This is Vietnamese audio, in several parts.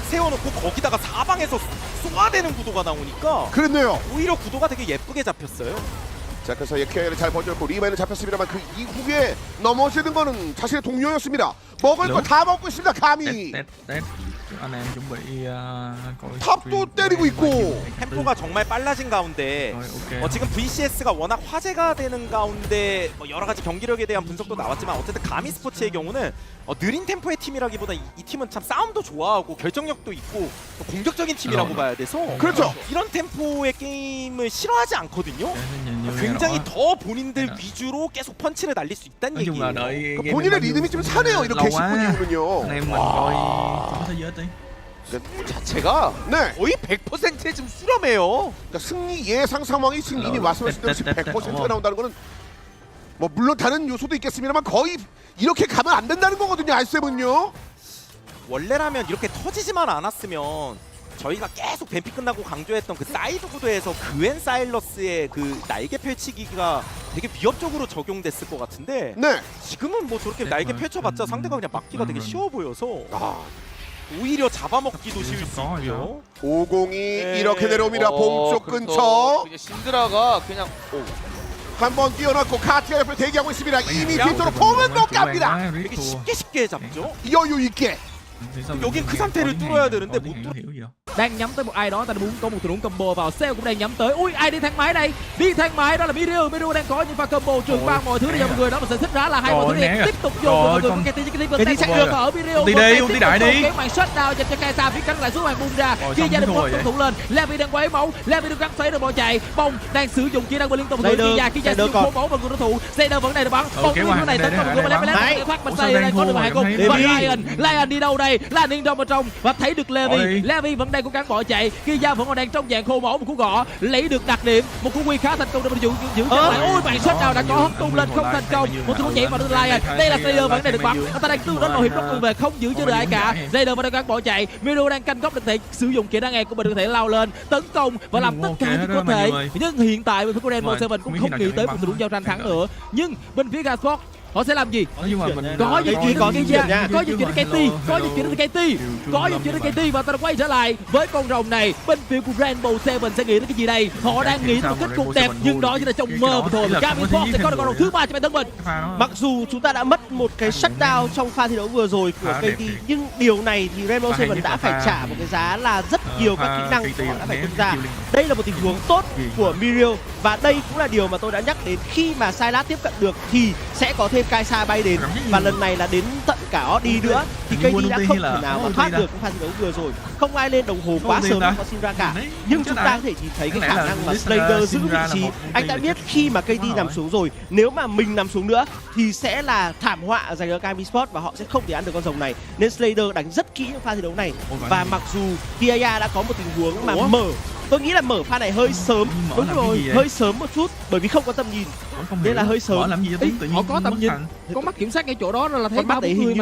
세워놓고 거기다가 사방에서 쏘아대는 구도가 나오니까 그렇네요. 오히려 구도가 되게 예쁘게 잡혔어요. 자, 그래서 KI를 잘 버텼고 리바이는 잡혔습니다만 그 이후에 넘어지는 거는 자신의 동료였습니다. 먹을 거 다 먹고 있습니다. 감히 anh em chuẩn bị 탑도 때리고 있고 템포가 정말 빨라진 가운데 지금 VCS가 워낙 화제가 되는 가운데 여러 가지 경기력에 대한 분석도 나왔지만 어쨌든 가미 스포츠의 경우는 느린 템포의 팀이라기보다 이 팀은 참 싸움도 좋아하고 결정력도 있고 공격적인 팀이라고 봐야 돼서 그렇죠. 이런 템포의 게임을 싫어하지 않거든요. 굉장히 더 본인들 위주로 계속 펀치를 날릴 수 있다는 얘기예요. 그러니까 본인의 리듬이 좀 사네요. 이렇게 10분 이후면요. anh em mình coi thế giới đi. 자체가 네. 거의 100%에 지금 수렴해요. 그러니까 승리 예상 상황이 지금 이미 말씀하신 대로 100%가 나온다는 거는 뭐 물론 다른 요소도 있겠습니다만 거의 이렇게 가면 안 된다는 거거든요. 알세븐요. 원래라면 이렇게 터지지만 않았으면 저희가 계속 뱀피 끝나고 강조했던 그 사이드 구도에서 그웬 사일러스의 그 날개 펼치기가 되게 위협적으로 적용됐을 것 같은데 네. 지금은 뭐 저렇게 날개 펼쳐봤자 상대가 그냥 막기가 되게 쉬워 보여서 오히려 잡아먹기도 쉬울 수 있고요. 502 네. 이렇게 내려옵니다. 봉쪽 근처 그냥 신드라가 그냥 한번 뛰어났고 카티아 옆에 대기하고 있습니다. 이미 뒤쪽으로 폼은 못 갑니다. 되게 쉽게 잡죠. 여유 있게. 여긴 그 상태를 뚫어야 되는데 못 뚫. đang nhắm tới một ai đó, ta muốn có một tình huống combo vào. Sale cũng đang nhắm tới. Ui, ai đi thang máy đây? Đi thang máy đó là Mirio đang có những pha combo trường bang mọi thứ để cho mọi người đó, mình sẽ thích ra là hai mọi thứ đi tiếp tục vô mọi người. Cái tí sẽ được ở Mirio. Đi đi, đi đại đi. Cái màn shutdown dành cho Kaisa, phía cánh lại xuống màn bung ra. Chia gia đình một thủ lên. Levi đang quấy máu, Levi được gắn xoáy rồi bỏ chạy. Bông đang sử dụng kỹ năng liên tục. Kia sử dụng khổ máu và người đối thủ. Zayder vẫn này được bắn. Bông cái này tấn công của Levi thoát bên tay đang có được hai cung. Và Lion đi đâu đây? Lion đi đâu mà trong và thấy được Levi vẫn đang cố gắng bỏ chạy. Kia vẫn còn đang trong dạng khô máu, một cú gõ lấy được đặc điểm, một cú quy khá thành công để mình giữ chân lại. Ôi bạn shot nào đã có hất tung lên không thành công, một cú nhảy vào Lion. Đây là Slayer vẫn đang được bắn, người ta đang tương đối mạo hiểm rất về không giữ cho được ai cả. Raider vẫn đang cố gắng bỏ chạy, Miro đang canh góc để thể sử dụng kỹ năng e của mình để có thể lao lên tấn công và làm tất cả những có thể. Nhưng hiện tại bên phía của Rainbow Seven cũng không nghĩ tới một tình huống giao tranh thắng nữa. Nhưng bên phía Gasport họ sẽ làm gì? Có di chuyển đến Kia, có di chuyển đến KT, có di chuyển đến KT, có di chuyển đến KT và ta đã quay trở lại với con rồng này. Bên phía của Rainbow Seven sẽ nghĩ đến cái gì đây? Họ đang nghĩ đến một kết cục đẹp nhưng đó chỉ là trong mơ mà thôi. Gavin Fox sẽ có được con rồng thứ 3 cho bản thân mình. Mặc dù chúng ta đã mất một cái shutdown trong pha thi đấu vừa rồi của KT, nhưng điều này thì Rainbow Seven đã phải trả một cái giá là rất nhiều các kỹ năng họ đã phải tung ra. Đây là một tình huống tốt của Mirio và đây cũng là điều mà tôi đã nhắc đến, khi mà Sylas tiếp cận được thì sẽ có thêm Kaisa bay đến và lần này là đến tận cả Audi nữa thì KT đã không thể nào mà thoát được pha thi đấu vừa rồi. Không ai lên đồng hồ quá sớm có xin ra cả, nhưng chúng ta có thể nhìn thấy cái khả năng mà Slayer giữ vị trí. Anh đã biết khi mà KT nằm xuống rồi, nếu mà mình nằm xuống nữa thì sẽ là thảm họa dành cho Kami Sport và họ sẽ không thể ăn được con rồng này, nên Slayer đánh rất kỹ trong pha thi đấu này. Và mặc dù Kia đã có một tình huống mà mở, tôi nghĩ là mở pha này hơi sớm, đúng rồi, hơi sớm một chút bởi vì không có tầm nhìn nên là hơi sớm. Họ có tầm nhìn, có mắt kiểm soát cái chỗ đó là thấy con mắt đấy hình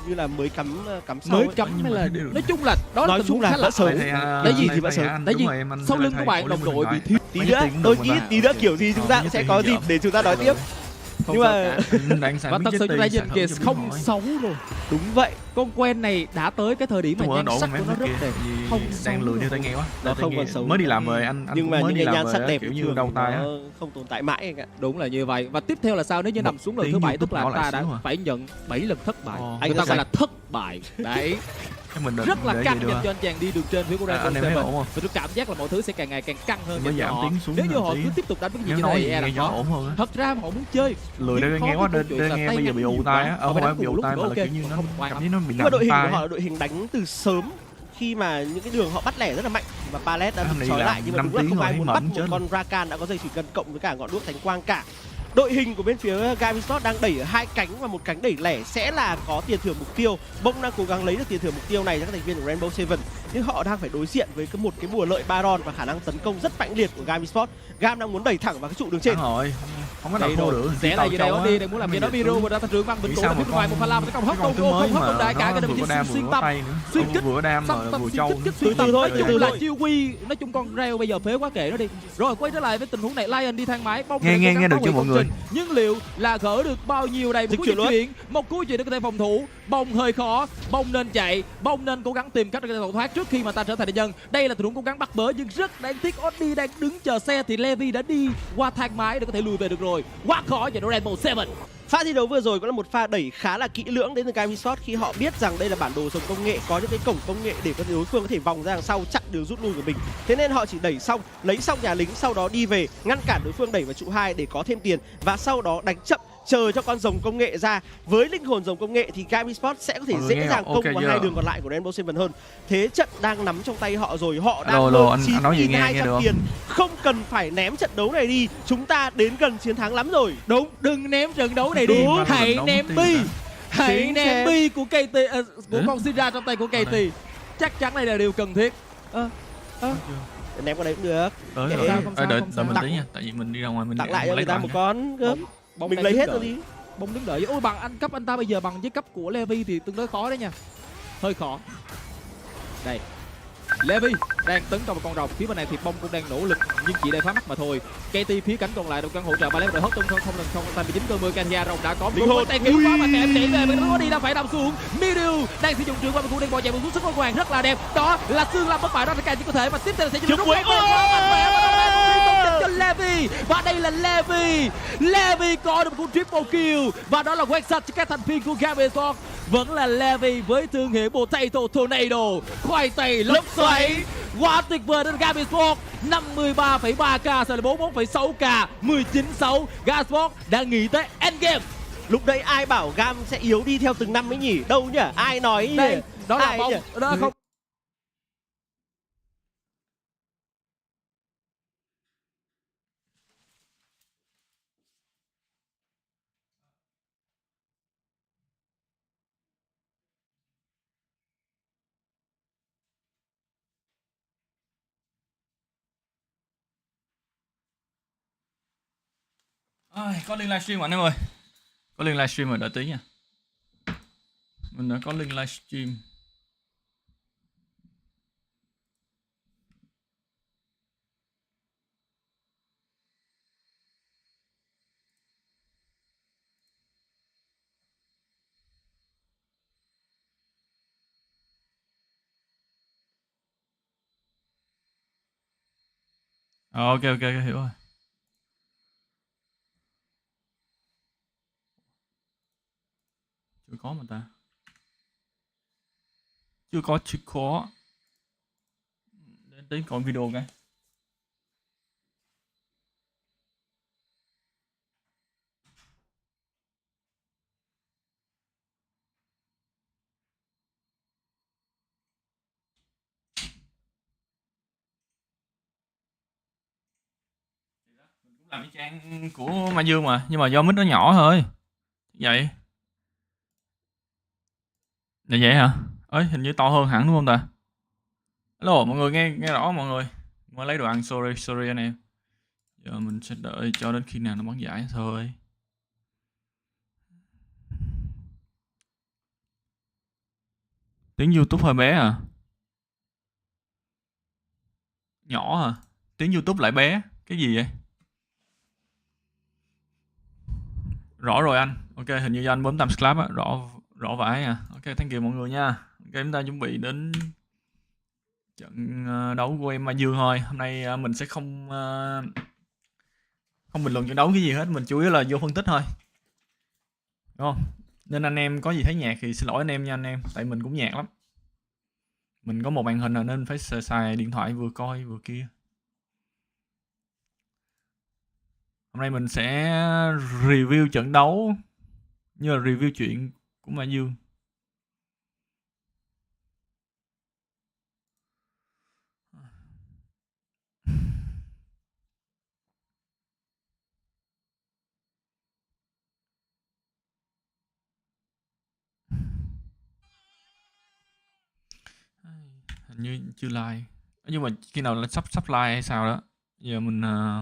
như là mới cắm sau mới cắm hay là nói chung là đó là tình huống khá là sớm. Cái gì thì vẫn sớm, tại vì sau lưng của bạn đồng đội bị thiếu tí nữa, tôi nghĩ tí nữa kiểu gì chúng ta cũng sẽ có dịp để chúng ta nói tiếp. Nhưng mà và thật sự ra nhìn kìa không xấu rồi. Đúng vậy, con quen này đã tới cái thời điểm mà nhan sắc của nó rất đẹp, không đang lười theo tai nghe quá. Nó không còn xấu. Mới đi làm về anh nhưng mà mới những đi cái làm nhan sắc đẹp kiểu như đau tay á, không tồn tại mãi anh ạ. Đúng là như vậy. Và tiếp theo là sao? Nếu như nằm xuống lần thứ 7 tức là ta đã phải nhận 7 lần thất bại. Người ta gọi là thất bại. Đấy. Rất là căng dành cho anh chàng đi đường trên phía của Rainbow Seven. Và tôi cảm giác là mọi thứ sẽ càng ngày càng căng hơn cho họ. Nếu như họ cứ tiếp tục đánh với cái gì như này e là khó. Thật ra họ muốn chơi lười đây nghe quá, đây nghe bây giờ bị ù tai á, không phải bị ù tai mà là kiểu như nó cảm thấy nó bị nặng. Nhưng mà đội hình của họ là đội hình đánh từ sớm, khi mà những cái đường họ bắt lẻ rất là mạnh và Pallet đã bị trói lại, nhưng mà đúng là không ai muốn bắt một con Rakan đã có dây chuyền cân cộng với cả ngọn đuốc thánh quang cả. Đội hình của bên phía Gavin Sport đang đẩy ở hai cánh và một cánh đẩy lẻ sẽ là có tiền thưởng mục tiêu. Bông đang cố gắng lấy được tiền thưởng mục tiêu này cho các thành viên của Rainbow Seven, nhưng họ đang phải đối diện với một cái bùa lợi Baron và khả năng tấn công rất mãnh liệt của Gavin Sport. Gam đang muốn đẩy thẳng vào cái trụ đường trên. Rồi, không có nào thua được. Sẽ là gì đây đi, đang muốn làm gì đó Miro và ra thành trường băng bình tĩnh ở bên ngoài một pha làm tấn công hất công không hất công đại cả cái đồng chí xuyên tâm xuyên kích vừa đam vừa châu xuyên tâm thôi, là chiêu quy. Nói chung con Rail bây giờ phế quá, kệ nó đi. Rồi quay trở lại với tình huống này, Lion đi thang máy, bông nghe được chưa mọi người? Nhưng liệu là gỡ được bao nhiêu đây? Một cú chuyển để có thể phòng thủ. Bông hơi khó, Bông nên chạy, Bông nên cố gắng tìm cách để tẩu thoát trước khi mà ta trở thành địch nhân. Đây là tình huống cố gắng bắt bớ nhưng rất đáng tiếc. Oddi đang đứng chờ xe thì Levi đã đi qua thang máy để có thể lùi về được rồi. Quá khó cho Rainbow Seven. Pha thi đấu vừa rồi cũng là một pha đẩy khá là kỹ lưỡng đến từ Game Resort khi họ biết rằng đây là bản đồ dòng công nghệ, có những cái cổng công nghệ để đối phương có thể vòng ra đằng sau chặn đường rút lui của mình. Thế nên họ chỉ đẩy xong, lấy xong nhà lính, sau đó đi về ngăn cản đối phương đẩy vào trụ 2 để có thêm tiền và sau đó đánh chậm chờ cho con rồng công nghệ ra. Với linh hồn rồng công nghệ thì Game Resort sẽ có thể dễ dàng công vào hai đường còn lại của Rainbow Seven hơn. Thế trận đang nắm trong tay họ rồi, họ đang hơn 9.200 tiền, không cần phải ném trận đấu này đi. Chúng ta đến gần chiến thắng lắm rồi. Đúng, đừng ném trận đấu này đi. Hãy ném bi. Hãy ném bi của KT, của con Sindra trong tay của KT. Chắc chắn đây là điều cần thiết. Ném qua đấy cũng được. Đợi mình tí nha, tại vì mình đi ra ngoài mình tặng lại cho người ta một con gớm. Bông Mình lấy hết rồi đi. Bông đứng đợi. Ôi bằng anh cấp anh ta bây giờ bằng với cấp của Levi thì tương đối khó đấy nha. Hơi khó. Đây. Levi đang tấn công một con rồng, phía bên này thì Bông cũng đang nỗ lực nhưng chỉ để phá mắt mà thôi. KT phía cánh còn lại đồng căn hỗ trợ và lấy một đội hất tung không lần không tay 19 cơn mưa Kenya rồng đã có một tay cứu quá mà kẹp chạy về bên đó đi đang phải nằm xuống. Midu đang sử dụng trường qua bên khu đang bò chạy một sức hoàng rất là đẹp. Đó là xương làm bất bại đó là chỉ có thể và tiếp theo sẽ dùng rút mạnh mẽ cho Levi và đây là Levi có được một cú triple kill và đó là quét sạch cho các thành viên của Game Resort. Vẫn là Levi với thương hiệu Potato Tornado, khoai tây lốc xoáy. Quá tuyệt vời đến Game Resort. 53,3k so với 44,6k, 19-6. Game Resort đang nghĩ tới endgame. Lúc đấy ai bảo Gam sẽ yếu đi theo từng năm ấy nhỉ? Đâu nhỉ? Ai nói nhỉ? Đây, đó là Bông, đó không. Có link livestream anh em ơi. Có link livestream rồi, đợi tí nha. Mình đã có link livestream. Ok, hiểu rồi. Chưa có mà ta. Chưa có. Đến tí coi video cái. Làm cái trang của Mazuong mà, nhưng mà do mic nó nhỏ thôi. Vậy. Là vậy hả? Ơi, hình như to hơn hẳn đúng không ta? Hello, mọi người nghe rõ mọi người. Mới lấy đồ ăn, sorry anh em. Giờ mình sẽ đợi cho đến khi nào nó bắn giải thôi. Tiếng YouTube hơi bé à? Nhỏ à? Tiếng YouTube lại bé. Cái gì vậy? Rõ rồi anh. Ok, hình như do anh bấm time clap á. Rõ vãi à. Ok, thank you mọi người nha. Ok, chúng ta chuẩn bị đến trận đấu của em Mazuong thôi. Hôm nay mình sẽ không bình luận trận đấu cái gì hết. Mình chủ yếu là vô phân tích thôi. Đúng không? Nên anh em có gì thấy nhạc thì xin lỗi anh em nha anh em. Tại mình cũng nhạc lắm. Mình có một màn hình nên phải xài điện thoại vừa coi vừa kia. Hôm nay mình sẽ review trận đấu như là review chuyện của Mazuong. Hình như chưa like, nhưng mà khi nào là sắp like hay sao đó. Giờ mình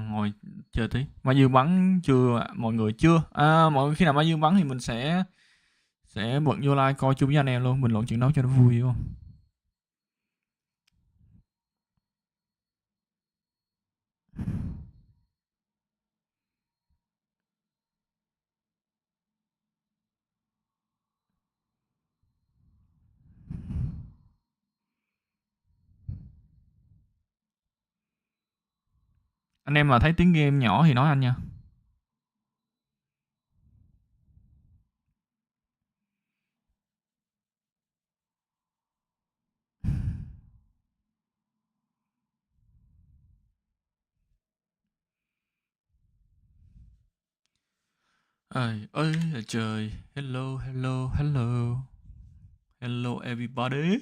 ngồi chờ tí. Mazuong bắn chưa mọi người? Chưa. Mọi người khi nào Mazuong bắn thì mình sẽ bật vô like coi chung với anh em luôn, mình luận trận đấu cho nó vui hiểu không? Anh em mà thấy tiếng game nhỏ thì nói anh nha. Ơi ơi là trời. Hello hello hello. Hello everybody.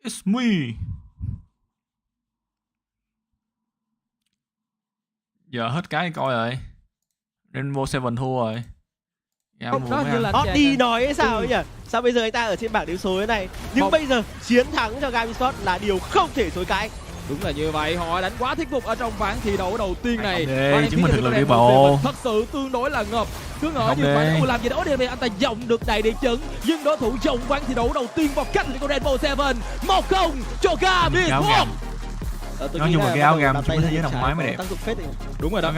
It's me. Giờ hết cái coi rồi. Rainbow Seven thua rồi. Không, đó như là Hot đi nói hay sao ấy nhỉ? Sao bây giờ anh ta ở trên bảng điểm số thế này? Nhưng bây giờ chiến thắng cho Gamesport là điều không thể chối cãi. Đúng là như vậy, họ đánh quá thuyết phục ở trong ván thi đấu đầu tiên này. Chứng minh thực lực đi bộ. Thật sự tương đối là ngợp. Cứ ngỡ như vậy, làm gì đó điều này anh ta giọng được đầy địa chấn. Nhưng đối thủ trong ván thi đấu đầu tiên vào cách của Rainbow Seven 1-0 cho Gamesport. Nói chung là cái áo gam chung thế giới đồng máy mới đẹp. Tác dụng phết. Đúng rồi đó.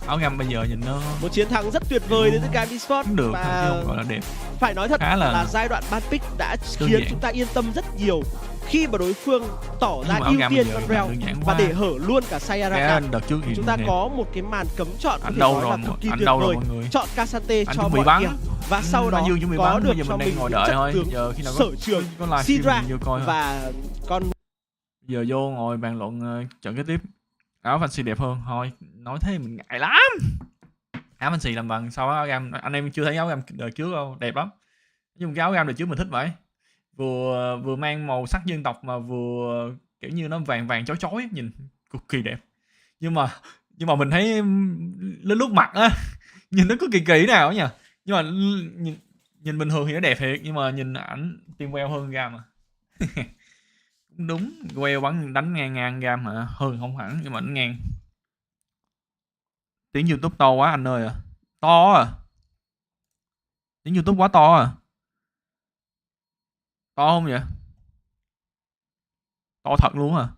Áo gam bây giờ nhìn nó một chiến thắng rất tuyệt vời đến từ Gamesport. Được, chứ không gọi là đẹp. Phải nói thật là giai đoạn ban pick đã khiến chúng ta yên tâm rất nhiều khi mà đối phương tỏ ra ưu tiên con Reo và để hở luôn cả Sayaraka. Chúng ta có một cái màn cấm chọn có thể nói là cực kỳ tuyệt vời, chọn Kasate cho mọi kia và sau đó có được cho mình trận tướng sở trường Sidra và con. Giờ vô ngồi bàn luận trận kế tiếp. Áo fancy đẹp hơn thôi, nói thế mình ngại lắm. Áo fancy làm bằng sau áo gam, anh em chưa thấy áo gam đời trước không? Đẹp lắm. Nhưng cái áo gam đời trước mình thích vậy. Vừa mang màu sắc dân tộc mà vừa kiểu như nó vàng vàng chói chói, nhìn cực kỳ đẹp. Nhưng mà mình thấy lên lúc mặt á nhìn nó có kỳ kỳ nào nhỉ. Nhưng mà nhìn bình thường thì nó đẹp thiệt, nhưng mà nhìn ảnh tiên queo hơn gam à. Đúng, queo bắn đánh ngang gam hả? Hơn không hẳn nhưng mà đánh ngang. Tiếng YouTube to quá anh ơi à. To à. Tiếng YouTube quá to à. To không vậy? To thật luôn à.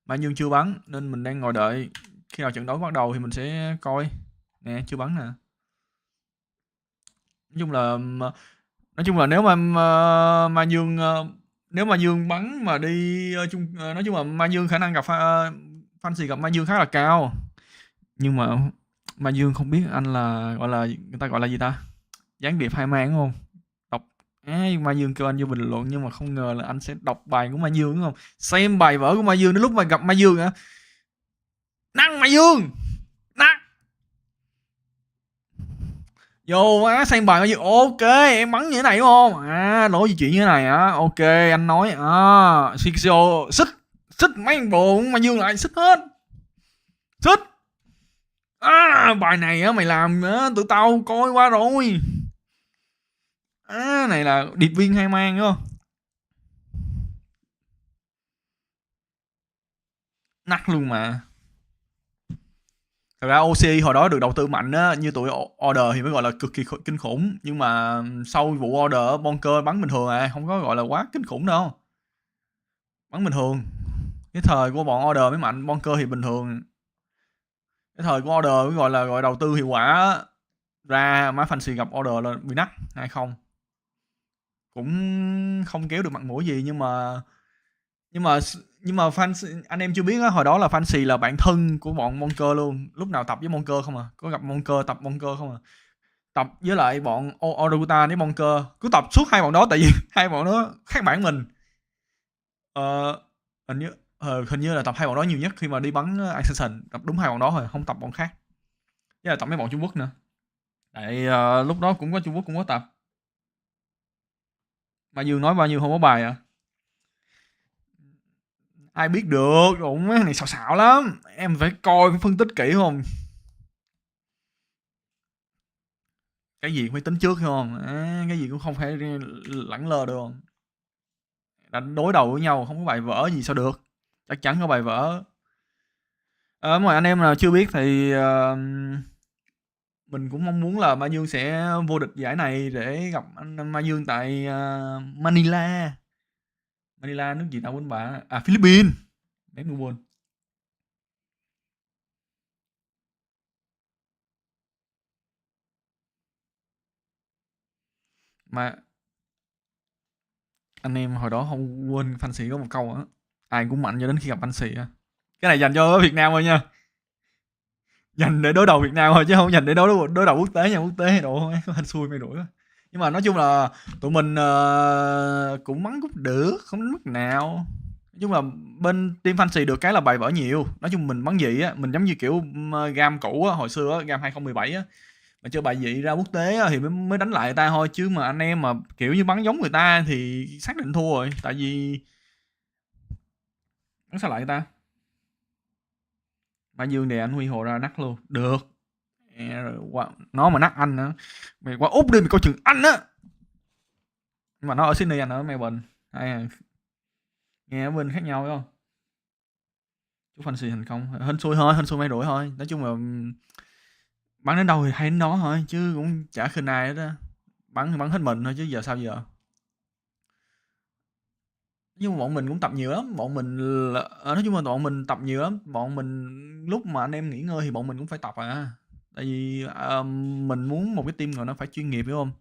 Mazuong chưa bắn nên mình đang ngồi đợi khi nào trận đấu bắt đầu thì mình sẽ coi. Nè, chưa bắn nè. Nói chung là nếu mà Mazuong nếu Mazuong bắn mà đi nói chung là Mazuong khả năng gặp Fancy gặp Mazuong khá là cao. Nhưng mà Mazuong không biết anh là gọi là người ta gọi là gì ta? Gián điệp Hanma đúng không? Đọc Mazuong kêu anh vô bình luận nhưng mà không ngờ là anh sẽ đọc bài của Mazuong đúng không? Xem bài vở của Mazuong đến lúc mà gặp Mazuong hả? Năng Mazuong! Năng! Vô á, xem bài Mazuong, ok, em bắn như thế này đúng không? Lỗi gì chuyện như thế này hả? Ok, anh nói, Shikio, xích mấy thằng bồ Mazuong lại, xích hết. Xích! Bài này á mày làm á, tụi tao coi qua rồi. Này là điệp viên hai mang đúng không? Nắc luôn mà. Thật ra OC hồi đó được đầu tư mạnh á, như tụi Order thì mới gọi là cực kỳ kinh khủng. Nhưng mà sau vụ Order, Bonker bắn bình thường không có gọi là quá kinh khủng đâu. Bắn bình thường. Cái thời của bọn Order mới mạnh, Bonker thì bình thường. Cái thời của Order mới gọi đầu tư hiệu quả á. Ra má Fancy gặp Order là bị nắc, 2-0. Cũng không kéo được mặt mũi gì nhưng mà Fancy, anh em chưa biết á, hồi đó là Fancy là bạn thân của bọn Bonker luôn, lúc nào tập với Bonker không à, có gặp Bonker tập Bonker không à, tập với lại bọn Oruta với Bonker, cứ tập suốt hai bọn đó tại vì hai bọn đó khác bản mình. Hình như là tập hai bọn đó nhiều nhất khi mà đi bắn Assassin, tập đúng hai bọn đó thôi, không tập bọn khác, với là tập mấy bọn Trung Quốc nữa. Tại lúc đó cũng có Trung Quốc cũng có tập. Mazuong nói bao nhiêu không có bài à? Ai biết được, cũng mấy này xạo lắm. Em phải coi, phải phân tích kỹ không? Cái gì cũng phải tính trước không? Cái gì cũng không phải lẳng lơ được không? Đánh đối đầu với nhau, không có bài vở gì sao được? Chắc chắn có bài vở. Mà anh em nào chưa biết thì mình cũng mong muốn là Mazuong sẽ vô địch giải này để gặp anh Mazuong tại Manila. Manila nước gì tao quên bà. Philippines. Đấy mình quên. Mà anh em hồi đó không quên Fancy có một câu á, ai cũng mạnh cho đến khi gặp Fancy á. Cái này dành cho Việt Nam thôi nha. Dành để đối đầu Việt Nam thôi chứ không dành để đối đầu quốc tế nha. Quốc tế độ hên xui mày đuổi. Nhưng mà nói chung là tụi mình cũng bắn cũng được, không đến mức nào. Nói chung là bên team Fancy được cái là bài vở nhiều. Nói chung mình bắn dị á, mình giống như kiểu gam cũ á, hồi xưa á, gam 2017 á, mà chơi bài dị ra quốc tế á, thì mới đánh lại người ta thôi, chứ mà anh em mà kiểu như bắn giống người ta thì xác định thua rồi, tại vì bắn sao lại người ta. Mazuong này anh HuyHo ra nắc luôn, được. Nó mà nắc anh nữa, mày qua Úc đi mày coi chừng anh á. Nhưng mà nó ở Sydney, anh ở Melbourne, nghe ở bên khác nhau phải không? Chúc Fancy thành công, hên xui thôi, hên xui may rủi thôi. Nói chung là bắn đến đâu thì hay đến đó thôi, chứ cũng chả khinh ai hết á. Bắn thì bắn hết mình thôi chứ giờ sao giờ. Nhưng mà bọn mình cũng tập nhiều lắm, bọn mình nói chung là bọn mình tập nhiều lắm, bọn mình lúc mà anh em nghỉ ngơi thì bọn mình cũng phải tập à. Tại vì mình muốn một cái team rồi nó phải chuyên nghiệp, hiểu không?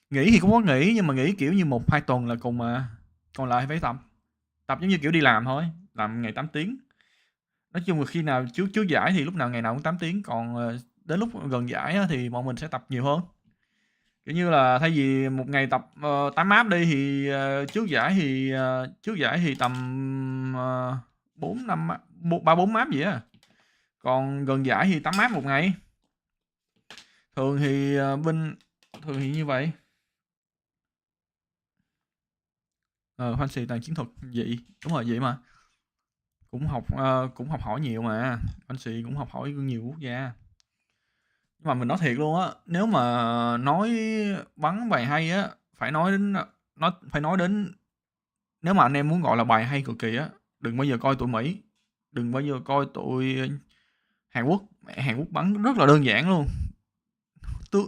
Nghỉ thì cũng có nghỉ, nhưng mà nghỉ kiểu như 1-2 tuần là cùng mà. Còn lại phải tập giống như kiểu đi làm thôi, làm ngày 8 tiếng. Nói chung là khi nào trước giải thì lúc nào ngày nào cũng 8 tiếng, còn đến lúc gần giải á, thì bọn mình sẽ tập nhiều hơn. Kiểu như là thay vì một ngày tập 8 map đi thì trước giải thì tầm 3-4 map gì á. Còn gần giải thì 8 map một ngày. Thường thì thường thì như vậy. Fancy toàn chiến thuật vậy, đúng rồi vậy mà. Cũng học hỏi nhiều mà. Fancy cũng học hỏi nhiều quốc gia. Nhưng mà mình nói thiệt luôn á, nếu mà nói bắn bài hay á, phải nói đến nếu mà anh em muốn gọi là bài hay cực kỳ á, đừng bao giờ coi tụi Mỹ, đừng bao giờ coi tụi Hàn Quốc. Hàn Quốc bắn rất là đơn giản luôn.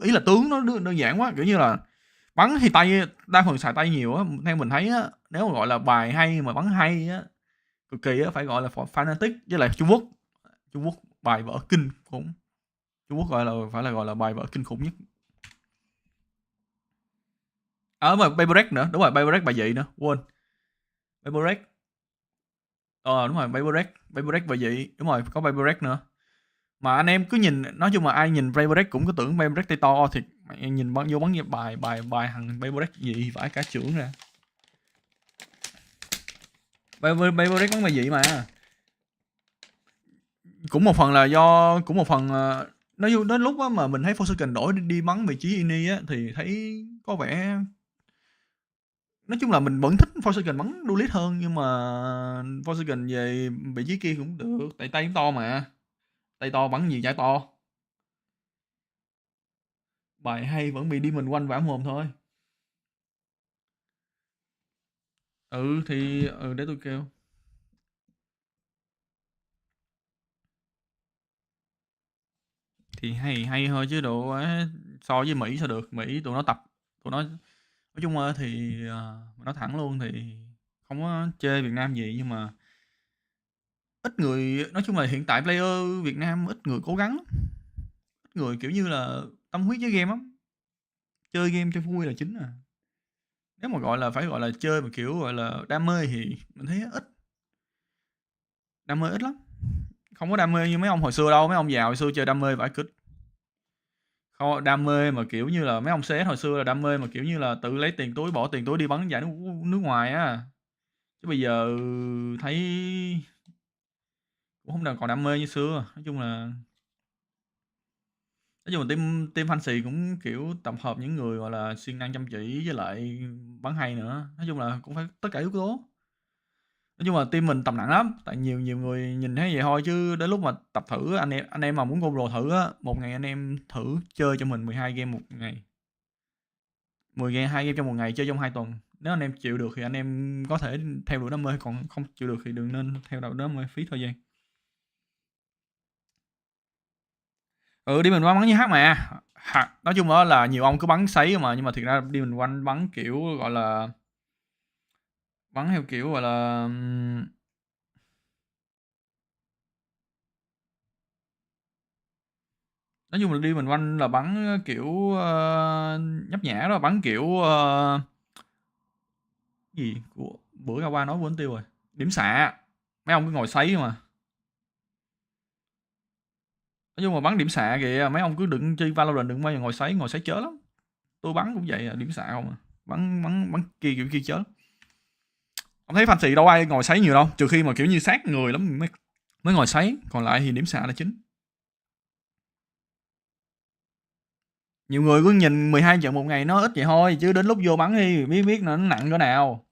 Ý là tướng nó đơn giản quá, kiểu như là bắn thì tay đa phần xài tay nhiều á, theo mình thấy á, nếu mà gọi là bài hay mà bắn hay á, cực kỳ á, phải gọi là Fnatic với lại Trung Quốc bài vở kinh khủng. Trung Quốc phải gọi là bài vở kinh khủng nhất. Mà Paper nữa, đúng rồi, Paper bài dị nữa, quên. Paper đúng rồi, Paper bài dị, đúng rồi, có Paper nữa. Mà anh em cứ nhìn, nói chung mà ai nhìn Paper cũng có tưởng Paper tay to, thì mẹ nhìn vô bắn bài thằng Paper gì phải cả trưởng ra. Paper bắn bài dị mà. Cũng một phần nói chung đến lúc á mà mình thấy Forsaken đổi đi bắn vị trí Ini á, thì thấy có vẻ, nói chung là mình vẫn thích Forsaken bắn duelist hơn, nhưng mà Forsaken về vị trí kia cũng được, tại tay to mà, tay to bắn nhiều trái to. Bài hay vẫn bị đi mình quanh vả mồm thôi. Thì để tôi kêu. Thì hay thôi chứ độ so với Mỹ sao được. Mỹ tụi nó nói chung thì nói thẳng luôn thì không có chê Việt Nam gì, nhưng mà ít người, nói chung là hiện tại player Việt Nam ít người cố gắng, ít người kiểu như là tâm huyết với game lắm, chơi game cho vui là chính à. Nếu mà gọi là phải gọi là chơi mà kiểu gọi là đam mê thì mình thấy ít, đam mê ít lắm, không có đam mê như mấy ông hồi xưa đâu. Mấy ông giàu hồi xưa chơi đam mê vãi cứt, không đam mê mà kiểu như là mấy ông CS hồi xưa là đam mê mà kiểu như là tự lấy tiền túi, bỏ tiền túi đi bắn giải nước ngoài á. Chứ bây giờ thấy cũng không còn đam mê như xưa. Nói chung là team Fancy cũng kiểu tập hợp những người gọi là siêng năng chăm chỉ với lại bắn hay nữa. Nói chung là cũng phải tất cả yếu tố. Nói chung là team mình tập nặng lắm, tại nhiều người nhìn thấy vậy thôi, chứ đến lúc mà tập thử, anh em mà muốn combo thử á, một ngày anh em thử chơi cho mình 12 game một ngày, 2 game trong một ngày, chơi trong 2 tuần. Nếu anh em chịu được thì anh em có thể theo đuổi đam mê, còn không chịu được thì đừng nên theo đuổi đam mê, phí thời gian. Đi mình bắn như hát mà. Nói chung đó là nhiều ông cứ bắn sấy mà, nhưng mà thiệt ra đi mình bắn kiểu gọi là bắn theo kiểu gọi là nói chung là đi mình quanh là bắn kiểu nhấp nhả đó, bắn kiểu gì của bữa qua nói quên tiêu rồi, điểm xạ. Mấy ông cứ ngồi sấy mà. Nói chung mà bắn điểm xạ kìa, mấy ông cứ đừng chơi Valorant đừng bao giờ ngồi sấy chớ lắm. Tôi bắn cũng vậy à, điểm xạ không à. Bắn kia kiểu kia chớ. Ông thấy fancy đâu ai ngồi sấy nhiều đâu, trừ khi mà kiểu như sát người lắm mới ngồi sấy, còn lại thì điểm xạ là chính. Nhiều người cứ nhìn 12 trận một ngày nó ít vậy thôi, chứ đến lúc vô bắn thì biết nó nặng cỡ nào.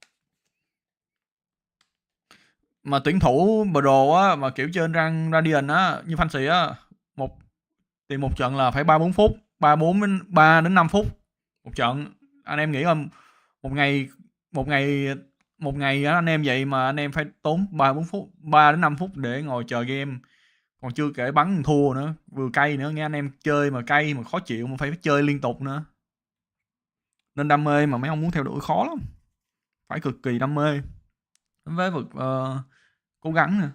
Mà tuyển thủ pro á, mà kiểu trên rang Radiant á, như fancy á, thì một trận là phải 3-4 phút, 3 đến 5 phút một trận. Anh em nghĩ là một ngày á, anh em vậy mà anh em phải tốn 3-4 phút, 3 đến 5 phút để ngồi chờ game. Còn chưa kể bắn thua nữa, vừa cay nữa, nghe anh em chơi mà cay mà khó chịu mà phải chơi liên tục nữa. Nên đam mê mà mấy ông muốn theo đuổi khó lắm. Phải cực kỳ đam mê. Với vực cố gắng nè.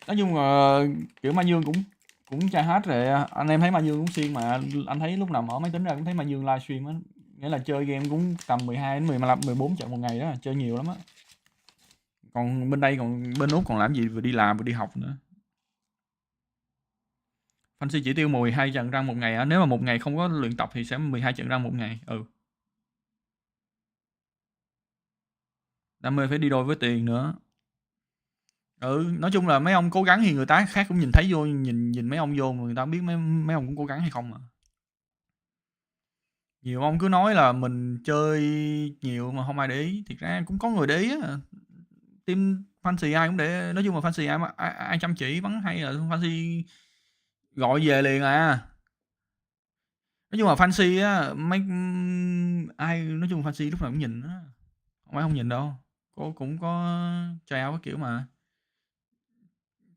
Nói chung là kiểu Mazuong cũng trai hết rồi. Anh em thấy Mazuong cũng xuyên mà anh thấy lúc nào mở máy tính ra cũng thấy Mazuong livestream á, nghĩa là chơi game cũng tầm 12 đến 15 14 trận một ngày đó, chơi nhiều lắm á. Còn bên đây bên Úc còn làm gì, vừa đi làm vừa đi học nữa. Fancy chỉ tiêu 12 trận răng một ngày á, nếu mà một ngày không có luyện tập thì sẽ 12 trận răng một ngày. Đam mê phải đi đôi với tiền nữa. Nói chung là mấy ông cố gắng thì người ta khác cũng nhìn thấy vô, nhìn mấy ông vô mà người ta biết mấy ông cũng cố gắng hay không mà. Nhiều ông cứ nói là mình chơi nhiều mà không ai để ý, thiệt ra cũng có người để ý á. Team fancy ai cũng để, nói chung là fancy ai chăm chỉ bắn hay là fancy gọi về liền à. Nói chung là fancy á, mấy ai nói chung fancy lúc nào cũng nhìn á, không ai không nhìn đâu. Cũng có chào cái kiểu mà.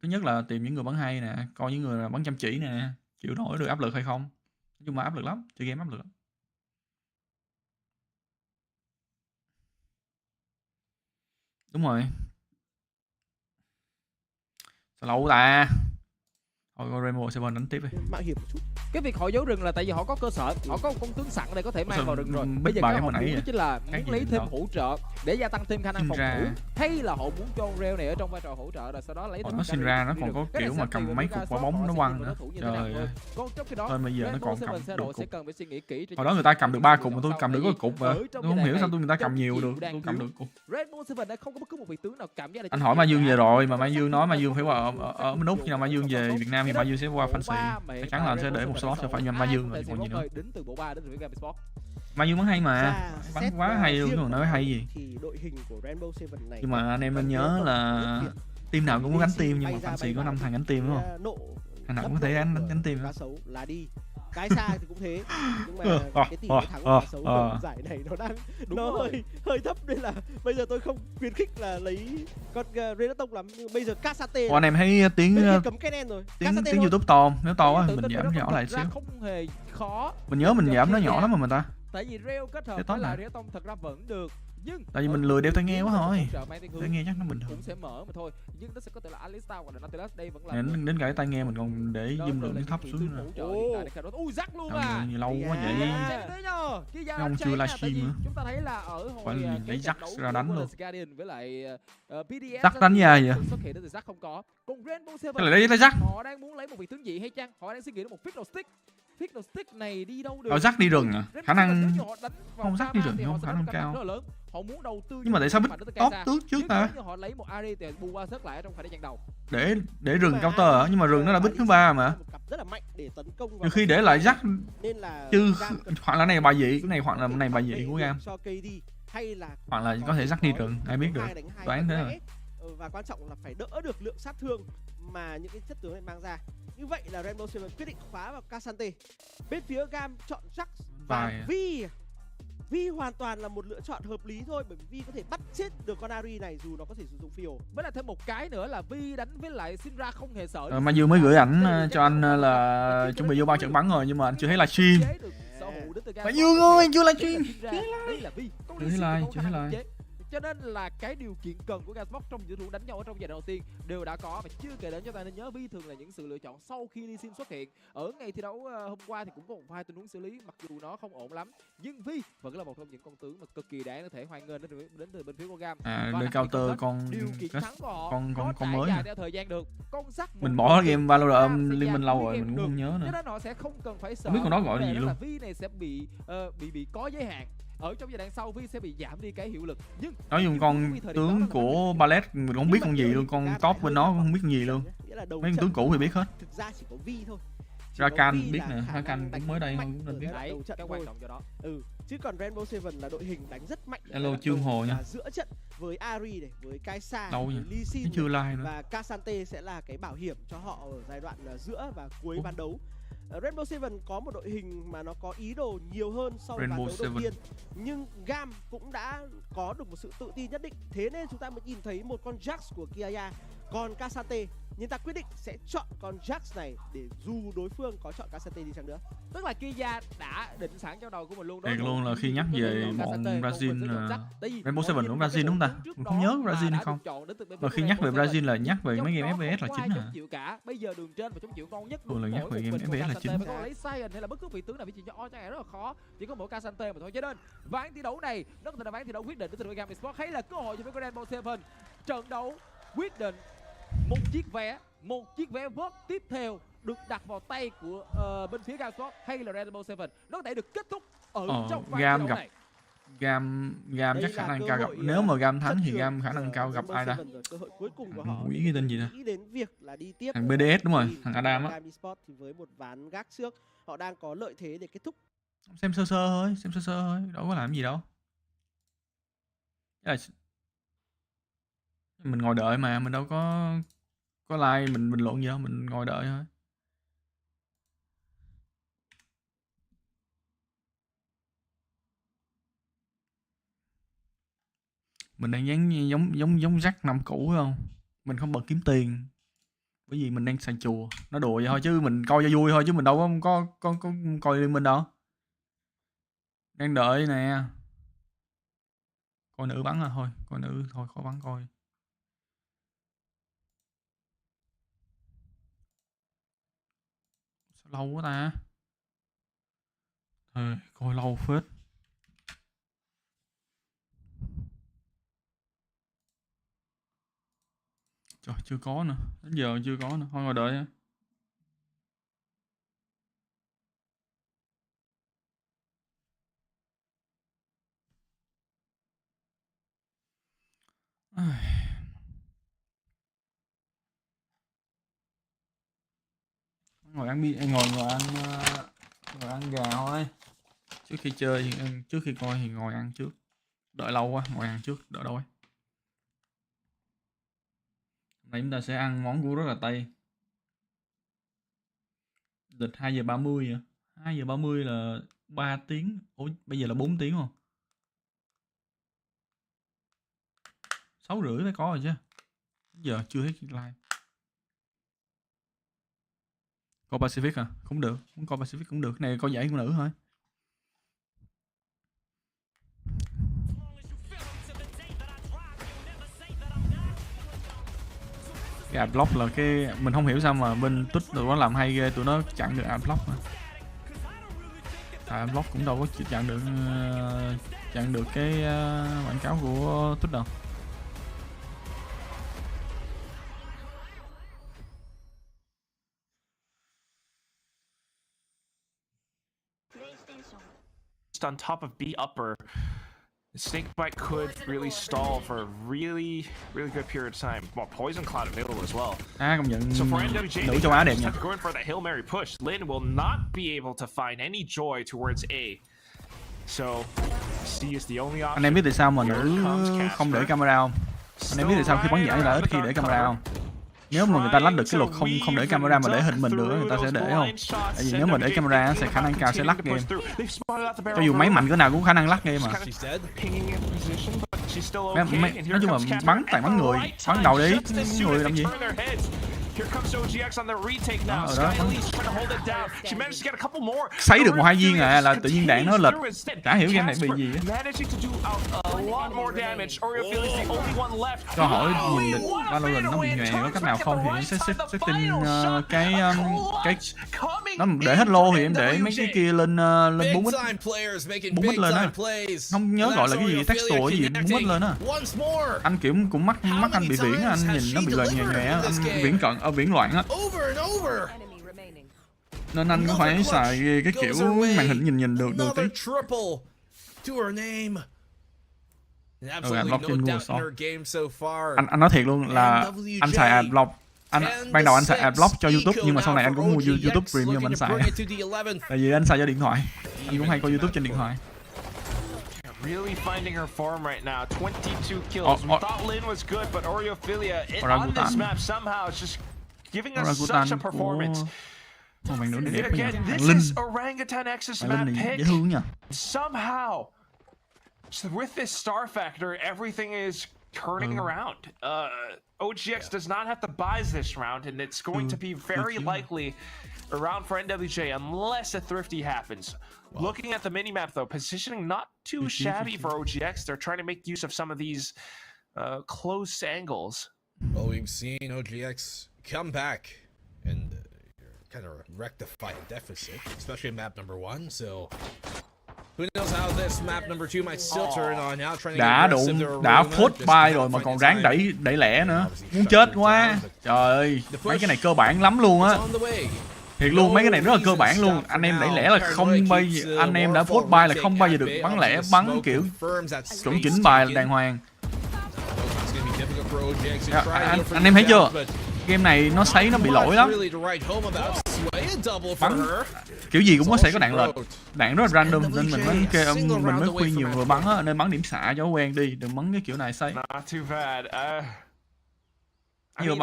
Thứ nhất là tìm những người bắn hay nè, coi những người bắn chăm chỉ nè, chịu nổi được áp lực hay không. Nói chung là áp lực lắm, chơi game áp lực lắm. Đúng rồi. Sao lâu ta? Thôi con Rainbow Seven đánh tiếp đi. Mạo hiểm một chút. Cái việc họ giấu rừng là tại vì họ có cơ sở, họ có một công tướng sẵn để có thể mang vào rừng rồi. Bây giờ cái họ muốn chính là muốn lấy thêm hỗ trợ để gia tăng thêm khả năng phòng thủ, hay là họ muốn cho Rail này ở trong vai trò hỗ trợ rồi sau đó lấy thêm. Nó sinh ra nó còn có kiểu mà cầm mấy cục quả bóng nó quăng nữa. Trời ơi. Thôi bây giờ nó còn cầm được cục. Hồi đó người ta cầm được 3 cục mà tôi cầm được có cục mà. Tôi không hiểu sao người ta cầm nhiều được, tôi cầm được cục. Anh hỏi Mazuong về rồi mà Mazuong nói Mazuong phải qua ở bên Úc, khi nào Mazuong về Việt Nam thì Mazuong sẽ qua fancy. Chắc chắn là anh sẽ để một slot cho phải nhanh Mazuong rồi còn gì nữa. Mazuong bắn hay mà, bắn quá hay luôn, còn nói hay gì. Nhưng mà anh em nên nhớ là team nào cũng có gánh team, nhưng mà fancy có 5 thằng gánh team đúng không? Thằng nào cũng có thể gánh team đó. Cái xa thì cũng thế, nhưng mà cái tỷ lệ thắng của xấu của giải này nó đang hơi thấp, nên là bây giờ tôi không khuyến khích là lấy con Reyna tông lắm. Nhưng bây giờ Casate anh em thấy tiếng cấm cái nhen rồi. Tiếng YouTube to, nếu to quá mình giảm nhỏ lại xíu. Không hề khó. Mình nhớ mình giảm nó nhỏ lắm mà ta. Tại vì Rail kết hợp với là Reyna tông thật ra vẫn được. Nhưng tại vì mình lười đeo tai nghe quá thôi. Tai nghe chắc nó bình thường. Cũng sẽ mở mà thôi. Nhưng nó sẽ có thể là Alista hoặc là Nautilus, đây vẫn là đến cả cái tai nghe mình còn để zoom lượng thấp xuống nữa. Ui rắc luôn à. Lâu quá vậy. Ông chưa livestream nữa. Chúng ta thấy là ở phải lấy rắc ra đánh luôn. Với lại rắc đánh ra vậy. Xuất hiện từ rắc không có. Còn Rainbow Seven. Thế là lấy rắc. Họ đang muốn lấy một vị tướng dị hay chăng? Họ đang suy nghĩ đến một Fiddlestick. Fiddlestick này đi đâu được? Rắc đi rừng à? Khả năng không rắc đi rừng không, khả năng cao. Họ muốn đầu tư, nhưng mà tại sao bích top tước trước ta? Họ lấy một Ari thì bù qua sớt lại trong khoảng thời gian đầu. Để rừng counter à? Nhưng mà rừng nó là bích thứ 3 mà. Rất là mạnh để tấn công. Nhiều khi để lại rắc chứ hoặc là này bài dị, cái này hoặc là này bài dị của Gam. Hoặc là có thể rắc đi rừng, ai biết được. Đoán thế rồi. Và quan trọng là phải đỡ được lượng sát thương mà những cái chất tướng này mang ra. Như vậy là Rainbow Seven quyết định khóa vào Casante. Bên phía Gam chọn Jax và Vi hoàn toàn là một lựa chọn hợp lý thôi, bởi vì Vi có thể bắt chết được con Ari này dù nó có thể sử dụng phiêu. Với lại thêm một cái nữa là Vi đánh với lại Syndra không hề sợ. Mà vừa mới gửi ảnh cho anh là chuẩn bị vô 3 trận bắn rồi, nhưng mà anh chưa thấy livestream. Mà Dương ơi, chưa livestream. Chưa thấy like. cho nên là cái điều kiện cần của Gasbox trong những thủ đánh nhau ở trong giai đoạn đầu tiên đều đã có, và chưa kể đến chúng ta nên nhớ Vi thường là những sự lựa chọn sau khi Lee Sin xuất hiện. Ở ngày thi đấu hôm qua thì cũng có một vài tình huống xử lý mặc dù nó không ổn lắm, nhưng Vi vẫn là một trong những con tướng mà cực kỳ đáng có thể hoan nghênh đến từ bên phía của Gam. Để counter con điều kiện thắng của họ con mới theo thời gian được. Con sắt mình bỏ game Valorant Liên Minh lâu rồi mình cũng không nhớ nữa. Cho nên họ sẽ không cần phải sợ. Không biết con đó gọi là gì luôn. Vi này sẽ bị có giới hạn. Ở trong giai đoạn sau Vi sẽ bị giảm đi cái hiệu lực. Nhưng nói chung con tướng của Ballet mình không biết con gì luôn, con top bên nó cũng không biết con gì luôn. Mấy con tướng cũ thì biết hết. Thực ra chỉ có Vi thôi. Rakan biết nè, Rakan cũng mới đây thôi cũng nên biết. Đấy, cái quan trọng cho đó. Chứ còn Rainbow Seven là đội hình đánh rất mạnh. Hello Trương Hồ nha. Giữa trận với Ari này, với Kaisa, đâu nhỉ? Lee Sin chưa like nữa. và Kasante sẽ là cái bảo hiểm cho họ ở giai đoạn giữa và cuối ván đấu. Rainbow Seven có một đội hình mà nó có ý đồ nhiều hơn so với ván đấu đầu tiên, nhưng Gam cũng đã có được một sự tự tin nhất định, thế nên chúng ta mới nhìn thấy một con Jax của Kiaya. Còn Kasante, nhưng ta quyết định sẽ chọn con Jax này để dù đối phương có chọn Kasante đi chăng nữa. Tức là Kiaya đã định sẵn trong đầu của mình luôn đó. Thiệt luôn là khi nhắc về bọn Brazil, Rainbow Seven của Brazil đúng không ta? Mình không nhớ Brazil hay không? Và khi nhắc về Brazil là nhắc về mấy game FPS là chính hả? Bây giờ đường trên và chống chịu ngon nhất. Thường là nhắc về game FPS là chính. Có lấy Saiyan hay là bất cứ vị tướng nào bị chỉ cho O chắc rất là khó. Chỉ có mỗi Kasante mà thôi, cho nên ván thi đấu này nó có thể là ván thi đấu quyết định đến từ đội Gam Esports hay là cơ hội cho với Rainbow Seven. Trận đấu quyết định một chiếc vé vớt tiếp theo được đặt vào tay của bên phía Gam Esports hay là Rainbow Seven. Nó có thể được kết thúc ở trong ván thi đấu này. Gam chắc khả năng cao gặp, nếu mà Gam thắng thì Gam khả năng cao gặp ai ta? Cơ hội cuối cùng của họ. Nghĩ cái tên gì nè? Nghĩ đến việc là đi tiếp. Thằng BDS đúng rồi, thằng Adam á. Thì với một ván gác trước, họ đang có lợi thế để kết thúc. Xem sơ sơ thôi, đâu có làm gì đâu. Mình ngồi đợi mà, mình đâu có like mình bình luận gì đâu, mình ngồi đợi thôi. Mình đang giống Jack năm cũ phải không? Mình không bật kiếm tiền. Bởi vì mình đang xài chùa. Nó đùa vậy thôi chứ mình coi cho vui thôi chứ mình đâu có coi Liên Minh đâu. Đang đợi nè. Coi nữ bắn à thôi, coi nữ thôi khó bắn coi. Sao lâu quá ta? Coi lâu phết. Trời, chưa có nữa. Đến giờ chưa có nữa. Thôi ngồi đợi. Ngồi ăn gà thôi. Trước khi chơi thì trước khi coi thì ngồi ăn trước. Đợi lâu quá, ngồi ăn trước, đợi đâu ấy. Hôm nay chúng ta sẽ ăn món của rất là Tây. Lịch 2:30 vậy. 2:30 là 3 tiếng. Ủa, bây giờ là 4 tiếng không? 6:30 phải có rồi chứ. Giờ chưa hết live. Coi Pacific à? Cũng được. Muốn coi Pacific cũng được. Này coi giải của nữ thôi. Cái adblock là cái mình không hiểu sao mà bên Twitch tụi nó làm hay ghê, tụi nó chặn được adblock mà. Adblock cũng đâu có chặn được cái quảng cáo của Twitch đâu. On top of B upper, Snakebite could really stall for a really good period of time. Well, Poison Cloud available as well. Công nhận So for NWJ, nữ châu Á đẹp nha. going for the Hail Mary push. Lin will not be able to find any joy towards A. So C is the only option. Anh em biết tại sao mà nữ không để camera không? Anh em biết tại sao khi bắn giải là ít khi để camera không? Nếu mà người ta lách được cái luật không để camera mà để hình mình được, người ta sẽ để không? Tại vì nếu mà để camera sẽ khả năng cao sẽ lắc game. Cho dù máy mạnh cỡ nào cũng khả năng lắc game mà. Nói chung là bắn toàn bắn người, bắn đầu đi, người làm gì? Here comes OGX on the retake now. Sky Elise trying to hold it down. She managed to get a couple more. Sấy được 1-2 viên à, là tự nhiên đạn nó lệch. Chả hiểu game này bị gì á. Managing to do a lot more damage. Oreo is the only one left. Cho hỏi nhìn định Valorant nó bị nhòe có cách nào không thì em sẽ setting cái nó để hết lô thì em để mấy cái kia lên 4x lên á. Không nhớ gọi là cái gì texture cái gì 4x lên á. Anh kiểu cũng mắt anh bị viễn, anh nhìn nó bị loạn nhòe anh viễn cận viễn loạn á. Nên anh cũng phải xài cái kiểu màn hình nhìn được tí. Adblock trên Google Store. Anh nói thiệt luôn là anh xài Adblock. Ban đầu anh xài Adblock cho YouTube nhưng mà sau này anh cũng mua YouTube Premium anh xài. Tại vì anh xài cho điện thoại. Anh cũng hay coi YouTube trên điện thoại. Really finding her form right now. 22 kills. We thought Lin was good, but Oreophilia on this map somehow is just giving us such a performance. Again, this is Orangutan X's map pick. Somehow, with this star factor, everything is turning around. OGX does not have to buy this round, and it's going to be very likely a round for NWJ unless a thrifty happens. Looking at the minimap though, positioning not too shabby for OGX. They're trying to make use of some of these close angles. Well, we've seen OGX come back and kind of rectify a deficit, especially in map number 1. So who knows how this map number 2 might still turn on now. Trying to đã phốt bay rồi mà còn ráng đẩy lẻ nữa, muốn chết quá. Trời ơi, mấy cái này cơ bản lắm luôn á. Thiệt luôn, mấy cái này rất là cơ bản luôn. Anh em đẩy lẻ là không bao giờ, anh em đã phốt bay là không bao giờ được bắn lẻ, bắn kiểu chuẩn chỉnh bài đàng hoàng. Anh em thấy chưa? Game này nó sấy, nó bị lỗi lắm. Bắn kiểu gì cũng sẽ có đạn lệch, đạn rất là random nên mình mới khuyên nhiều người bắn á, nên bắn điểm xạ cho quen đi, đừng bắn cái kiểu này sấy. Nhiều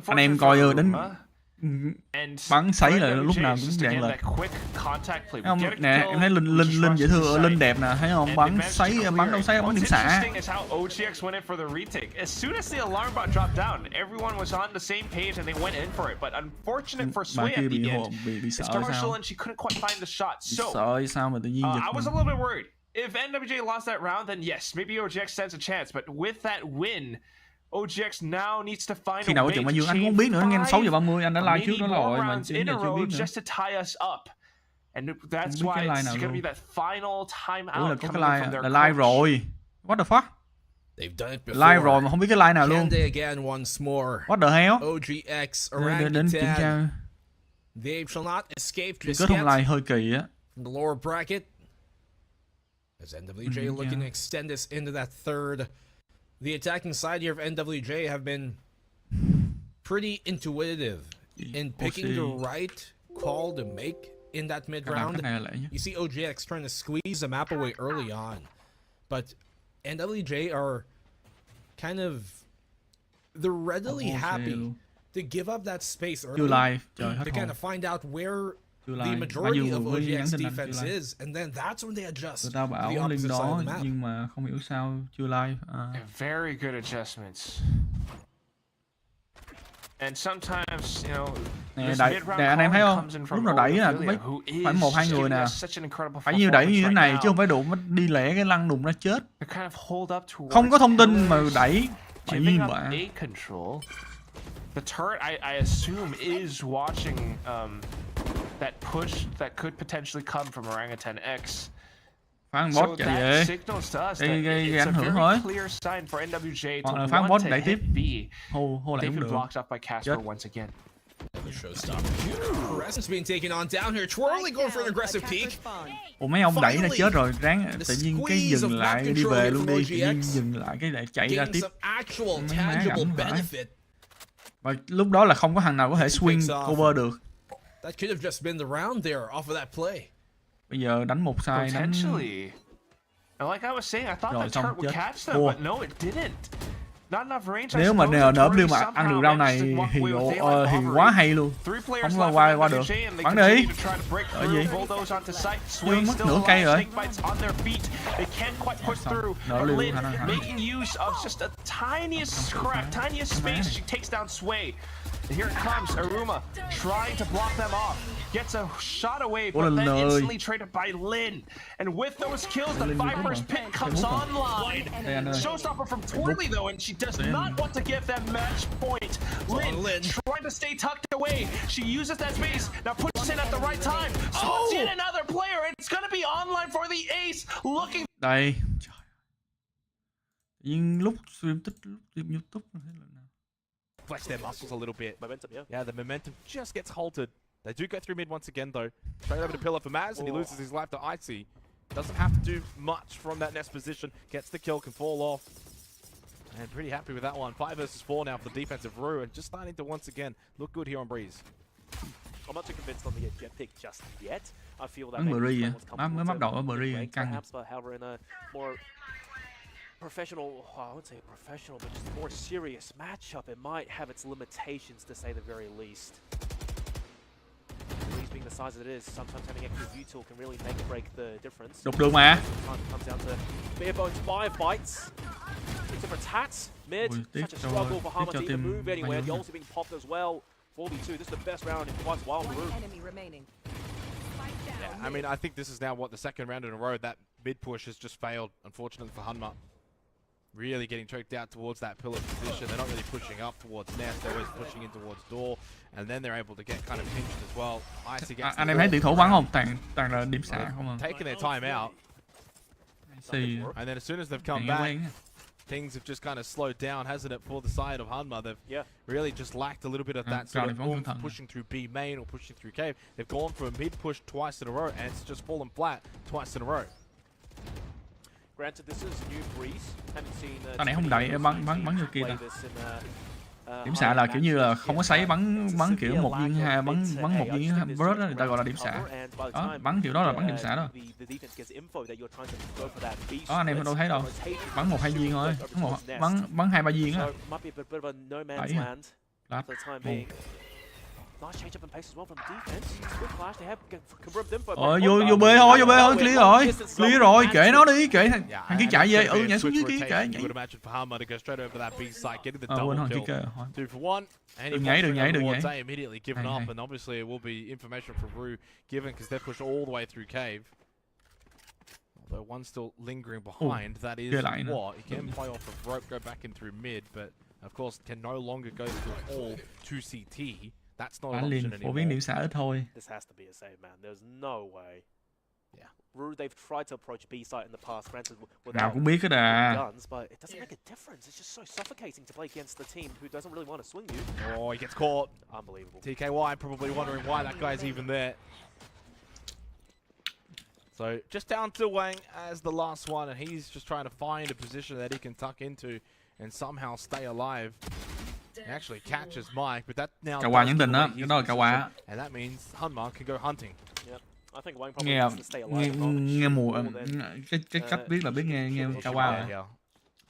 anh em coi đến bắn sấy là lúc nào cũng đạn lệch. Không nè, em thấy Linh dễ thương, Linh đẹp nè, thấy không? Bắn sấy, bắn đâu sấy, bắn điểm xạ. Bà kia bị sợ sao? Sợ sao mà tự nhiên giật mình. If NWJ lost that round, then yes, maybe OGX stands a chance. But with that win, OGX now needs to find khi nào a ở trận way Mai Dương to anh không biết nữa, nghe 6:30 anh đã live trước đó rồi mà in a chưa row biết nữa. just to tie us up. And that's why it's going to be that final time out Có coming cái from their là live rồi. What the fuck? They've done it Live rồi mà không biết cái line nào luôn. What the hell? OGX Đến kiểm tra. They shall not escape just kết thúc live hơi kỳ á. From the lower bracket. As NWJ looking to extend this into that third. The attacking side here of NWJ have been pretty intuitive in picking the right call to make in that mid round. You see OGX trying to squeeze the map away early on, but NWJ are kind of, they're readily happy to give up that space early to kind of find out where the majority of OGX defense is, and then that's when they adjust. Tao bảo link đó nhưng mà không hiểu sao chưa live. Very good adjustments. And sometimes, you know, nè anh em thấy không? Lúc nào đẩy nè cũng phải 1-2 người nè. Phải như đẩy như thế này chứ không phải đụng đi lẻ cái lăn đụng nó chết. Không có thông tin mà đẩy. Chỉ nhiên vậy. The turret, I assume, is watching that push that could potentially come from Orangutan X. Phán bot chạy về. Gây ảnh hưởng thôi. Hoặc là phán bot đẩy tiếp. Hô lại cũng được. Chết. Ủa mấy ông đẩy nó chết rồi, ráng tự nhiên cái dừng lại đi về luôn đi, tự nhiên dừng lại cái lại chạy ra tiếp. Mấy má gặm phải. Và lúc đó là không có thằng nào có thể swing cover được. Bây giờ đánh một sai đánh. Like I was saying, I thought that turret would catch them, but no, it didn't. Not enough range. Nếu mà NW mà ăn được round này thì quá hay luôn. Không qua được. Bắn đi. Ở gì? Chưa mất nửa cây rồi. Nợ liều making use of just a tiniest crack, tiniest space. She takes down Sway. And here it comes, Aruma trying to block them off. Gets a shot away, but then instantly traded by Lin. And with those kills, the Viper's pick comes online. Showstopper from Twirly though, and she does not want to give them match point. Lin trying to stay tucked away. She uses that space, now pushes in at the right time. Spots in another player, and it's gonna be online for the ace. Looking. Đây. Nhưng lúc stream tích, lúc stream YouTube thế là nào? Flex their muscles a little bit. Momentum, yeah, the momentum just gets halted. They do go through mid once again though. Straight over to pillar for Maz, and he loses his life to Icy. Doesn't have to do much from that nest position. Gets the kill, can fall off. And pretty happy with that one. 5 versus 4 now for the defensive Rue, and just starting to once again look good here on Breeze. I'm not too convinced on the jett pick just yet. I feel that Bắn maybe Bri someone's mới bắt đầu ở Bri rank căng. perhaps, but however in a more professional, I wouldn't say professional, but just a more serious matchup, it might have its limitations to say the very least. Breeze being the size that it is, sometimes having extra view tool can really make or break the difference. Đục đường mà. Sometimes it comes down to bare bones 5 bites. Different tats, mid, such a struggle for Hanma to even move anywhere. The ulti being popped as well. 4v2, this is the best round in quite a while. Yeah, I mean, I think this is now the second round in a row that mid push has just failed, unfortunately for Hanma. Really getting choked out towards that pillar position. They're not really pushing up towards nest. They're always pushing in towards door, and then they're able to get kind of pinched as well. Icy gets Anh em thấy tuyển thủ bắn không? Toàn là điểm xạ không à. taking their time out. And then as soon as they've come back, things have just kind of slowed down, hasn't it, for the side of Hanma? They've really just lacked a little bit of that sort of oomph pushing through B main or pushing through cave. They've gone for a mid push twice in a row, and it's just fallen flat twice in a row. Granted, this is new Breeze. Haven't seen. Cái này không đẩy bắn vô kia ta. Điểm xạ là kiểu như là không có sấy bắn kiểu 1 viên 2 bắn 1 viên burst đó, người ta gọi là điểm xạ. Đó, bắn kiểu đó là bắn điểm xạ đó. Đó anh em đâu thấy đâu. Bắn 1-2 viên thôi. Bắn 2-3 viên á. Đấy. Nice change up in pace as well from defense. Good flash. They have confirmed info. Vô B thôi, clear rồi, kệ nó đi, kệ thằng kia chạy về, nhảy xuống dưới kia, kệ nhảy. Quên Đừng nhảy. Immediately given up, and obviously it will be information from Rue given because they're pushed all the way through cave. Although one's still lingering behind, that is what he can play off of rope, go back in through mid, but of course can no longer go through all to CT. That's not an option anymore. Phổ biến điểm xạ ít thôi. This has to be a save, man. There's no way. Yeah. Rue, they've tried to approach B site in the past, granted Nào cũng biết cái guns, but it doesn't make a difference. It's just so suffocating to play against the team who doesn't really want to swing you. Oh, he gets caught. Unbelievable. TKY probably wondering why that guy's even there. So just down to Wang as the last one, and he's just trying to find a position that he can tuck into and somehow stay alive. He actually catches Mike, but that now Cà nhắn tin đó, cái đó là cà and that means Hanma can go hunting. Yep. I think Wang probably needs to stay alive. Nghe mùa cái cách biết là biết nghe cà rồi.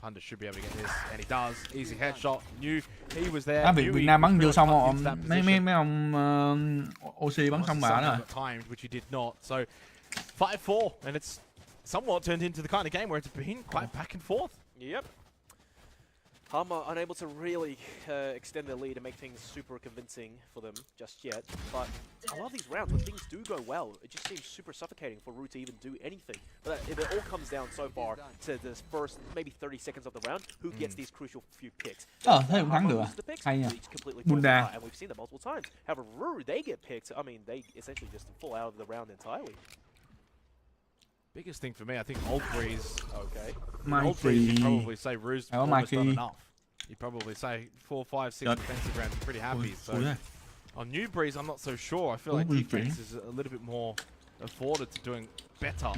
Punda should be able to get this, and he does. Easy headshot. Knew he was there. Việt Nam bắn vô xong rồi, mấy ông OC bắn xong bả rồi. Timed, which he did not. So 5-4, and it's somewhat turned into the kind of game where it's been quite back and forth. Yep. Hanma unable to really extend their lead and make things super convincing for them just yet. But a lot of these rounds, when things do go well, it just seems super suffocating for Rue to even do anything. But it all comes down so far to this first maybe 30 seconds of the round, who gets these crucial few picks. Thế cũng thắng được à? Hay nha. Bunda. And we've seen that multiple times. However, Rue, they get picked. I mean, they essentially just fall out of the round entirely. Biggest thing for me, I think Old Breeze. Okay. Old Breeze, you'd probably say Rue's almost done enough. You'd probably say 4, 5, 6 defensive rounds, pretty happy. So on New Breeze, I'm not so sure. I feel like defense is a little bit more afforded to doing better.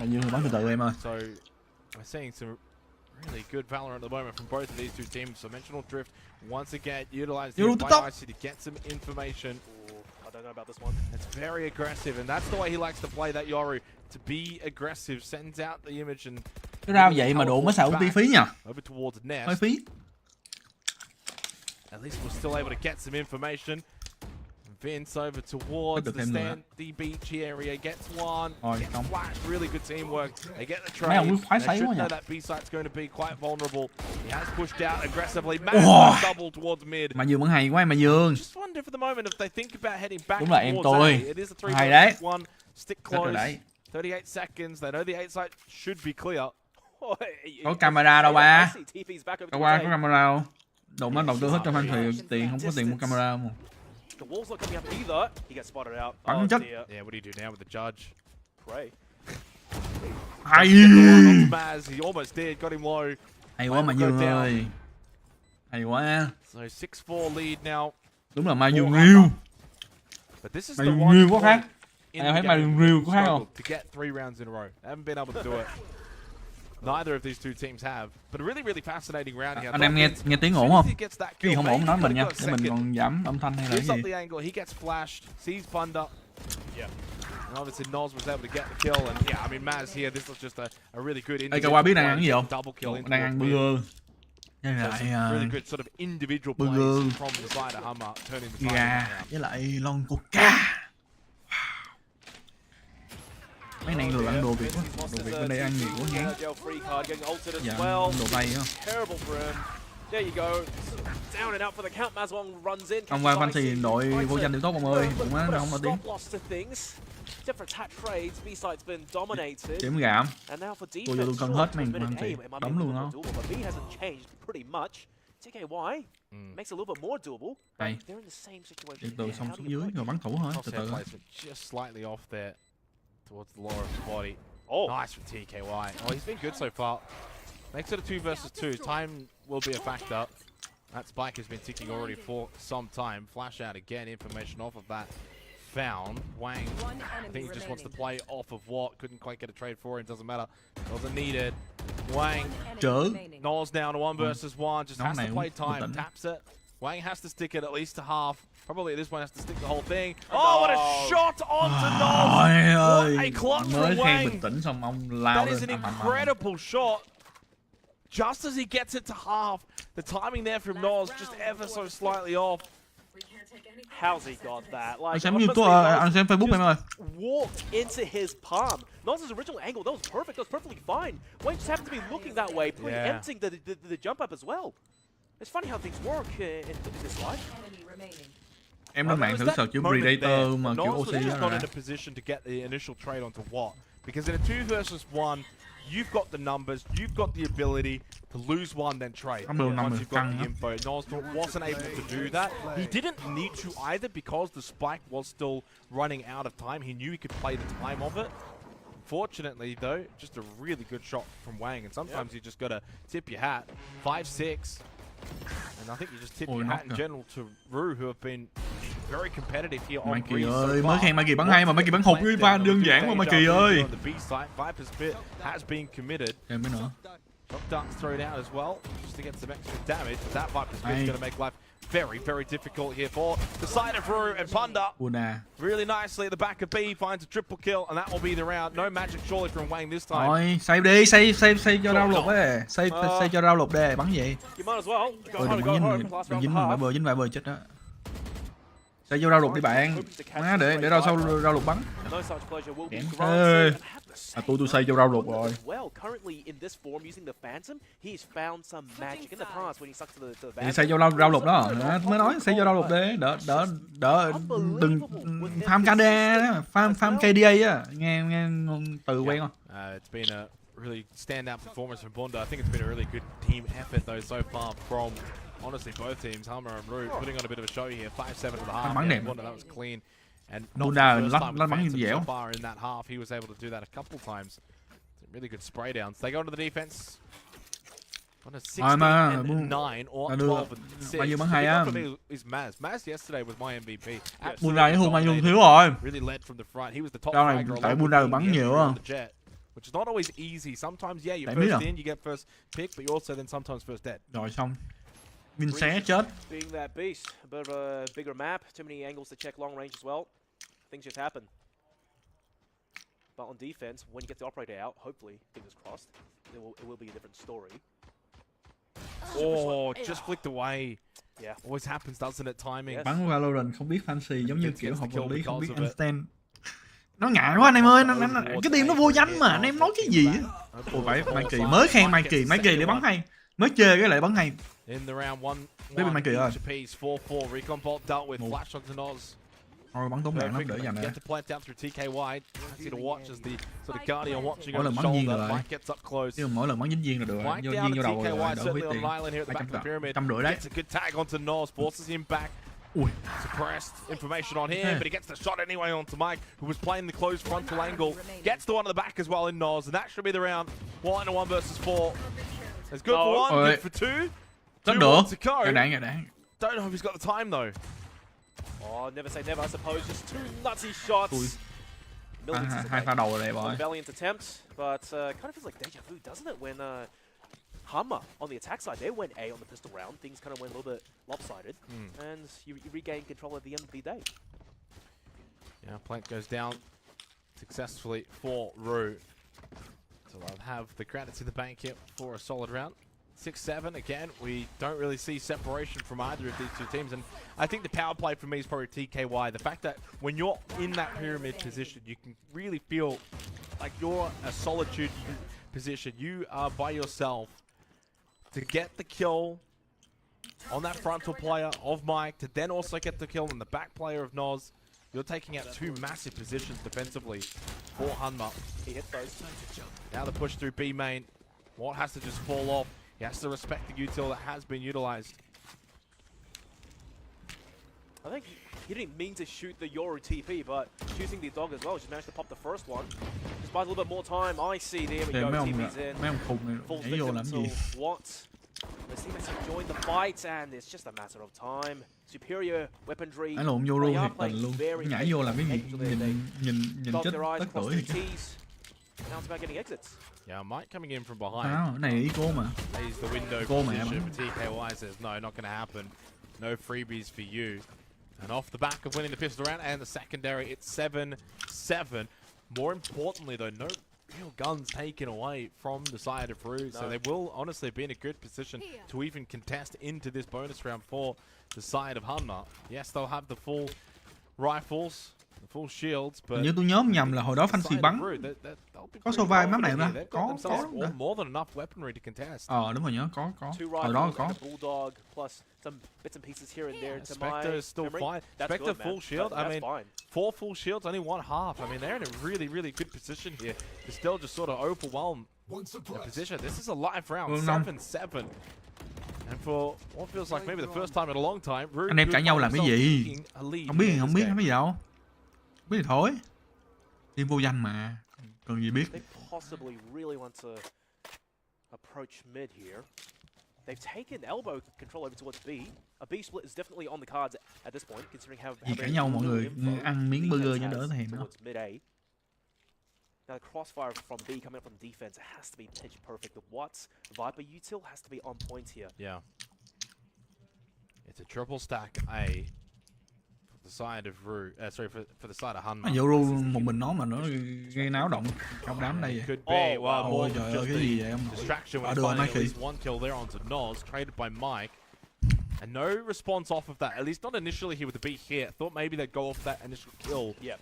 So we're seeing some really good Valorant at the moment from both of these two teams. Dimensional Drift once again utilized by Icy to get some information. I don't know about this one. It's very aggressive, and that's the way he likes to play that Yoru. To be aggressive, sends out the image and cái rao vậy mà độ mới xài ulti phí nhỉ? Over towards Nest. Hơi phí. At least we're still able to get some information. Vince over towards the sandy beachy area, gets one, gets flashed, really good teamwork. They get the trade. They should know that B site's going to be quite vulnerable. He has pushed out aggressively. Mazuong double towards mid. Mazuong vẫn hay quá Mazuong. Just wonder for the moment if they think about heading back Đúng là em towards tôi. A. It is a 3 Hay đấy. versus 1. Stick close. 38 seconds. They know the 8 site should be clear. Có camera đâu ba? Đâu qua có camera đâu? Đụng nó đầu tư hết cho Phan thì tiền không có tiền mua camera không? The walls not coming up either. He gets spotted out. Bắn chết. Yeah, what do you do now with the judge? Pray. Hay. Maz, he almost did, got him low. Hay quá Mazuong ơi. Hay quá. So 6-4 lead now. Đúng là Mazuong riêu. But this is Mazuong riêu có khác. Anh thấy Mazuong riêu có khác không? To get 3 rounds in a row. They haven't been able to do it. Neither of these two teams have. But a really, really fascinating round here. Anh em nghe tiếng ổn không? Cái gì không ổn nói mình nha, để mình còn giảm âm thanh hay là Gives cái up gì. the angle. He gets flashed. Sees Bunda. Yeah. And obviously Noz was able to get the kill. And yeah, I mean Maz here. This was just a really good. Ê, cậu qua biết đang ăn cái gì không? Double kill. Đang ăn burger. Với lại really good sort of individual burger. plays from the side of Hanma, turning the gà với lại lon coca. Mấy này đồ ăn đồ Việt quá. Đồ Việt bên đây ăn nhiều quá nhé. Dạ, đồ Tây á. There you go. Down and out for the count. Mazuong runs in. Hôm qua Fanpage đội vô danh điểm tốt ông ơi, cũng nó không có tiếng. Different tap trades. B-side's been dominated. Điểm gạm. And now for Tôi vô tôi cân hết mình Fanpage. Đấm luôn nó. But B hasn't changed pretty much. TKY makes a little bit more doable. Đây. They're in the same situation. Từ từ xong xuống dưới rồi bắn thủ thôi, từ từ. Just slightly off there towards the lower of his body. Oh, nice from TKY. Oh, he's been good so far. Makes it a 2 versus 2. Time will be a factor. That spike has been ticking already for some time. Flash out again. Information off of that. Found Wang. I think he just wants to play off of what. Couldn't quite get a trade for it. Doesn't matter. Wasn't needed. Wang. Noz down to 1 versus 1. Just has to play time. Taps it. Wang has to stick it at least to half. Probably this one has to stick the whole thing. Oh, what a shot onto Noz! What a clutch from Wang! That is an incredible shot. Just as he gets it to half, the timing there from Noz just ever so slightly off. How's he got that? Like, Anh xem YouTube, anh xem Facebook em ơi. Walked into his palm. Noz's original angle, that was perfect. That was perfectly fine. Wayne just happened to be looking that way, preempting the jump up as well. It's funny how things work in this life. Em lên mạng thử search chữ Predator mà kiểu OC Noz đó not ra. in a position to get the initial trade onto what? Because in a 2 versus 1, you've got the numbers, you've got the ability to lose one, then trade. Once you've got the info. Noz wasn't able to do that. He didn't need to either because the spike was still running out of time. He knew he could play the time of it. Fortunately, though, just a really good shot from Wang. And sometimes you just got to tip your hat. 5-6. And I think you just tip your hat in general to Ru, who have been very competitive here on Mikey ơi, mới khen Mikey bắn hay mà Mikey bắn hụt với pha đơn giản mà Mikey ơi. Viper's bit has been committed. Em biết nữa. Shock darts thrown out as well, just to get some extra damage. But that Viper's bit is going to make life very, very difficult here for the side of Ru and Punda. Really nicely at the back of B, finds a triple kill, and that will be the round. No magic surely from Wang this time. Rồi, save đi, save cho rau lục ấy. Save cho rau lục đi, bắn gì? Đừng dính vài bờ chết đó. Save cho rau lục đi bạn. Má để rau sau rau lục bắn. Ê. À, tôi xây cho rau lục rồi. Thì xây cho rau lục đó. Mới nói xây cho rau lục đi. Đỡ đừng farm KD đó, farm KDA á. Nghe từ quen không? It's been a really standout performance from Bunda. I think it's been a really good team effort though so far from honestly both teams. Hanma and Ru putting on a bit of a show here. 5-7 to the half. Bunda, that was clean. And not the first time with Phantom so far in that half. He was able to do that a couple times. Some really good spray downs. They go into the defense. On a 16-9 or 12-6. For me is Maz. Maz yesterday was my MVP. Bunda hùng anh dùng thiếu rồi. Really led from the front. He was the top fragger. Tại Bunda bắn nhiều á. Which is not always easy. Sometimes yeah, you're first in, you get first pick, but you also then sometimes first dead. Rồi xong. Mình xé chết. Being that beast, a bit of a bigger map, too many angles to check long range as well. Things just happen. But on defense, when you get the operator out, hopefully, fingers crossed, it will be a different story. Oh, just flicked away. Yeah. Always happens, doesn't it? Timing. Bắn Valorant không biết fancy giống như kiểu học vật lý không biết because of it. instant. Nó ngại quá anh em ơi, cái team nó vô danh mà anh em nói cái gì á. Ôi phải Mikey mới khen Mikey để bắn hay, mới chơi cái lại bắn hay. In the round one, Biết bên Mikey rồi. 4-4. Recon Bolt dealt with flash onto Noz. Thôi bắn tốn đạn lắm đỡ dành nè. Get to plant down through TKY. See the watch as the sort of guardian watching Mỗi over lần the bắn viên shoulder. rồi. Mike gets up close. Chứ mỗi lần bắn dính viên là được rồi. Vô viên vô đầu rồi đỡ phí tiền. 150 đấy. Gets a good tag onto Noz, forces him back. Ui. Suppressed information on him, but he gets the shot anyway onto Mike, who was playing the closed frontal angle. Gets the one at the back as well in Noz, and that should be the round. 1-1 versus 4. It's good for one, good for two. Đánh được. Gà đạn. Don't know if he's got the time though. Oh, never say never, I suppose. Just two nutsy shots. Hai pha đầu rồi đây boy. Valiant attempt, but kind of feels like deja vu, doesn't it? When Hanma on the attack side, they went A on the pistol round. Things kind of went a little bit lopsided, and you regain control at the end of the day. Yeah, plant goes down successfully for Rue. So they'll have the credits in the bank here for a solid round. 6-7, again, we don't really see separation from either of these two teams, and I think the power play for me is probably TKY. The fact that when you're in that pyramid position, you can really feel like you're a solitude position. You are by yourself. To get the kill on that frontal player of Mike, to then also get the kill on the back player of Noz, you're taking out two massive positions defensively for Hanma. He hit those. Now the push through B main. Watt has to just fall off. He has to respect the util that has been utilized. I think he didn't mean to shoot the Yoru TP, but choosing the dog as well, just managed to pop the first one. Just buys a little bit more time. I see, there we go, TP's in. Mấy ông khùng này Falls nhảy vô victim làm to gì? Watt. The teammates have joined the fight, and it's just a matter of time. Superior weaponry. Anh lộn vô luôn They are thiệt tình playing luôn. very Nhảy vô làm cái gì? today. Nhìn Dog chết their eyes tất across tuổi the thiệt. T's. Now it's about getting exits. Yeah, Mike coming in from behind. Cái này ý cô mà. Plays the window Cô mẹ position, mà. but TKY says no, not going to happen. No freebies for you. And off the back of winning the pistol round and the secondary, it's 7-7. More importantly, though, no real guns taken away from the side of Rue, so they will honestly be in a good position to even contest into this bonus round for the side of Hanma. Yes, they'll have the full rifles, the full shields, but Như tôi nhớ không nhầm là hồi đó Fancy bắn. Có survive map này không ta? Có. More than enough weaponry to contest. Đúng rồi nhớ, có. Two Hồi đó rifles có. and a bulldog, plus some bits and pieces here and there. To Spectre my is still memory. fine. That's Spectre good, man. full shield. That's I mean, fine. 4 full shields, only 1/2. I mean, they're in a really, really good position here. To still just sort of overwhelm the position. This is a live round, 7-7. And for what feels like maybe the first time in a long time, Rue Anh em cãi nhau làm cái gì? Không biết không cái gì đâu. Không biết thì thôi. Team vô danh mà. Cần gì biết. They possibly really want to approach mid here. They've taken elbow control over towards B. A B split is definitely on the cards at this point, considering how Gì cãi nhau mọi người ăn miếng burger cho đỡ thèm đó. Mid A. Now the crossfire from B coming up from defense, it has to be pitch perfect. The Watts Viper util has to be on point here. Yeah. It's a triple stack A. The side of Rue, sorry, for the side of Hanma. Vô Rue một mình nó mà nó gây náo động trong đám đây. Could be, well, more trời ơi, just cái gì vậy em? distraction Ở when đường finding at Mikey. least one kill there onto Noz, traded by Mike. And no response off of that, at least not initially here with the beat here. Thought maybe they'd go off that initial kill. Yep.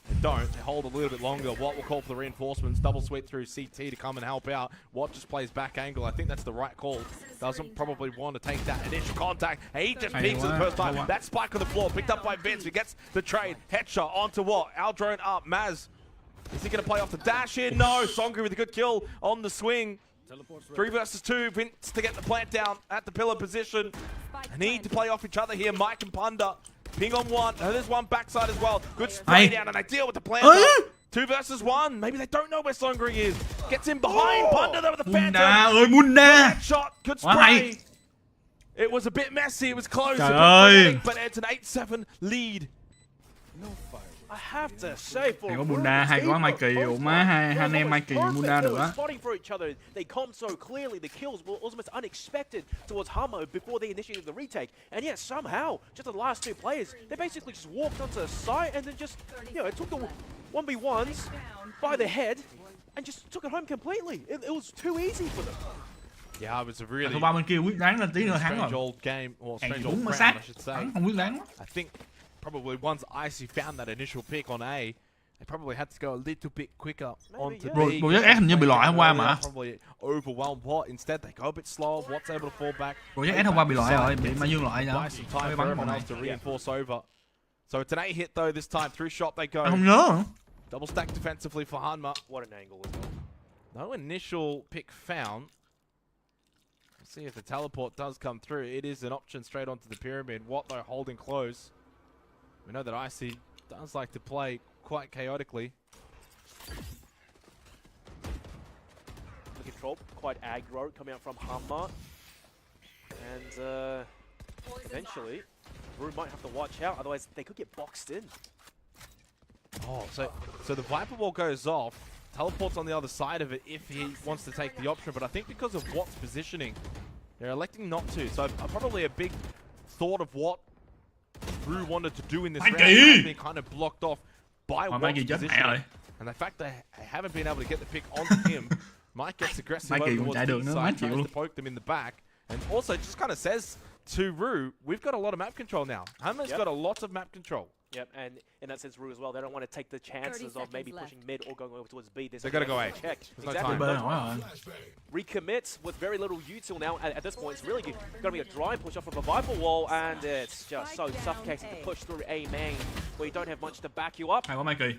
They don't, they hold a little bit longer. Watt will call for the reinforcements, double sweep through CT to come and help out. Watt just plays back angle, I think that's the right call. Doesn't probably want to take that initial contact. He just peeks it the first time. That spike on the floor, picked up by Vince, who gets the trade. Headshot onto Watt, our drone up, Maz. Is he going to play off the dash here? No, Songu with a good kill on the swing. 3 versus 2, Vince to get the plant down at the pillar position. Need to play off each other here, Mike and Punda. Ping on one, and there's one backside as well. Good spray down, and they deal with the plant. 2 versus 1. Maybe they don't know where Songri is. Gets in behind Punda there with the Phantom. Munda! Good shot, good spray. It was a bit messy, it was close, but it's an 8-7 lead. I have to say for Có Munda, hai có Mikey, ủa má hai anh em Mikey Munda được á. Spotting for each other, they come so clearly. The kills were almost unexpected towards Hanma before they initiated the retake, and yet somehow, just the last 2 players, they basically just walked onto the site and then just, it took the 1v1s by the head and just took it home completely. It was too easy for them. Yeah, it was a really Số 3 bên kia quyết đáng lên tí nữa thắng strange rồi. old game, or Hàng strange cũng old mà round, sát. I should say. Thắng không quyết đáng quá. I think probably once Icy found that initial pick on A, they probably had to go a little bit quicker onto B. Rồi Jack hình như bị loại hôm qua mà. Probably overwhelmed What. Instead, they go a bit slower. What's able to fall back. Rồi Jack hôm qua bị loại rồi, bị Mazuong loại Buy rồi. some time Hơi for bắn everyone bọn này. else to reinforce over. So it's an A hit though this time. Through shot they go. Anh không nhớ hả? Double stack defensively for Hanma. What an angle as well. No initial pick found. Let's see if the teleport does come through. It is an option straight onto the pyramid. What they're holding close. We know that Icy does like to play quite chaotically. The control quite aggro coming out from Hanma. And eventually, Rue might have to watch out, otherwise they could get boxed in. Oh, so the Viper Wall goes off. Teleports on the other side of it if he wants to take the option, but I think because of Watt's positioning, they're electing not to. So probably a big thought of what Rue wanted to do in this round has been kind of blocked off by Watt's positioning. And the fact they haven't been able to get the pick onto him, Mike gets aggressive over towards the side, tries to poke them in the back, and also just kind of says to Rue, we've got a lot of map control now. Hanma's got a lot of map control. Yep, and in that sense, Rue as well, they don't want to take the chances of maybe pushing mid or going over towards B. They've got to go A. Check. There's Exactly. no time. Recommit with very little util now. At this point, it's really going to be a dry push off of a Viper Wall, and it's just so suffocating to push through A main, where you don't have much to back you up. Hay quá Mikey.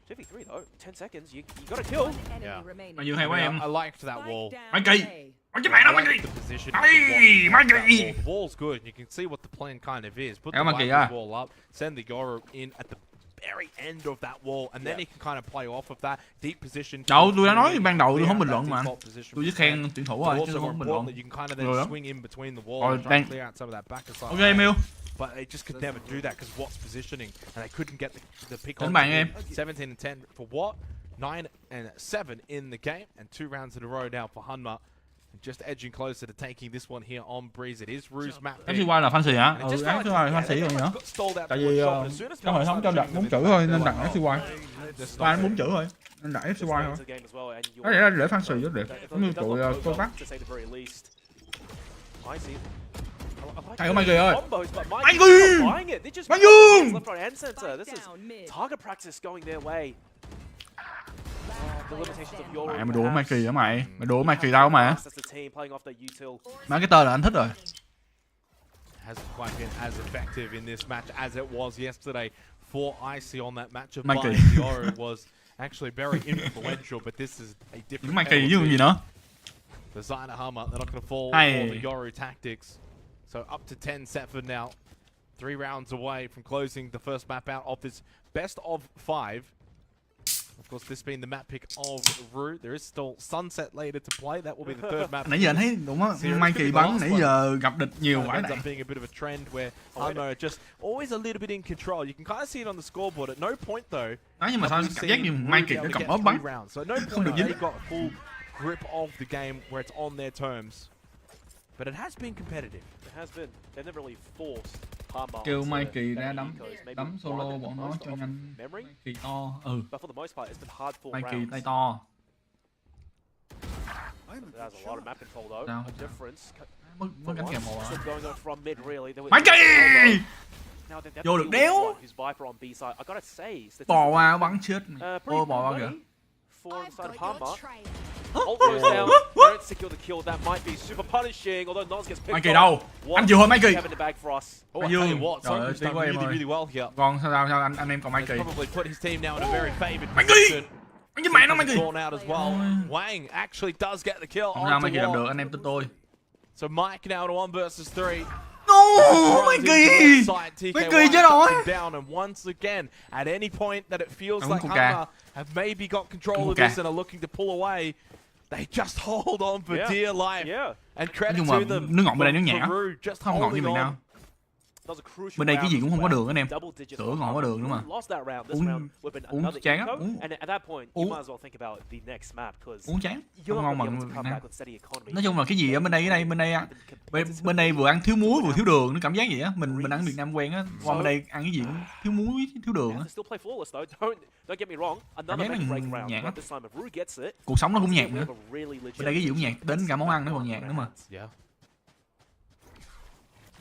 2v3 though, 10 seconds, you got to kill. Yeah. Mazuong hay quá em. I liked that wall. Mikey. Cái mày đó Mikey. The position. Hey, Mikey. The wall's good. You can see what the plan kind of is. Put Yeah, the Mikey, Viper wall up, send the Yoru in at the very end of that wall, and then he can kind of play off of that deep position. Đâu, tôi đã nói ban đầu tôi không bình luận mà. Tôi chỉ khen tuyển thủ rồi chứ không bình luận. You can kind of then swing in between the wall Rồi, and try to clear out some of that back side. Ok Emil. But they just could never do that because Watt's positioning, and they couldn't get the pick Đánh on bạn em. 17 and 10 for Watt, 9 and 7 in the game, and 2 rounds in a row now for Hanma. Just edging closer to taking this one here on Breeze. It is Rue's map pick. FCY là fancy hả? FCY là fancy rồi nhở? Tại vì trong hệ thống cho đặt 4 chữ thôi nên đặt FCY. Ba 4 chữ thôi nên đặt FCY thôi. Có lẽ là để fancy chứ đẹp. Giống như tụi cô bác. Hay quá Mikey ơi. Mikey! Mazuong! Target practice going their way. Mày đùa Mikey hả mày? Mày đùa Mikey tao mà. Mà cái tên là anh thích rồi. Hasn't quite been as effective in this match as it was yesterday for Icy on that match of Mikey. Blind. Yoru was actually very influential, but this is a different Mikey chứ gì nữa. The Reyna Hanma, they're not going to fall Hey. for the Yoru tactics. So up to 10-7 now. 3 rounds away from closing the first map out of this best of 5. Of course, this being the map pick of Rue. There is still Sunset later to play. That will be the third map. Nãy giờ anh thấy đúng á, Mikey bắn nãy giờ gặp địch nhiều quá Ends này. up being a bit of a trend where Hanma are just always a little bit in control. You can kind of see it on the scoreboard. At no point though. Nói nhưng mà sao cảm giác như Mikey nó cầm ốp bắn. So no Không được point dính. they got full grip of the game where it's on their terms. But it has been competitive. It has been. They've never really forced Hanma. Kêu Mikey ra đấm solo bọn nó cho nhanh. Mikey to. But for the most part, it's been hard for Mikey rounds. tay to. It has a lot of map control though. Sao? A difference. Mất cánh kèm màu à. Still going on from mid really. Mikey! Now they've Vô được đéo. Who's Viper on B side. I gotta say, Bò qua bắn chết. pretty Bò qua kìa. for inside of Hanma. Ult goes down. Don't secure the kill. That might be super punishing. Although Nons gets picked Mikey off. đâu? Anh chịu thôi Mikey. Have in the bag for us. Oh, I tell you Dương. what, Trời ơi, Sonku's done tiếc quá em really, ơi. really well here. Còn sao anh em còn He's Mikey. probably put his team now in a very favoured Mikey! position. Anh mẹ nó Mikey. Drawn out as well. Wang actually does get the kill. Không sao onto Mikey làm Watt. được, anh em tin tôi. So Mike now to 1 versus 3. No, Mikey! Mikey chết rồi. Down, and once again, at any point that it feels Đúng like Coca. Hanma have maybe got control Đúng of Coca. this and are looking to pull away, they just hold on for Yeah. dear life. Yeah. And credit Nhưng to mà them nước ngọt bên đây nước for nhẹ. Rue just Không ngọt như holding miền on. Nam. Bên đây cái gì cũng không có đường anh em. Sữa còn không có đường nữa mà. Uống chán lắm. Uống chán. Không ngon bằng nói chung là cái gì ở bên đây bên đây vừa ăn thiếu muối vừa thiếu đường, nó cảm giác vậy á. Mình ăn Việt Nam quen á, qua bên đây ăn cái gì cũng thiếu muối thiếu đường á. Cảm giác nó nhạt lắm. Cuộc sống nó cũng nhạt nữa. Bên đây cái gì cũng nhạt, đến cả món ăn nó còn nhạt nữa mà.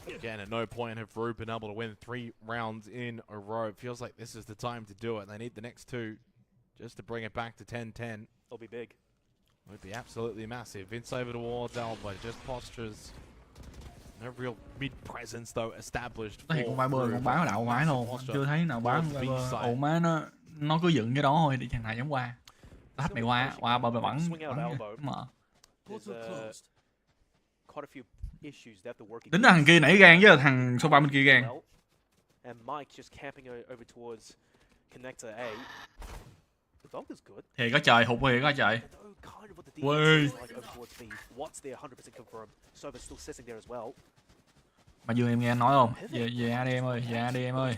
Again, at no point have Ru been able to win 3 rounds in a row. It feels like this is the time to do it. They need the next 2 just to bring it back to 10-10. It'll be big. It would be absolutely massive. Vince over towards Alba, just postures. No real mid presence though established. Thì con Viper con báo đạo mái luôn, chưa thấy nào báo ồ má nó cứ dựng cái đó thôi để thằng này giống qua. Tách mày qua bờ bắn mở. Tính ra thằng kia nảy gan với thằng số 3 bên kia gan. Thì có trời hụt thì có trời. Ui. Mà Dương em nghe nói không? Về AD em ơi, về AD em ơi.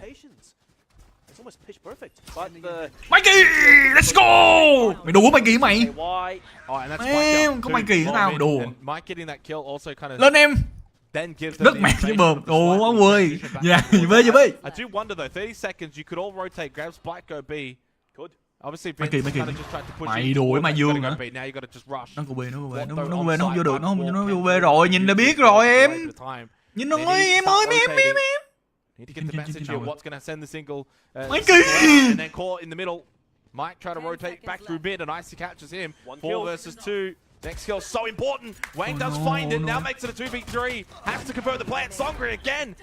Mikey, let's go! Mày đùa Mikey mày. Em có Mikey nữa tao đùa. Lên em. Đất mẹ cái bờm. Đồ quá quê. Dạ, về. I do wonder though, 30 seconds you could all rotate, grab spike, go B. Obviously Vince kind of just tried to push. Mày đùa mà Dương hả? Nó của B, nó không vô được, nó vô B rồi, nhìn đã biết rồi em. Nhìn nó ơi em ơi, em. Need to get the message here. What's gonna send the single? Mikey! And then caught in the middle. Mike try to rotate back through mid, and Icy catches him. 4 versus 2. Next kill so important. Wang does find it. Now makes it a 2v3. Has to convert the play at Songri again.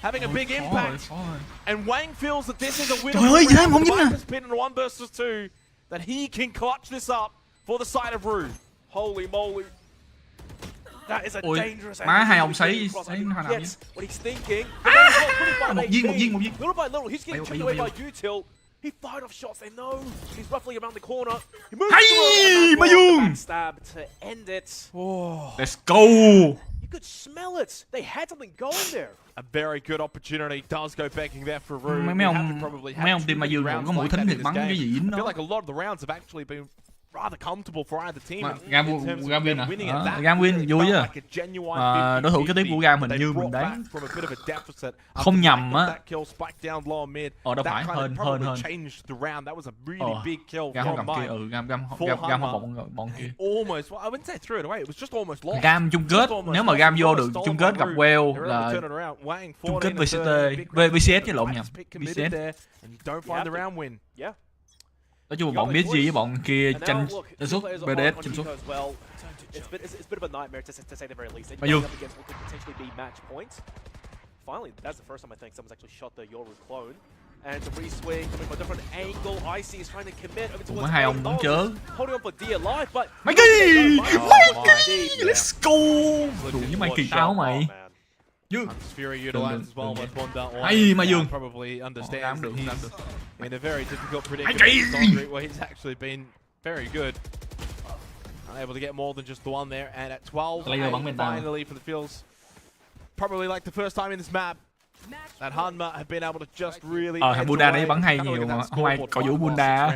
Having a big impact. And Wang feels that this is a win. Pin in a 1 versus 2. That he can clutch this up for the side of Ru. Holy moly. That is a dangerous má hai ông sấy nó nào what he's thinking. một viên. Little by little, he's getting taken away by Util. He fired off shots. They know he's roughly around the corner. He moves through Mazuong! Stab to end it. Let's go. You could smell it. They had something going there. A very good opportunity does go begging there for Ru. Mấy ông team Mazuong có mũi thính thì bắn cái gì nó. I nó. feel like a lot of the rounds have actually been rather comfortable for either team. Gam à? Gam win vui á. Đối thủ kế tiếp của Gam hình như mình đánh không nhầm á. Đâu phải hơn. Gam không cầm kia, Gam không bọn kia. Gam chung kết, nếu mà Gam vô được chung kết gặp Well là chung kết VCS chứ lộn nhầm. VCS. Nói chung bọn biết gì với bọn kia tranh suất BDS tranh suất. Mazuong. Finally, that's the first time I think someone's actually shot the Yoru clone. And the re-swing coming from a different angle. Icy is trying to commit over towards hai ông bắn chớ. Holding on for D alive, but Mikey! Let's go! Đùa với Mikey tao mày. Dương. Hay Mazuong. In a very difficult predicament, where he's actually been very good. Unable to get more than just the one there, and at 12, finally for the Fields, probably like the first time in this map that Hanma have been able to just really. Thằng Bunda đấy bắn hay nhiều mà không ai có vũ Bunda.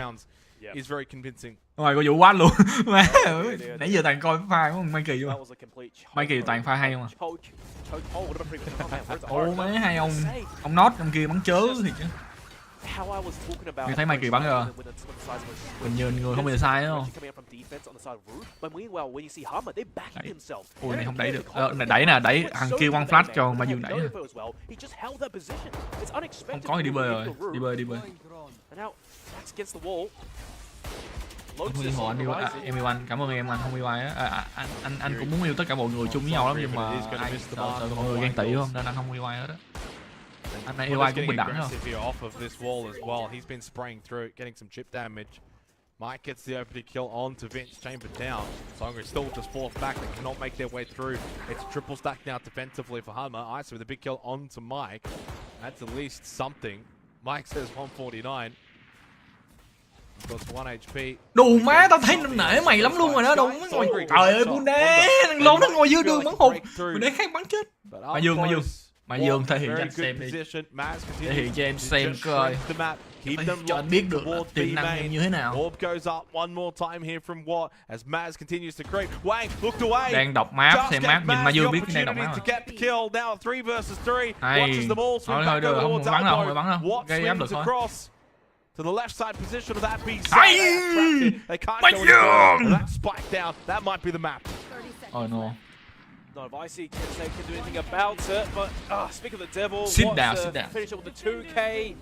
Is very convincing. Ngoài có vũ quá luôn. Nãy giờ toàn coi pha của Mikey luôn. Mikey toàn pha hay không à? Ồ mấy hai ông nót ông kia bắn chớ thì chứ. Mình thấy Mikey bắn rồi. Mình nhìn người không bị sai đúng không? Ui này không đẩy được. Đẩy thằng kia one flash cho Mazuong đẩy. Không có thì đi bơi rồi. Đi bơi. Không yêu anh em yêu anh, cảm ơn em anh không yêu ai á. Anh cũng muốn yêu tất cả mọi người chung với nhau lắm nhưng mà ai sợ mọi người ghen tị không nên anh không yêu ai hết á. Anh này yêu ai cũng bình đẳng không? He's been spraying through, getting some chip damage. Mike gets the opening kill onto Vince, chambered down. Songri still just forced back, they cannot make their way through. It's triple stack now defensively for Hanma. Ice with a big kill onto Mike. That's at least something. Mike says 149. Đủ má, tao thấy nể mày lắm luôn rồi đó, đúng ngồi. Trời ơi Bunda, thằng lón nó ngồi dưới đường bắn hụt. Mình để khác bắn chết. Mazuong. Mazuong thể hiện cho anh xem đi. Thể hiện cho em xem coi. Cho anh biết được là tiềm năng em như thế nào. Orb goes up one more time here from Watt as Maz continues to creep. Wang looked away. Đang đọc map, xem map nhìn Mazuong biết đang đọc map. To get the kill now 3 versus 3. Hay. Watches the ball swing back Được, over không towards bắn đâu, elbow. không bắn đâu. Watt Gây áp lực swings thôi. across to the left side position of that B side. Hay. They can't go anywhere. That spike down. That might be the map. Oh no. Not if Icy can do anything about it, but speak of the devil, Sit Watt's, down, sit down. finish it with the 2K.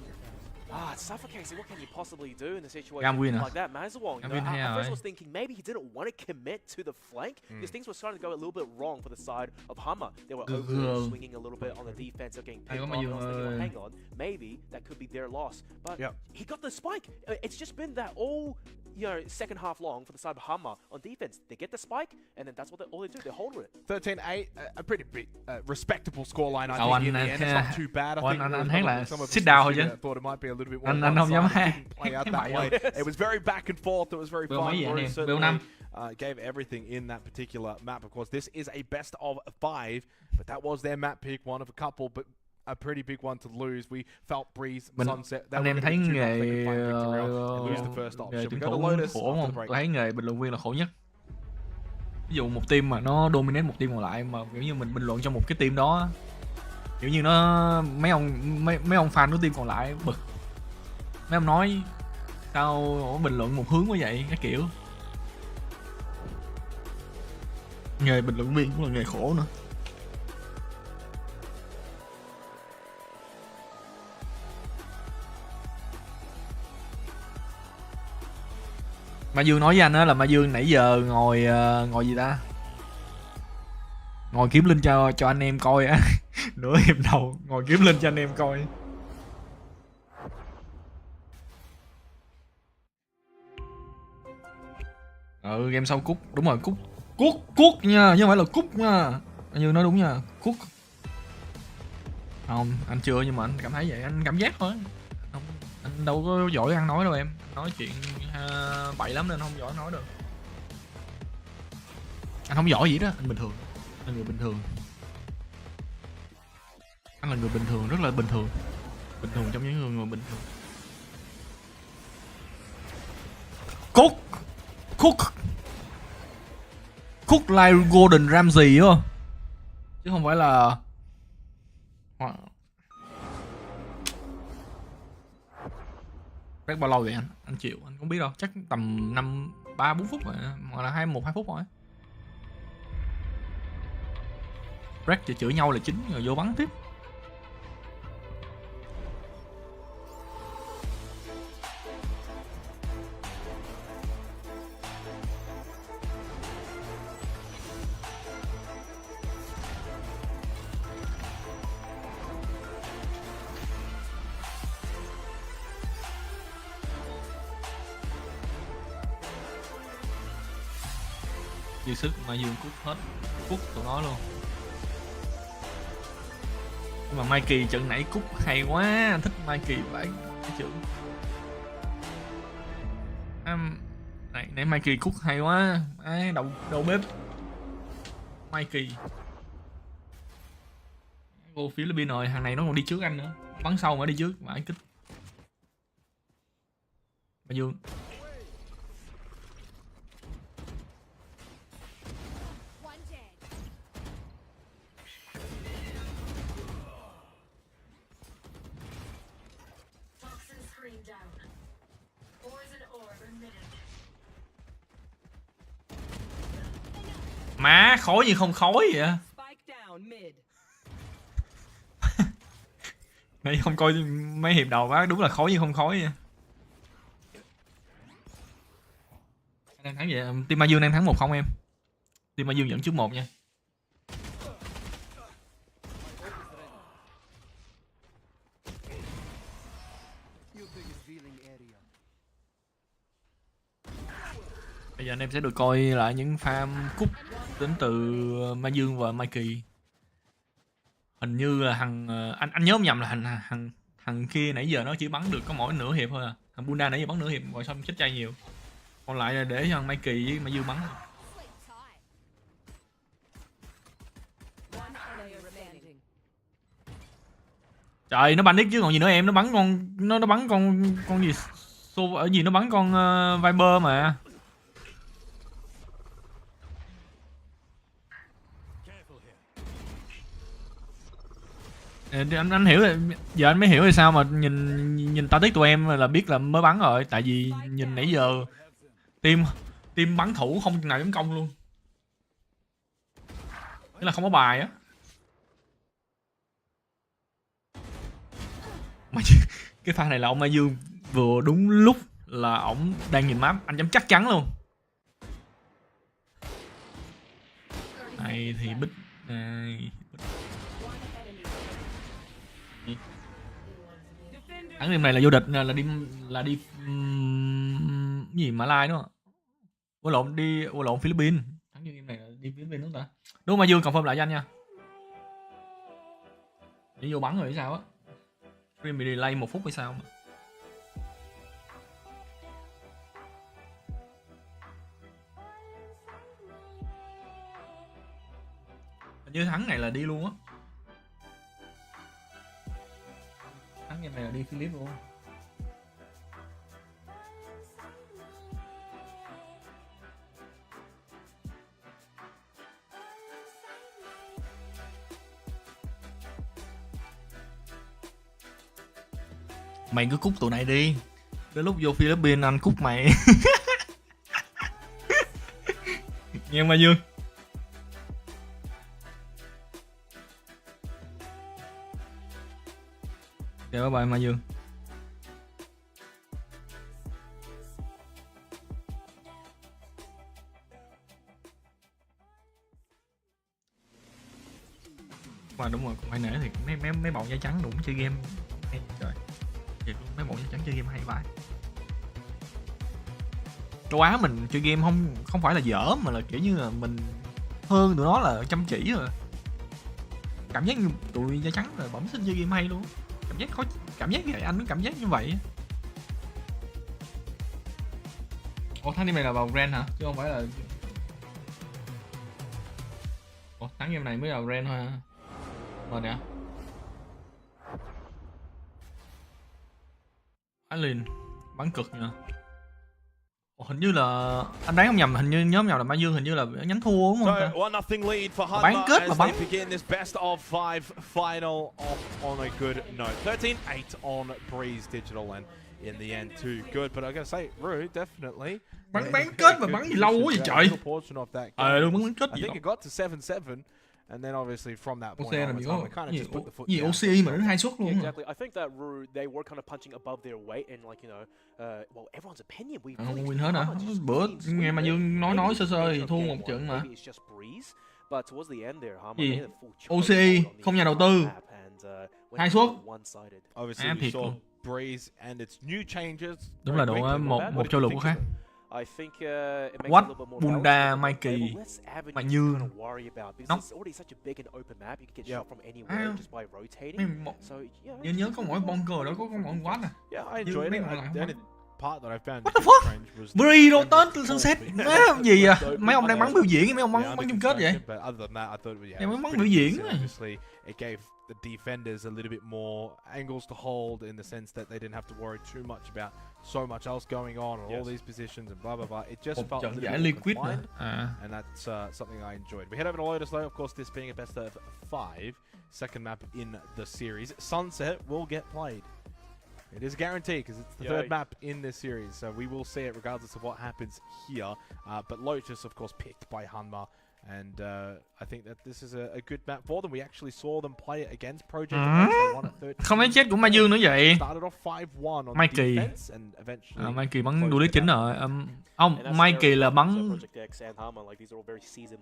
It's suffocating. What can you possibly do in a situation Gam win like that? Mazuong, Gam win I here, first was thinking maybe he didn't want to commit to the flank because things were starting to go a little bit wrong for the side of Hanma. They were over swinging a little bit on the defense, getting picked on. I was thinking, hang on, maybe that could be their loss. But he got the spike. It's just been that all second half long for the side of Hanma on defense. They get the spike, and then that's what all they do. They hold with it. 13-8, a pretty big, respectable scoreline. I Oh, think in the end, it's not too bad. I think anh thấy là some of us sit down thôi chứ. thought it might be a little bit more. Anh không dám one-sided. ha. It didn't play out that way. It was very back and forth. It was very fun. Bruce certainly gave everything in that particular map. Of course, this is a best of 5, but that was their map pick, one of a couple, but a pretty big one to lose. We felt Breeze, Sunset. Anh em thấy nghề Should we tuyển go to thủ Lotus khổ after không? the break? Tôi thấy nghề bình luận viên là khổ nhất. Ví dụ một team mà nó dominate một team còn lại mà kiểu như mình bình luận cho một cái team đó, kiểu như nó mấy ông fan của team còn lại bực. Mấy ông nói sao bình luận một hướng quá vậy cái kiểu. Nghề bình luận viên cũng là nghề khổ nữa. Mazuong nói với anh á là Mazuong nãy giờ ngồi gì ta, ngồi kiếm link cho anh em coi á. Nửa hiệp đầu ngồi kiếm link cho anh em coi. Game sau cút, đúng rồi, cút nha, chứ không phải là cút nha. Mazuong nói đúng nha, cút. Không, anh chưa, nhưng mà anh cảm thấy vậy, anh cảm giác thôi. Anh đâu có giỏi ăn nói đâu em, nói chuyện bậy lắm nên không giỏi nói được. Anh không giỏi gì đó, anh bình thường, anh là người bình thường. Anh là người bình thường, rất là bình thường trong những người bình thường. Cook like Golden Ramsay á, chứ không phải là rất bao lâu vậy anh chịu, anh không biết đâu, chắc tầm 3-4 phút rồi, hoặc là 1-2 phút rồi. Break thì chửi nhau là chính rồi vô bắn tiếp. Dư sức Mazuong cút hết, cút tụi nó luôn. Nhưng mà Mikey trận nãy cút hay quá, anh thích Mikey vậy cái chữ. Nãy Mikey cút hay quá, đầu bếp Mikey. Vô Philippines rồi, thằng này nó còn đi trước anh nữa, bắn sau mà đi trước mà anh kích. Mazuong má khói như không khói vậy. Nãy không coi mấy hiệp đầu quá, đúng là khói như không khói vậy. Đang thắng vậy, team Mazuong đang thắng 1-0 em. Team Mazuong dẫn trước 1 nha. Bây giờ anh em sẽ được coi lại những farm cúp đến từ Mazuong và Mikey. Hình như là anh nhớ không nhầm là thằng kia nãy giờ nó chỉ bắn được có mỗi nửa hiệp thôi à. Thằng Bunda nãy giờ bắn nửa hiệp rồi xong chết chay nhiều. Còn lại là để cho thằng Mikey với Mazuong bắn. Trời, nó bắn đích chứ còn gì nữa em, nó bắn con gì ở gì, nó bắn con Viper mà. Anh hiểu rồi, giờ anh mới hiểu là sao mà nhìn tactic tụi em là biết là mới bắn rồi, tại vì nhìn nãy giờ team bắn thủ không chừng nào dám công luôn, nghĩa là không có bài á. Mà cái pha này là ông Mazuong vừa đúng lúc là ổng đang nhìn map, anh dám chắc chắn luôn. Này thì bích này. Thắng game này là vô địch, là đi gì Mã Lai đúng không? Ủa lộn Philippines. Thắng game này là đi Philippines đúng không ta? Đúng mà Dương confirm lại cho anh nha. Đi vô bắn rồi hay sao á? Stream bị delay 1 phút hay sao mà. Hình như thắng này là đi luôn á. Thắng game này là đi Philip luôn. Mày cứ cút tụi này đi, đến lúc vô Philippines anh cút mày. Nghe mà Dương. Chào các bạn Mai Dương. Mà đúng rồi, cũng phải nể thì mấy bọn da trắng đúng chơi game hay trời. Thiệt luôn, mấy bọn da trắng chơi game hay vãi. Châu Á mình chơi game không phải là dở mà là kiểu như là mình hơn tụi nó là chăm chỉ rồi. Cảm giác như tụi da trắng là bẩm sinh chơi game hay luôn. Cảm giác vậy, anh cũng cảm giác như vậy. Ủa thắng game này là vào Grand hả? Chứ không phải là... Ủa thắng game này mới vào Grand thôi hả? Rồi nè. Alien bắn cực nha. Ủa, hình như là anh đoán không nhầm, hình như nhớ không nhầm là Mai Dương hình như là nhánh thua đúng không ta? 1-0 lead for Hanma Bán kết mà as bắn. they begin this best of 5 final off on a good note. 13-8 on Breeze Digital and in the end too good, but I gotta say, Rue definitely Bán kết mà bắn gì lâu quá vậy trời? Đúng bắn kết gì I think it got to 7-7. And then obviously from that point OC on, làm we kind of just put the foot gì down. OCI mà đến 2 suất luôn. Exactly. I think that they were kind of punching above their weight and like, you know, well, everyone's opinion. Không win hết hả? Bữa nghe mà Dương nói sơ sơ thì thua một trận mà. Gì? OCI không nhà đầu tư. 2 suất. Obviously we saw Breeze and its new changes. Đúng là độ một châu lục của khác. I think it makes What? a little bit more Bunda, balance. Mikey, Less avenues Mạnh to Dương. kind of worry about because it's already such a big and open map. You can get shot from anywhere just by rotating. So yeah. Nhớ có mỗi bunker đó có mỗi quát à. Yeah, I enjoyed it. The only part that I found What the fuck? strange was Bree rotate sunset. Gì à? Mấy ông đang bắn biểu diễn, mấy ông bắn chung kết vậy? But other than that, I thought yeah, Em it was bắn pretty biểu diễn decent. này. Obviously, it gave the defenders a little bit more angles to hold in the sense that they didn't have to worry too much about so much else going on and all these positions and blah blah blah. It just felt a little bit confined, and that's something I enjoyed. We head over to Lotus though, of course, this being a best of 5, second map in the series. Sunset will get played. It is guaranteed because it's the third map in this series, so we will see it regardless of what happens here. But Lotus, of course, picked by Hanma. And I think that this is a good map for them. We actually saw them play it against Project. They won at 13. Không thấy chết của Mai Dương nữa vậy. Started off 5-1 on Mikey. defense and eventually Mikey bắn duelist chính rồi. Ông Mikey là bắn.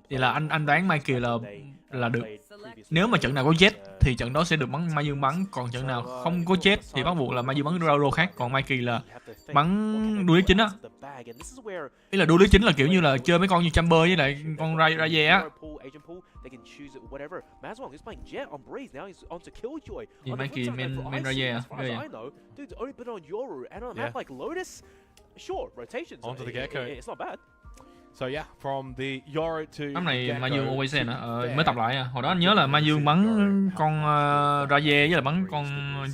Vậy là anh đoán Mikey là được. Nếu mà trận nào có jett thì trận đó sẽ được bắn Mai Dương bắn, còn trận nào không có jett thì bắt buộc là Mai Dương bắn Raro khác. Còn Mikey là bắn duelist chính á. Ý là duelist chính là kiểu như là chơi mấy con như Chamber với lại con raze á. Gì Mikey main raze à? Dude's only been on Yoru and on a map like Lotus. Sure, rotations. Onto the Gecko. It's not bad. So yeah, from the Euro to Năm này Gecko, Mazuong always to nữa, mới tập lại à. Hồi đó anh nhớ là Mazuong bắn con raze với là bắn con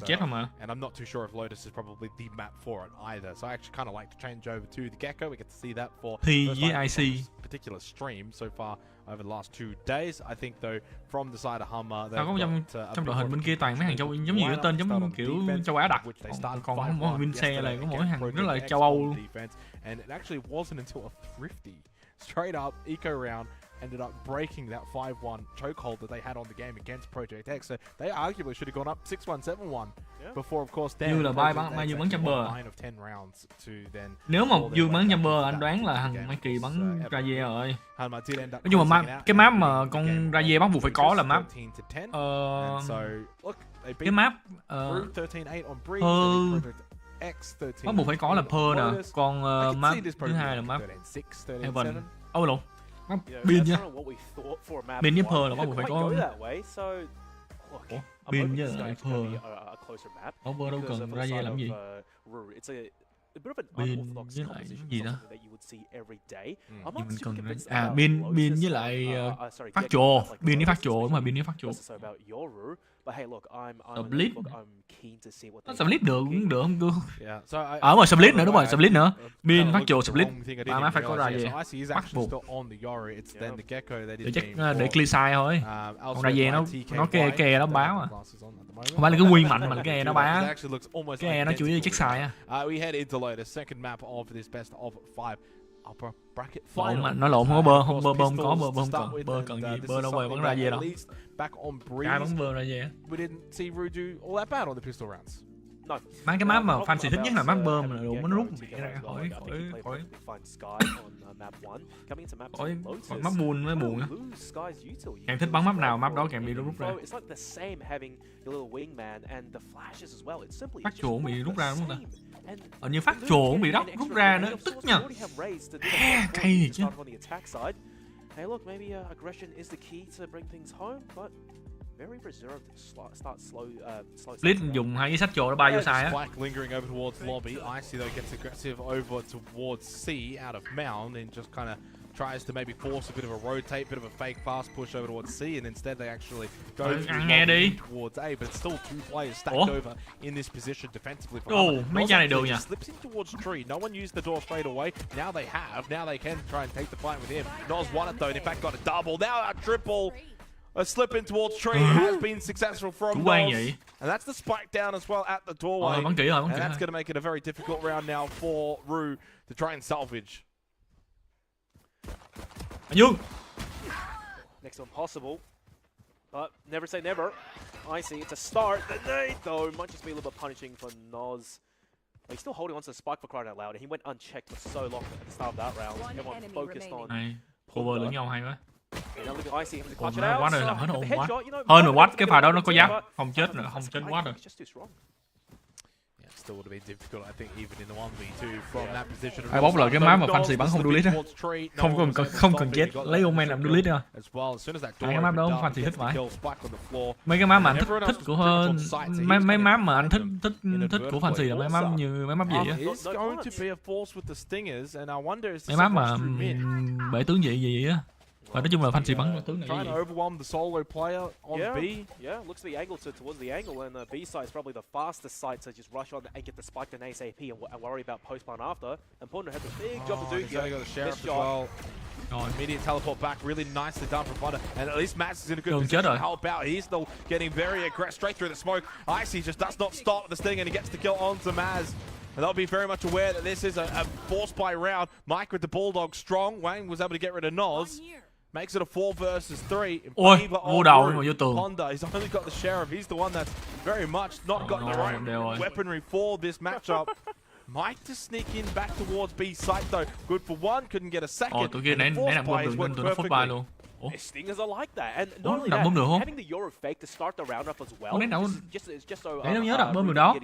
jett không mà. And I'm not too sure if Lotus is probably the map for it either. So I actually kind of like to change over to the Gecko. We get to see that for Thi first với time IC. on this particular stream so far over the last 2 days. I think though from the side of Hanma, Sao có trong đội hình bên kia toàn mấy hàng châu giống như cái tên giống kiểu châu Á đặt. Còn mỗi Vin xe này có mỗi hàng rất là châu Âu luôn. And it actually wasn't until a thrifty straight up eco round ended up breaking that 5-1 chokehold that they had on the game against Project X. So they arguably should have gone up 6-1, 7-1 before, of course, then Như là Mazuong bắn jumper. Nếu mà Dương bắn jumper, anh đoán là thằng Mai Kỳ bắn raze rồi. Nói chung là cái map mà con raze bắt buộc phải có là map cái map bắt buộc phải có là Pearl nè, còn map thứ hai là map Heaven. Lộn, map Bin nhá. Bin với Pearl là bắt buộc phải có. Bin với lại Pearl. Over đâu cần raze làm gì? Bin với lại gì đó? Nhưng mình cần Bin với lại phát trồ. Bin với phát trồ, đúng rồi, Bin với phát trồ. Split. Split được cũng được không cơ. Mà split nữa, đúng rồi, split nữa. Bin phát trồ split. Mà má phải có ra gì? Bắt buộc. Để chắc để clear side thôi. Còn ra về nó ke nó báo à. Không phải là cái nguyên mạnh mà là cái e nó bá. Cái e nó chủ yếu là check side á. Nó lộn không có bơ, không bơ không có bơ không cần. Bơ cần gì? Bơ đâu bơ bắn ra về đâu. Cái bắn bơ ra về. Mấy cái map mà fancy thích nhất là map bơm là đủ nó rút ra khỏi map buồn mới buồn á. Càng thích bắn map nào map đó càng bị rút ra. Phát trồ cũng bị rút ra đúng không ta? Như phát trồ cũng bị rút ra nữa, tức nha. Cay gì chứ. Hey, look, maybe aggression is the key to bring things home, but very reserved. Start slow. Split dùng hai cái sách trồ nó bay vô sai á. Spike lingering over towards lobby. Icy though gets aggressive over towards C out of Mound and just kind of tries to maybe force a bit of a rotate, bit of a fake fast push over towards C, and instead they actually go towards A, but it's still 2 players stacked over in this position defensively. Mấy cha này được nha. Slips in towards Tree. No one used the door straight away. Now they have. Now they can try and take the fight with him. Nos won it though, and in fact got a double. Now a triple. A slip in towards Tree has been successful from Nos. And that's the spike down as well at the doorway. And that's going to make it a very difficult round now for Ru to try and salvage. Next one possible, but never say never. I see it's a start. The nade though might just be a little bit punishing for Nos. He's still holding on to the spike for crying out loud, and he went unchecked for so long at the start of that round. Everyone focused on. Cover lẫn nhau hay quá. Quá rồi, làm hết hồn quá. Hơn rồi Watt, cái pha đó nó có giáp. Không chết nữa, không chết Watt rồi. Ai bóc lại cái map mà fancy bắn không duelist á. Không cần chết, lấy Úc.Mình làm duelist nữa. Cái map đó fancy thích vậy. Mấy cái map mà anh thích của hơn mấy map mà anh thích của fancy là mấy map như mấy map gì á. Mấy map mà bể tướng gì á. Và nói chung là fancy bắn tướng này. Trying to overwhelm the solo player on B. Yeah, looks the angle towards the angle, and the B side is probably the fastest side to just rush on and get the spike and ASAP and worry about post-plant after. And Ponder has a big job to do here. Got the sheriff as well. Immediate teleport back, really nicely done from Ponder. And at least Max is in a good position to help out. He's still getting very aggressive straight through the smoke. Icy just does not stop the sting, and he gets the kill onto Maz. And they'll be very much aware that this is a force buy round. Mike with the Bulldog strong. Wang was able to get rid of Nos. Makes it a 4 versus 3. Ôi, vô đầu nhưng mà vô tường. Honda, he's only got the sheriff. He's the one that's very much not got the right weaponry for this matchup. Mike to sneak in back towards B site though. Good for one, couldn't get a second. Tụi kia nãy làm bom đường nên tụi nó phốt bài luôn. Stingers are like that, and not only that, having the Euro fake to start the round up as well. Just so nhớ đặt bom được đó.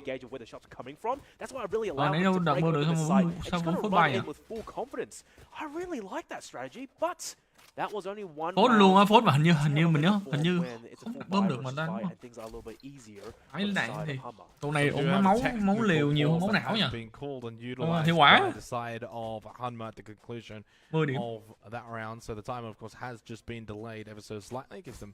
That's why I really allow him to break into the side. It's kind of run in with full confidence. I really like that strategy, but That was only one Phốt round. luôn á, phốt mà hình như mình nhớ, When hình như it's a không full bơm buy được mà versus ta. buy and things are a little bit easier Ấy on the này side thì of Hanma. tụi này So ủng you have máu technical liều nhiều hơn balls máu that não has nha. been called and utilized hiệu quả. by the side of Hanma at the conclusion 10 điểm. of that round. So the time, of course, has just been delayed ever so slightly. Gives them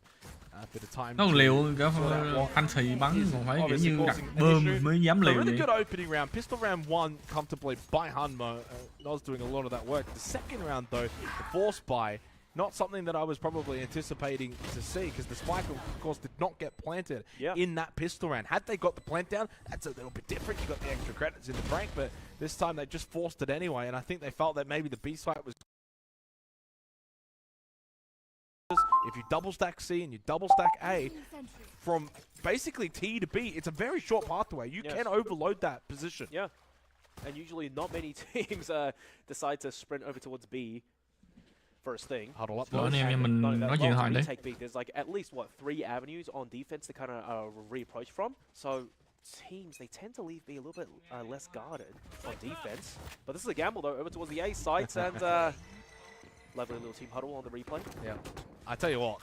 a bit of time. Nó còn liều cả sort out what thanh xì bắn còn phải kiểu obviously như đặt causing an bơm issue. mới dám A liều really vậy. good opening round. Pistol round one comfortably by Hanma. Noz doing a lot of that work. The second round, though, the force buy, not something that I was probably anticipating to see, because the spike, of course, did not get planted in that pistol round. Had they got the plant down, that's a little bit different. You got the extra credits in the break, but this time they just forced it anyway, and I think they felt that maybe the B site was... If you double stack C and you double stack A, from basically T to B, it's a very short pathway. You can overload that position. Yeah, and usually not many teams decide to sprint over towards B first thing. Huddle up. Anh em mình nói chuyện hỏi đấy. Take B, there's like at least what 3 avenues on defense to kind of reapproach from. So teams, they tend to leave B a little bit less guarded on defense. But this is a gamble though, over towards the A site, and lovely little team huddle on the replay. Yeah, I tell you what,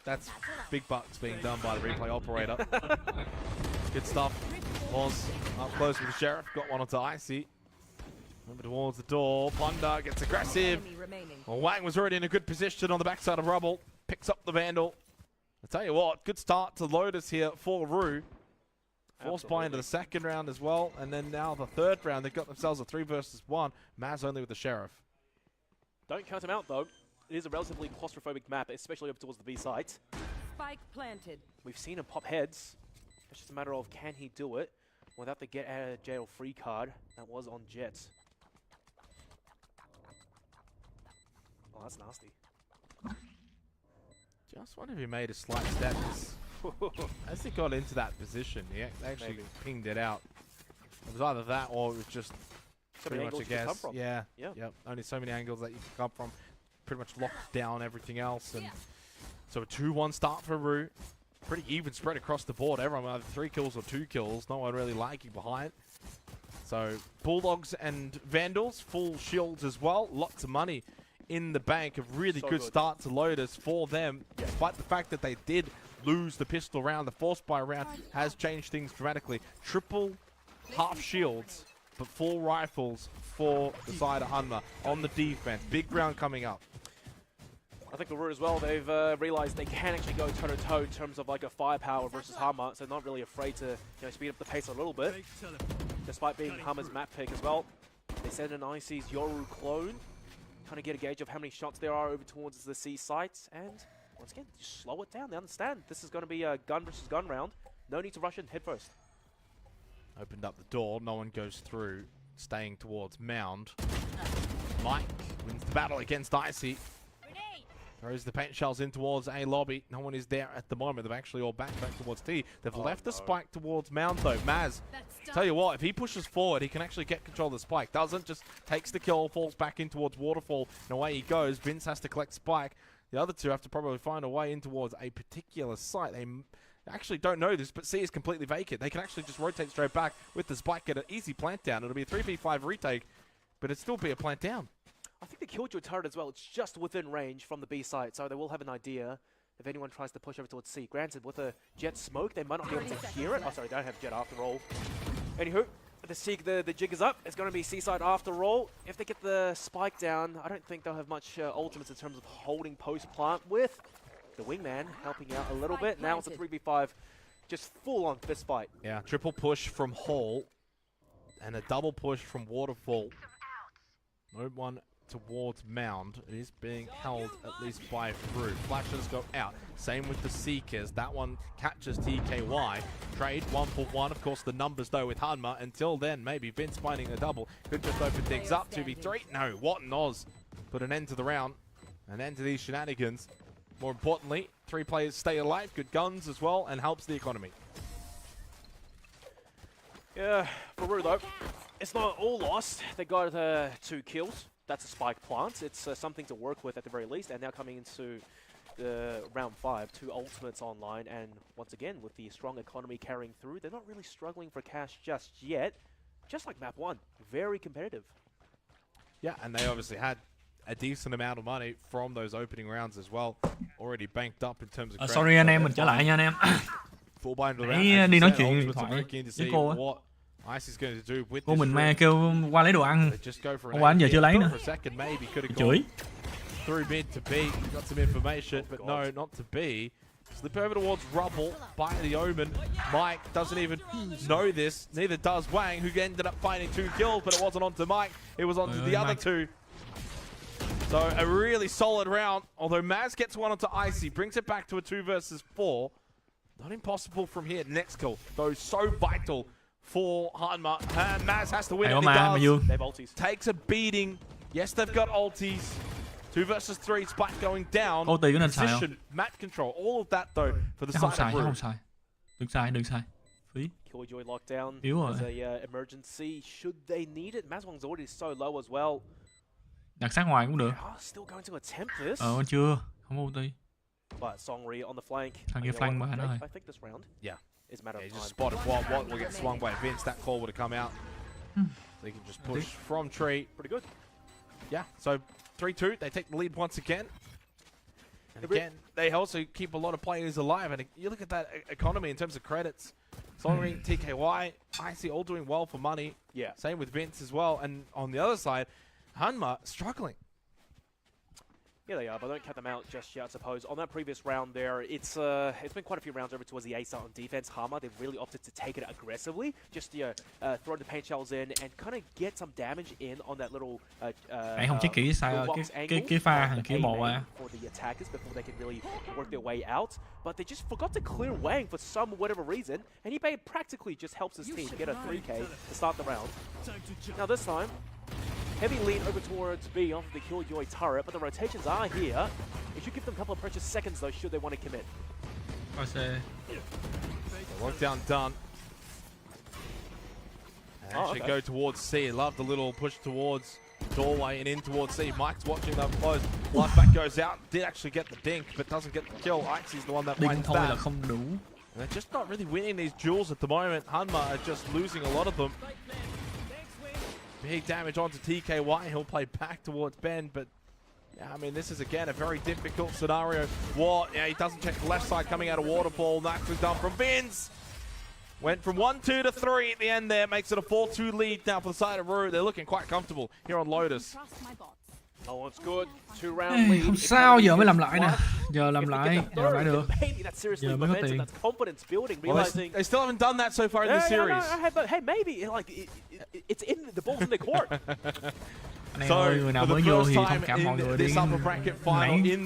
that's big bucks being done by the replay operator. Good stuff. Was up close with the sheriff, got one onto Icy. Over towards the door, Plunder gets aggressive. Well, Wang was already in a good position on the backside of Rubble. Picks up the Vandal. I tell you what, good start to Lotus here for Rue. Force buy into the second round as well, and then now the third round, they've got themselves a 3 versus 1. Maz only with the Sheriff. Don't count him out though. It is a relatively claustrophobic map, especially over towards the B site. Spike planted. We've seen him pop heads. It's just a matter of can he do it without the get out of jail free card that was on Jett. Oh, that's nasty. Just wonder if he made a slight step. As he got into that position, he actually pinged it out. It was either that or it was just pretty much a guess. Yeah. Only so many angles that you can come from. Pretty much locked down everything else. And so a 2-1 start for Rue. Pretty even spread across the board. Everyone either 3 kills or 2 kills. No one really lagging behind. So Bulldogs and Vandals, full shields as well. Lots of money in the bank. A really good start to Lotus for them. Despite the fact that they did lose the pistol round, the force buy round has changed things dramatically. Triple half shields, but 4 rifles for the side of Hanma on the defense. Big round coming up. I think the Rue as well, they've realized they can actually go toe-to-toe in terms of like a firepower versus Hanma, so not really afraid to speed up the pace a little bit. Despite being Hanma's map pick as well. They send an Icy's Yoru clone, trying to get a gauge of how many shots there are over towards the C sites, and once again, just slow it down. They understand this is going to be a gun versus gun round. No need to rush in head first. Opened up the door, no one goes through, staying towards Mound. Mike wins the battle against Icy. Throws the paint shells in towards A lobby. No one is there at the moment. They've actually all back towards T. They've left the spike towards Mound though. Maz, tell you what, if he pushes forward, he can actually get control of the spike. Doesn't, just takes the kill, falls back in towards Waterfall, and away he goes. Vince has to collect spike. The other two have to probably find a way in towards a particular site. They actually don't know this, but C is completely vacant. They can actually just rotate straight back with the spike, get an easy plant down. It'll be a 3v5 retake, but it'd still be a plant down. I think they killed your turret as well. It's just within range from the B site, so they will have an idea if anyone tries to push over towards C. Granted, with a Jett smoke, they might not be able to hear it. Oh, sorry, they don't have Jett after all. Anywho, the jig is up. It's going to be C side after all. If they get the spike down, I don't think they'll have much ultimates in terms of holding post plant with the wingman helping out a little bit. Now it's a 3v5, just full-on fist fight. Yeah, triple push from Hall and a double push from Waterfall. No one towards Mound. It is being held at least by Rue. Flashes go out. Same with the Seekers. That one catches TKY. Trade 1 for 1. Of course, the numbers though with Hanma. Until then, maybe Vince finding a double. Could just open things up. 2v3. No, what an Oz. Put an end to the round. An end to these shenanigans. More importantly, 3 players stay alive. Good guns as well, and helps the economy. Yeah, for Rue though, it's not all lost. They got 2 kills. That's a spike plant. It's something to work with at the very least. And now coming into the round 5, 2 ultimates online. And once again, with the strong economy carrying through, they're not really struggling for cash just yet. Just like map 1, very competitive. Yeah, and they obviously had a decent amount of money from those opening rounds as well. Already banked up in terms of Sorry anh em, mình trở lại nha anh em. Full bind around. Nãy đi nói chuyện điện thoại với cô á. Cô mình me kêu qua lấy đồ ăn. Hôm qua anh giờ chưa lấy nữa. Chửi. Through mid to B, got some information, but no, not to B. Slip over towards Rubble by the Omen. Mike doesn't even know this, neither does Wang, who ended up finding 2 kills, but it wasn't onto Mike, it was onto the other 2. So a really solid round, although Maz gets one onto Icy, brings it back to a 2 versus 4. Not impossible from here. Next kill, though, so vital for Hanma. And Maz has to win it, and he does. They have ultis. Takes a beating. Yes, they've got ultis. 2 versus 3, Spike going down. Ulti có nên xài không? Position, map control, all of that though for the Chắc không side xài, of chắc Rue. không xài. Đừng xài. Phí. Killjoy lockdown Yếu rồi. as a emergency should they need it. Mazuong's already so low as well. Đặt sát ngoài cũng được. Still going to attempt this. Chưa, không ulti. But Songri on the flank. Thằng kia flank mà nó rồi. I think this round. Yeah. Is a matter Yeah, of just time. spotted what will get swung by Vince. That call would have come out. They can just push from tree. Pretty good. Yeah, so 3-2, they take the lead once again. And again, they also keep a lot of players alive. And you look at that economy in terms of credits. Songri, TKY, Icy all doing well for money. Yeah. Same with Vince as well. And on the other side, Hanma struggling. Yeah, they are, but don't count them out just yet, I suppose. On that previous round there, it's been quite a few rounds over towards the A side on defense. Hanma, they've really opted to take it aggressively, just throw the paint shells in and kind of get some damage in on that little Nãy không check kỹ sai cái pha thằng kia một à. For the attackers before they can really work their way out. But they just forgot to clear Wang for some whatever reason, and he practically just helps his team get a 3K to start the round. Now this time, heavy lean over towards B off the Killjoy turret, but the rotations are here. It should give them a couple of precious seconds though, should they want to commit. Lockdown done. And actually go towards C. Love the little push towards doorway and in towards C. Mike's watching them close. Life back goes out. Did actually get the dink, but doesn't get the kill. Icy's the one that wins that. And they're just not really winning these duels at the moment. Hanma are just losing a lot of them. Big damage onto TKY. He'll play back towards Ben, but yeah, I mean, this is again a very difficult scenario. Yeah, he doesn't check the left side coming out of Waterfall. Nicely done from Vince. Went from 1-2 to 3 at the end there. Makes it a 4-2 lead now for the side of Rue. They're looking quite comfortable here on Lotus. Oh, it's good. 2-round lead. Không sao, giờ mới làm lại nè. Giờ làm lại được. Giờ mới có tiền. That's confidence building, realizing they still haven't done that so far in this series. But hey, maybe it's in the balls in the court. Người nào mới vô thì thông cảm mọi người đi. Nãy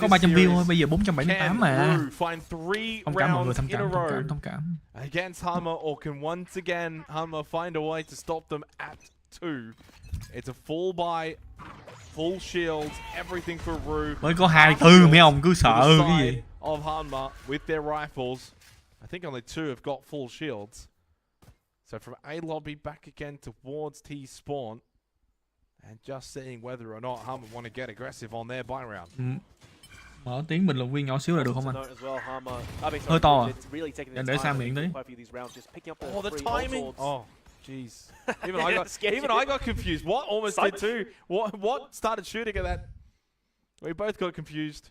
có 300 view thôi, bây giờ 478 mà. Thông cảm mọi người, thông cảm. Against Hanma, or can once again Hanma find a way to stop them at 2? It's a full buy, full shields, everything for Rue. Mới có 24 mấy ông cứ sợ cái gì. Of Hanma with their rifles. I think only 2 have got full shields. So from A lobby back again towards T spawn. And just seeing whether or not Hanma want to get aggressive on their buy round. Mở tiếng bình luận viên nhỏ xíu là được không anh? Hơi to à? Để sang miệng tí. Oh, the timing! Oh, jeez. Even I got confused. What almost did too? What started shooting at that? We both got confused.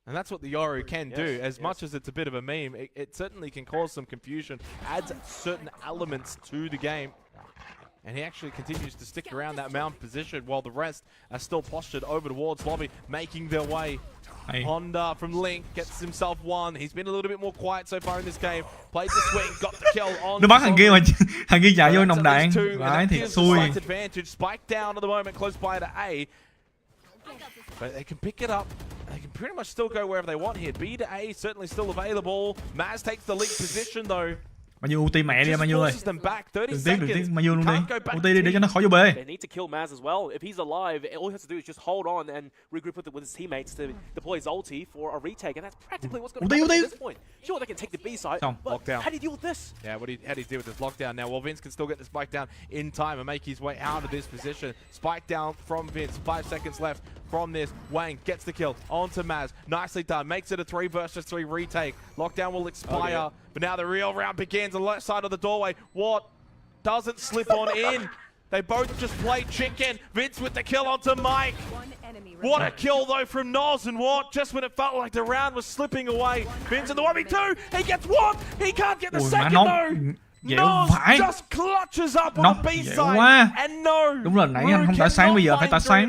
And that's what the Yoru can do. As much as it's a bit of a meme, it certainly can cause some confusion, adds certain elements to the game. And he actually continues to stick around that mound position while the rest are still postured over towards lobby, making their way. Honda from Link gets himself one. He's been a little bit more quiet so far in this game. Played the swing, got the kill on. Nó bắt thằng kia mà thằng kia chạy vô nòng đạn. Vãi thiệt xui. Advantage, spike down at the moment, close by to A. But they can pick it up. They can pretty much still go wherever they want here. B to A certainly still available. Maz takes the lead position though. Mazuong ulti mẹ đi em Mazuong ơi. Đừng tiếc, Mazuong luôn đi. Ulti đi để cho nó khỏi vô B. They need to kill Maz as well. If he's alive, all he has to do is just hold on and regroup with his teammates to deploy his ulti for a retake, and that's practically what's going to happen at this point. Sure, they can take the B side, but lockdown. How do you deal with this? Yeah, how do you deal with this lockdown now? Well, Vince can still get the spike down in time and make his way out of this position. Spike down from Vince. 5 seconds left from this. Wang gets the kill onto Maz. Nicely done. Makes it a 3 versus 3 retake. Lockdown will expire. But now the real round begins on the left side of the doorway. What doesn't slip on in? They both just played chicken. Vince with the kill onto Mike. What a kill though from Noz, and what? Just when it felt like the round was slipping away. Vince in the 1v2. He gets one. He can't get the second though. Noz just clutches up on the B side. And no. Đúng là nãy anh không tỏa sáng, bây giờ phải tỏa sáng.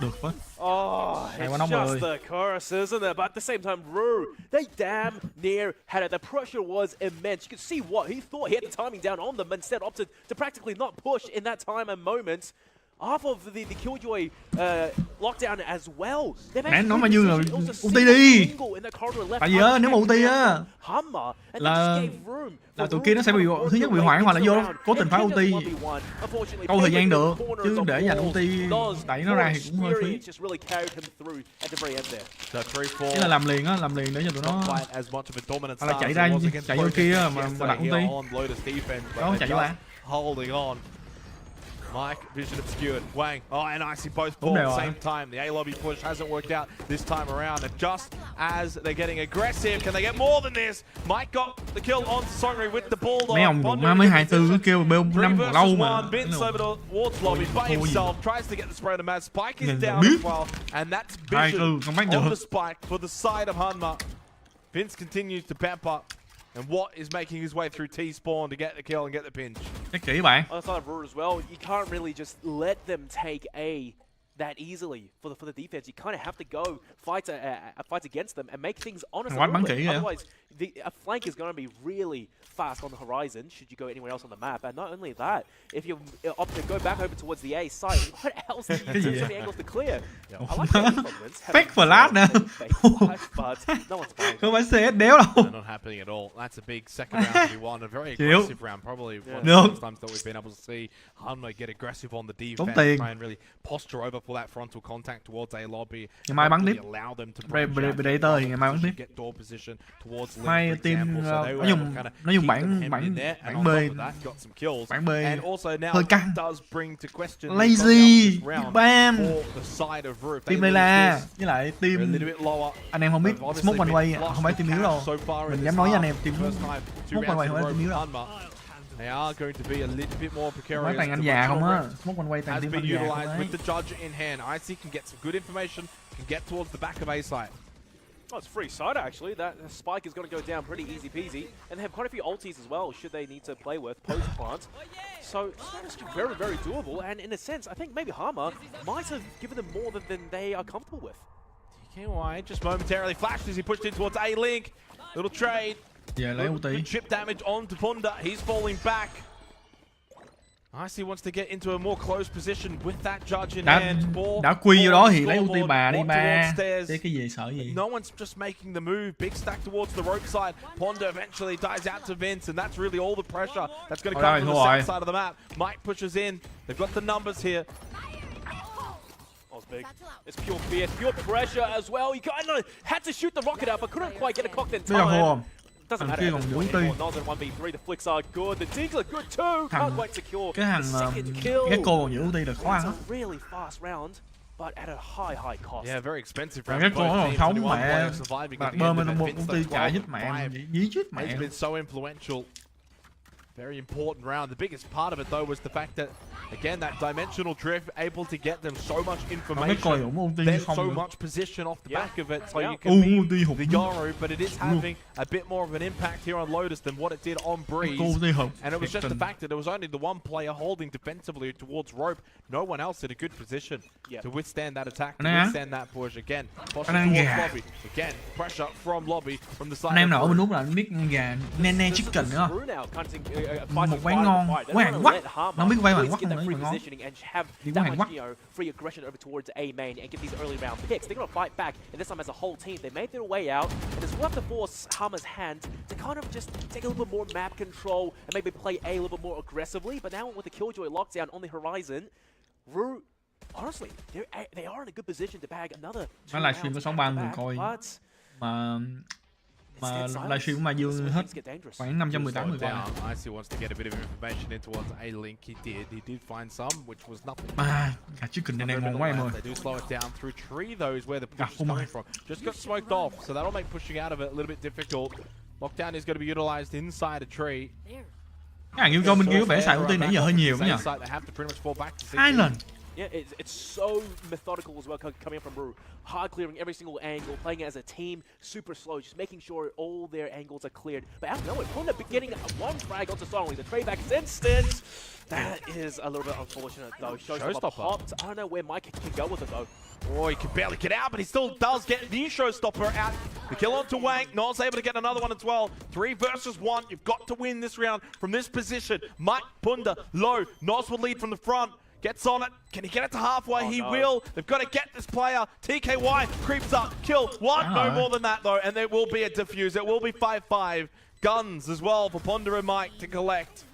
Được quá. Oh, it's just the chorus, isn't it? But at the same time, Rue, they damn near had it. The pressure was immense. You could see what he thought. He had the timing down on them, but instead opted to practically not push in that time and moment. Half of the Killjoy lockdown as well. Nãy nói mà như là ulti đi. Tại vì nếu mà ulti á là tụi kia nó sẽ bị thứ nhất bị hoảng, hoặc là vô cố tình phá ulti câu thời gian được, chứ để dành ulti đẩy nó ra thì cũng hơi phí. Chỉ là làm liền để cho tụi nó hoặc là chạy vô kia mà đặt ulti đó, chạy vô bạn. Mike, vision obscured. Wang. Oh, and I see both balls at the same time. The A lobby push hasn't worked out this time around. And just as they're getting aggressive, can they get more than this? Mike got the kill on Songri with the ball. Mấy ông mới 24 kêu bêu 5 lâu mà. Vince over towards lobby by himself. Tries to get the spray to Maz. Spike is down as well. And that's vision on the spike for the side of Hanma. Vince continues to pamp up. And what is making his way through T-spawn to get the kill and get the pinch? Chắc kỹ bạn. On the side of Root as well, you can't really just let them take A that easily for the defense. You kind of have to go fight against them and make things honest a little bit. Otherwise, a flank is going to be really fast on the horizon should you go anywhere else on the map. And not only that, if you opt to go back over towards the A site, what else do you do? So many angles to clear. I like the confidence. Fake flash nè. Không phải CS đéo đâu. Not happening at all. That's a big second round to be won. A very aggressive round. Probably one of the first times that we've been able to see Hanma get aggressive on the defense. Try and really posture over for that frontal contact towards A lobby. Ngày mai bắn tiếp. Predator thì ngày mai bắn tiếp. Mai team nó dùng bản B hơi căng. Lazy, bam. Team Layla với lại team anh em không biết Smoke One Way không phải team yếu đâu. Mình dám nói với anh em team Smoke One Way không phải team yếu đâu. They are going to be a little bit more precarious. Mấy tàng anh già không á. Smoke One Way tàng team anh già không ấy. With the judge in hand, IC can get some good information, can get towards the back of A site. Oh, it's free side actually. That spike is going to go down pretty easy peasy, and they have quite a few ultis as well. Should they need to play with post plant, so it's very very doable. And in a sense, I think maybe Hanma might have given them more than they are comfortable with. TKY just momentarily flashed as he pushed in towards A link. Little trade. Yeah, good chip damage onto Punda. He's falling back. IC wants to get into a more close position with that judge in hand. Đã quy vô đó thì lấy ulti bà đi ba. Thế cái gì sợ gì? No one's just making the move. Big stack towards the rope side. Ponda eventually dies out to Vince, and that's really all the pressure that's going to come from the south side of the map. Mike pushes in. They've got the numbers here. Big. It's pure fear, it's pure pressure as well. You kind of had to shoot the rocket out, but couldn't quite get it cocked in time. Doesn't matter. Noz in 1v3, the flicks are good, the digs are good too. Can't quite secure the second kill. Cái cô giữ ulti là khó ăn. It's a really fast round, but at a high cost. Yeah, very expensive round. Cái cô nó sống mẹ. Bạc bơm lên một ulti chạy hết mẹ, dí chết mẹ. It's been so influential. Very important round. The biggest part of it though was the fact that again that dimensional drift able to get them so much information, then so much position off the back of it, so you can beat the Yoru, but it is having a bit more of an impact here on Lotus than what it did on Breeze. And it was just the fact that there was only the one player holding defensively towards rope, no one else in a good position to withstand that attack, to withstand that push. Again, towards lobby. Again, pressure from lobby from the side. Anh em nào bên Úc là biết gà nhen chicken nữa. Một quán ngon, quán Hàn Quốc. Nó biết quay Hàn Quốc không nữa, mà ngon. Đi quán Hàn Quốc. Free aggression over towards A main and get these early round picks. They're going to fight back, and this time as a whole team, they made their way out, and it's we'll have to force Hanma's hand to kind of just take a little bit more map control and maybe play A a little bit more aggressively. But now with the Killjoy lockdown on the horizon, Root, honestly, they are in a good position to bag another. Nó livestream có 63 người coi, mà livestream của Mazuong hết khoảng 518 người coi. IC wants to get a bit of information in towards A link. He did find some, which was nothing. Cả chicken này ngon quá em ơi. They do slow it down through tree though is where the push is coming from. Just got smoked off, so that'll make pushing out of it a little bit difficult. Lockdown is going to be utilized inside a tree. Cái hàng Yuko bên kia có vẻ xài ulti nãy giờ hơi nhiều nhỉ? 2 lần. Yeah, it's so methodical as well coming from Ru. Hard clearing every single angle, playing it as a team, super slow, just making sure all their angles are cleared. But out of nowhere, from the beginning, one frag onto Songley, the trade back is instant. That is a little bit unfortunate though. Showstopper popped. I don't know where Mike can go with it though. Oh, he can barely get out, but he still does get the Showstopper out. The kill onto Wang, Nos able to get another one as well. 3 versus 1, you've got to win this round from this position. Mike, Punda, low, Nos will lead from the front. Gets on it. Can he get it to halfway? He will. They've got to get this player. TKY creeps up. Kill one. No more than that, though. And there will be a defuse. It will be 5-5. Guns as well for Ponder and Mike to collect.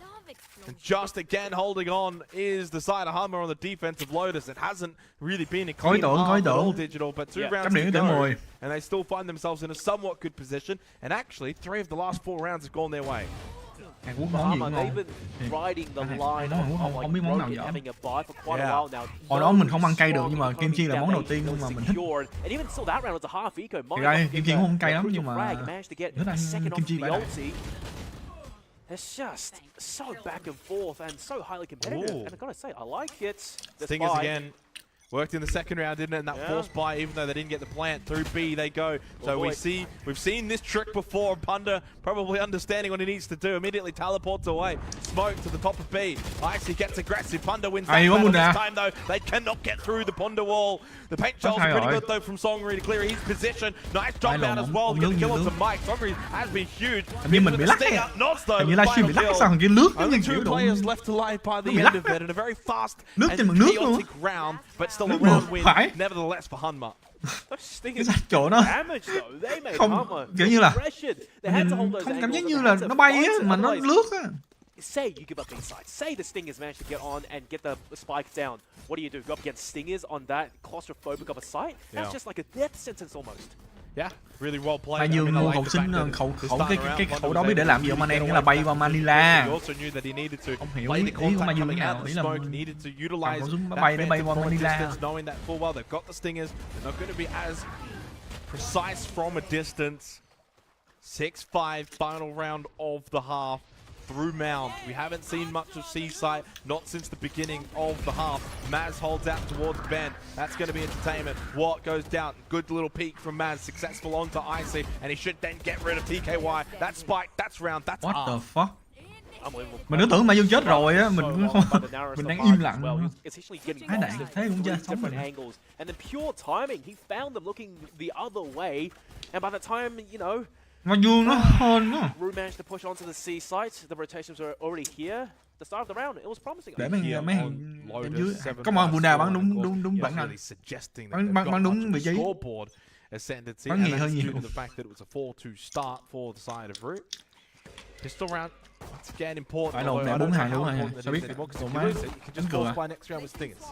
And just again holding on is the side of Hanma on the defensive Lotus. It hasn't really been a clean half at all digital, but 2 rounds to go. And they still find themselves in a somewhat good position. And actually, 3 of the last 4 rounds have gone their way. They've been riding the line of like Rocket having a buy for quite a while now. Hồi đó mình không ăn cay được nhưng mà kim chi là món đầu tiên mà mình thích. And even still that round was a half eco. Thì đây kim chi không ăn cay lắm nhưng mà rất là kim chi vậy. It's just so back and forth and so highly competitive. And I gotta say, I like it. Stingers again. Worked in the second round, didn't it? And that forced buy, even though they didn't get the plant, through B they go. So we've seen this trick before. Punda probably understanding what he needs to do. Immediately teleports away. Smoke to the top of B. Icy gets aggressive. Punda wins that battle this time though. They cannot get through the Punda wall. The paint shells are pretty good though from Songri to clear his position. Nice drop down as well to get the kill onto Mike. Songri has been huge. Hình như mình bị lắc à? Hình như livestream bị lắc sao? Hình như lướt Only 2 players left alive by the end of it in a very fast and chaotic round, but still a round win nevertheless for Hanma. Cái chỗ nó không kiểu như là mình không cảm giác như là nó bay á mà nó lướt á. Say you give up inside. Say the Stingers manage to get on and get the spike down. What do? Go up against Stingers on that claustrophobic of a site? That's just like a death sentence almost. Yeah, really well played. Hai Dương mua khẩu sinh cái khẩu đó biết để làm gì không anh em? Nghĩa là bay qua Manila. Không hiểu ý của Mai Dương thế nào. Ý là khẩu súng bay để bay qua Manila. Knowing that full well, they've got the Stingers. They're not going to be as precise from a distance. 6-5 final round of the half. Through Mound. We haven't seen much of Seaside, not since the beginning of the half. Maz holds out towards Ben. That's going to be entertainment. Watt goes down. Good little peek from Maz. Successful onto Icy. And he should then get rid of TKY. That's spike. That's round. That's What the fuck? Mình cứ tưởng Mai Dương chết rồi á, mình đang im lặng. Hai đạn thế cũng chưa sống rồi. And then pure timing, he found them looking the other way. And by the time, you know, Mai Dương nó hên quá. Ru managed to push onto the C site. The rotations were already here. The start of the round, it was promising. Để mấy hàng dưới. Có mọi Bunda bắn đúng bản năng. Bắn đúng vị trí. Bắn nhẹ hơi nhiều. Pistol round. Once again important. Phải lộn, 4 hàng đúng rồi. Sao biết? Đồ má. Just close by next round with Stingers.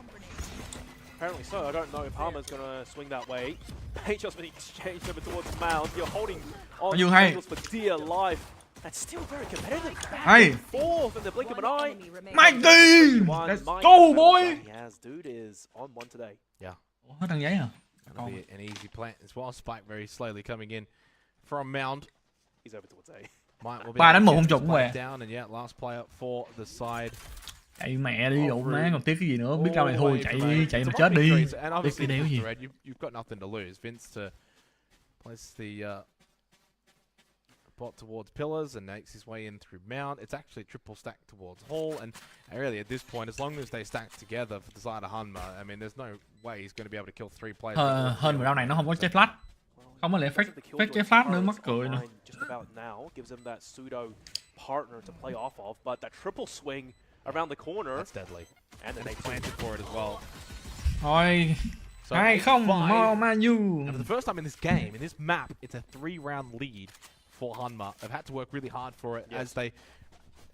Apparently so. I don't know if Hanma's gonna swing that way. Paint shots being exchanged over towards Mound. You're holding on for dear life. That's still very competitive. Back and forth in the blink of an eye. Mikey! Let's go, boy! Yes, dude is on one today. Yeah. Hết thằng giấy à? That'll be an easy plant as well. Spike very slowly coming in from Mound. He's over towards A. 3 đánh 1 không trục về. Down and yeah, last player for the side. Chạy mẹ đi, ổn má, còn tiếc cái gì nữa, biết đâu này thôi, chạy mà chết đi. Tiếc cái đéo gì. You've got nothing to lose. Vince to place the bot towards pillars and makes his way in through Mount. It's actually triple stack towards Hall, and really at this point, as long as they stack together for the side of Hanma, I mean, there's no way he's going to be able to kill 3 players. Hơn round này nó không có trái flash. Không có lẽ fake trái flash nữa, mắc cười nữa. Just about now gives him that pseudo partner to play off of, but that triple swing around the corner. That's deadly. And then they planted for it as well. Thôi. 2-0 Man U. And for the first time in this game, in this map, it's a 3-round lead for Hanma. They've had to work really hard for it, as they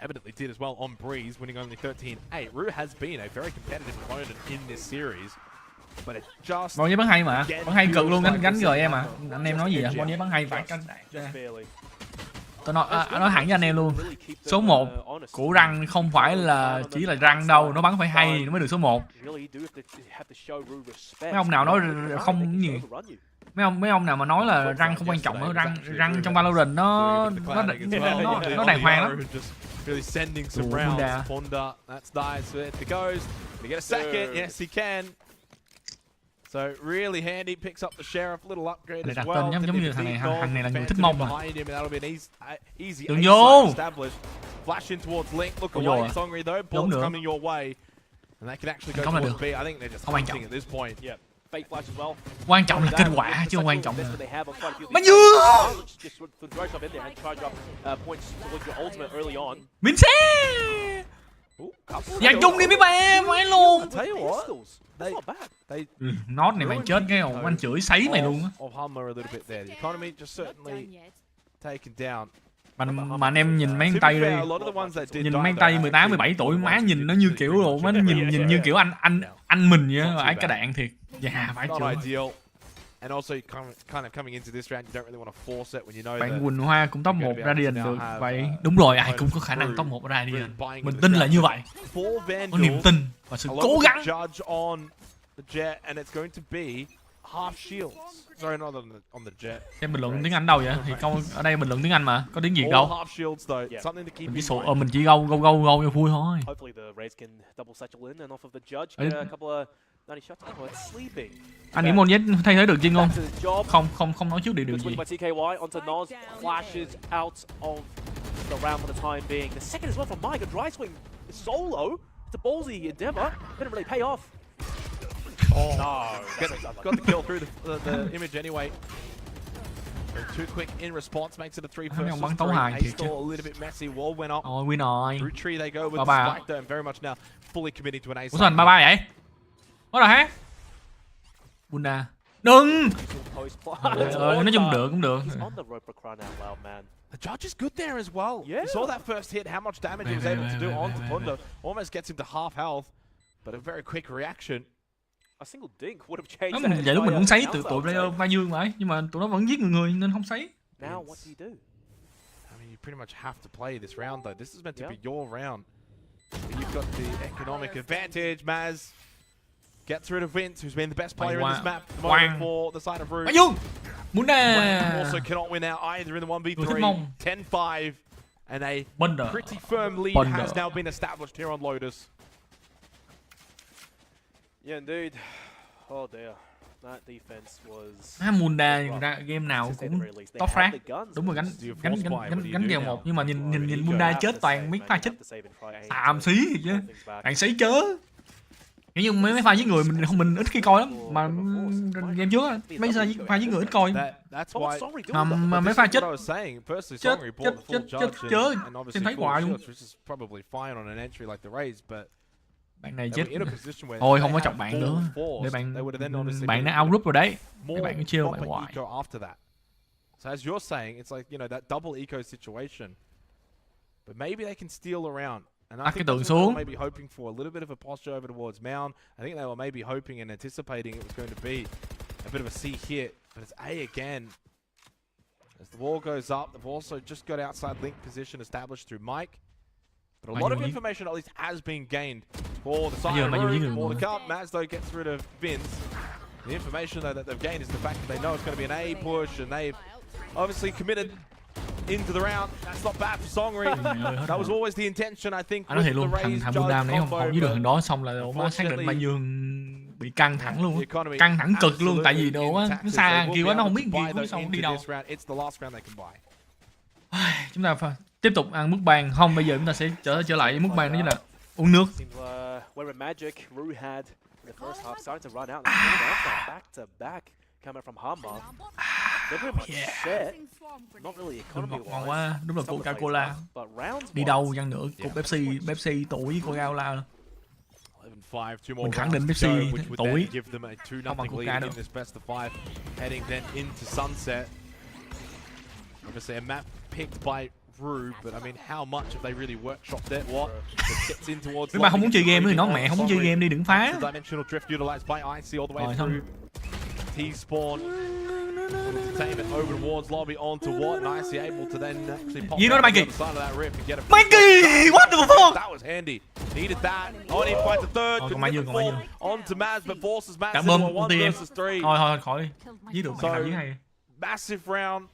evidently did as well on Breeze, winning only 13-8. Ru has been a very competitive opponent in this series. But it just Bọn giấy bắn hay mà, bắn hay cực luôn, gánh GM mà. Anh em nói gì vậy? Bọn giấy bắn hay phải canh. Tôi nói hẳn với anh em luôn, số 1 của răng không phải là chỉ là răng đâu, nó bắn phải hay nó mới được số 1. Mấy ông nào nói không gì, mấy ông nào mà nói là răng không quan trọng nữa, răng trong Valorant nó đàng hoàng lắm. Really sending some rounds. Fonda, that's nice. There it goes. They get a second. Yes, he can. So really handy. Picks up the sheriff. Little upgrade as well. Giống như thằng này là người thích mông mà. Đừng vô. Flash in towards Link. Look away. Songri though. Ball's coming your way. And that can actually go towards B. I think they're just hunting at this point. Yeah. Quan trọng là kết quả chứ không quan trọng là Mazuong. Mình xe dạ chung đi mấy bạn phải luôn. Nốt này mày chết cái hồn anh chửi sấy mày luôn á. Mà anh em nhìn mấy con tay đi, nhìn mấy con tay 18, 17 tuổi má nhìn nó như kiểu đồ, nó nhìn như kiểu anh mình vậy á, ấy cái đạn thiệt. Dạ phải chửi. Bạn Quỳnh Hoa cũng top 1 Radiant được vậy. Đúng rồi, ai cũng có khả năng top 1 Radiant. Mình tin là như vậy. Có niềm tin và sự cố gắng. Xem bình luận tiếng Anh đâu vậy? Thì câu ở đây bình luận tiếng Anh mà, có tiếng Việt đâu. Mình chỉ sổ mình chỉ gâu cho vui thôi. Anh nghĩ môn jett thay thế được Jin không? Không nói trước điều gì. Oh no! Got the kill through the image anyway. Too quick in response makes it a 3 versus 3. Ace still a little bit messy. Wall went up. Win rồi. Through tree they go with the spike there, and very much now fully committing to an ace. Ủa sao anh 3-3 vậy? Có rồi hả? Bunda. Đừng. Nói chung cũng được. The judge is good there as well. You saw that first hit, how much damage he was able to do onto Fonda. Almost gets him to half health, but a very quick reaction. Vậy lúc mình cũng sấy tụi player Mazuong vậy, nhưng mà tụi nó vẫn giết người nên không sấy. I mean, you pretty much have to play this round though. This is meant to be your round. But you've got the economic advantage. Maz gets rid of Vince, who's been the best player in this map at the moment for the side of Root. Mazuong! Also cannot win out either in the 1v3. 10-5, and a pretty firm lead has now been established here on Lotus. Yeah, indeed. Oh dear. That defense was. Munda ra game nào cũng top frag. Đúng rồi, gánh kèo 1, nhưng mà nhìn Munda chết toàn mấy pha chết tạm xí thì chứ. Bạn xí chớ. Kiểu như mấy pha với người mình ít khi coi lắm, mà game trước mấy pha với người ít coi. Mà mấy pha chết chớ xem thấy hoài luôn. Bạn này chết. Thôi không có chọc bạn nữa. Để bạn nó out group rồi đấy. Để bạn cứ chill bạn hoài. So as you're saying, it's like, you know, that double eco situation. But maybe they can steal around. And I think that's what they were maybe hoping for, a little bit of a posture over towards Mound. I think they were maybe hoping and anticipating it was going to be a bit of a C hit. But it's A again. As the wall goes up, they've also just got outside link position established through Mike. But a lot of information at least has been gained for the side of Root, for the cup. Maz though gets rid of Vince. The information though that they've gained is the fact that they know it's going to be an A push, and they've obviously committed into the round. That's not bad for Songri. That was always the intention, I think. Anh nói thiệt luôn, thằng Bunda nãy không với được thằng đó xong là nó xác định Mazuong bị căng thẳng luôn, căng thẳng cực luôn, tại vì đồ á nó xa kia quá, nó không biết gì cũng xong đi đâu. Chúng ta phải tiếp tục ăn múc bàn không? Bây giờ chúng ta sẽ trở lại với múc bàn đó chính là uống nước. Coming from Hanma. Ngon quá, đúng là Coca-Cola. Đi đâu chăng nữa, cục Pepsi tuổi Coca-Cola. Mình khẳng định Pepsi tuổi, không bằng Coca đâu. Obviously a map picked by Rue, but I mean, how much have they really workshopped it? What? Nếu mà không muốn chơi game thì nó mẹ không muốn chơi game đi, đừng phá. Dimensional drift utilized by Icy all the way through. T-spawn. Entertainment over towards lobby onto what? Nicely able to then actually pop You know out what, the Mikey? other side of that rip and get a Mikey, what the fuck? That was handy. Needed that. Only finds the third. Còn Couldn't Mai get Dương, the còn Mai fourth. Dương. Onto Maz, but forces Maz Cảm into ơn a công 1 ty em. versus 3. Thôi khỏi giết được mày So, nào dưới hay. Massive round.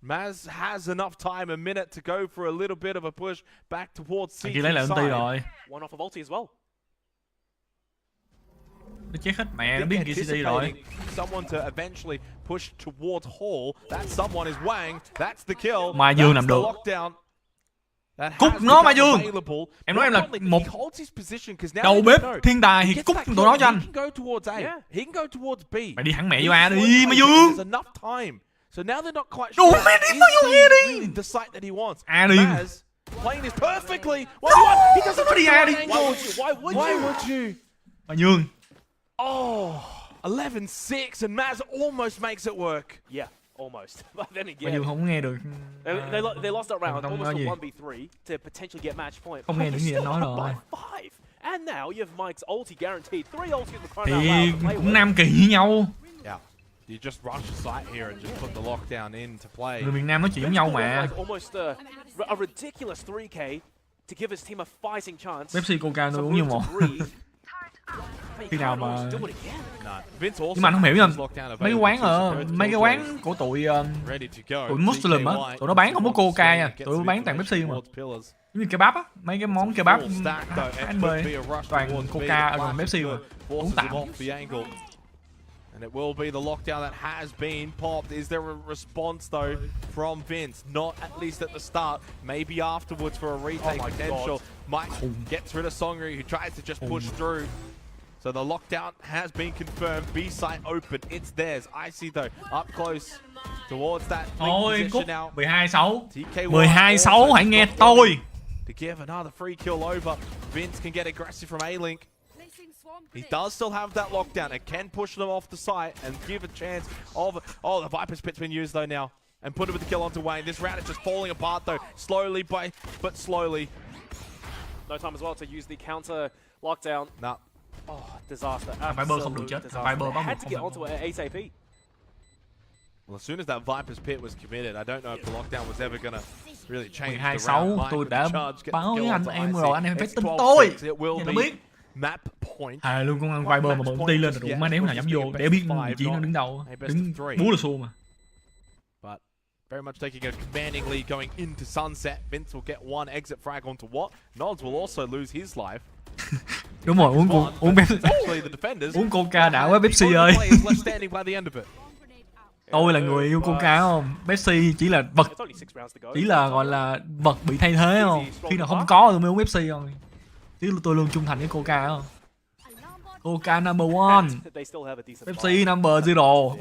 Maz has enough time, a minute to go for a little bit of a push back towards Thằng CT kia lấy lại ulti side. rồi. One off of ulti as well. Nó chết hết mẹ, nó Think biết kia CT rồi. anticipating someone to eventually push towards Hall. That someone is Wang. That's the kill. Mai Dương That's làm the được. lockdown. That Cúp has nó, Mai become Dương. available. Em nói em là Not only một he holds his position 'cause now đầu they bếp know. thiên tài He thì gets cúp that tụi kill, nó cho he anh. can go towards A. Yeah. He can go towards B. Mày đi hẳn mẹ He's vô A đi, fully Mai played. Dương. There's enough time. So now they're not quite Đủ sure. mẹ đi, Is bao nhiêu he A đi. really the site that he wants? A đi. Maz playing this perfectly. 1v1. He doesn't Đi A đi. angle. Why would you? Mai Dương. Oh, 11-6 and Maz almost makes it work. Yeah, almost. But then Mai again, Dương không nghe được. they lost that round Không almost nói gì. a 1v3 to potentially get match point. Không But nghe you những gì still anh nói have rồi. by 5. And now you have Mike's ulti guaranteed. 3 ultis with Thì Chrono to play cũng with. nam kỳ với nhau. Yeah. You just rush the site here and just put the lockdown in to play. Người miền Nam nói chuyện với nhau mà. Like almost a ridiculous 3k to give his team a fighting chance. Pepsi Coca So tôi uống như một. Root to breathe. Khi nào Chrono mà- do it again. No. Vince also Nhưng mà anh không hiểu nha. has lockdown Mấy cái quán mấy cái quán của tụi ready to go. tụi Muslim á, tụi nó bán không có Coca nha, tụi nó bán toàn Pepsi mà. Giống như kebab á, mấy cái món kebab HB toàn Coca rồi Pepsi mà. Uống tạm. And it will be the lockdown that has been popped. Is there a response though from Vince? Not at least at the start. Maybe afterwards for a retake potential. Mike gets rid of Songri, who tries to just push through. So the lockdown has been confirmed. B site open. It's theirs. Icy though up close towards that Thôi position cúp now. 12-6. TKY 12-6 hãy nghe tôi. to give another free kill over. Vince can get aggressive from A-Link. He does still have that lockdown and can push them off the site and give a chance of... Oh, the Viper's Pit's been used though now. And put it with the kill onto Wayne. This round is just falling apart though. Slowly, but slowly. No time as well to use the counter lockdown. Nah. Oh, disaster. Viper không được chết. Viper bắt Had to get buộc onto an ASAP. Well, as soon as that Viper's Pit was committed, I don't know if the lockdown was ever going to really change the 12-6 round. tôi Mike đã with the charge, get báo the với kill anh onto em Icy. rồi, anh em phải It's tin 12-6. tôi. It will Cho nó be biết. map point. Thề luôn con ăn Viper mà bật ulti lên là đủ má đéo nào dám vô để biết chuyện nó đứng đầu. Đứng bú là xua mà. But very much taking a commanding lead going into Sunset. Vince will get one exit frag onto what? Nods will also lose his life. Đúng rồi, uống Pepsi. Actually, the defenders. Uống Coca đã quá Pepsi Only ơi. players left standing by the end of it. Tôi là người yêu Coca không? Pepsi chỉ là vật, It's only 6 rounds to go. chỉ là gọi là vật bị thay thế không? Khi nào không có tôi mới uống Pepsi thôi. Chứ tôi luôn trung thành với Coca không? Coca number one. They still have a decent Pepsi number zero.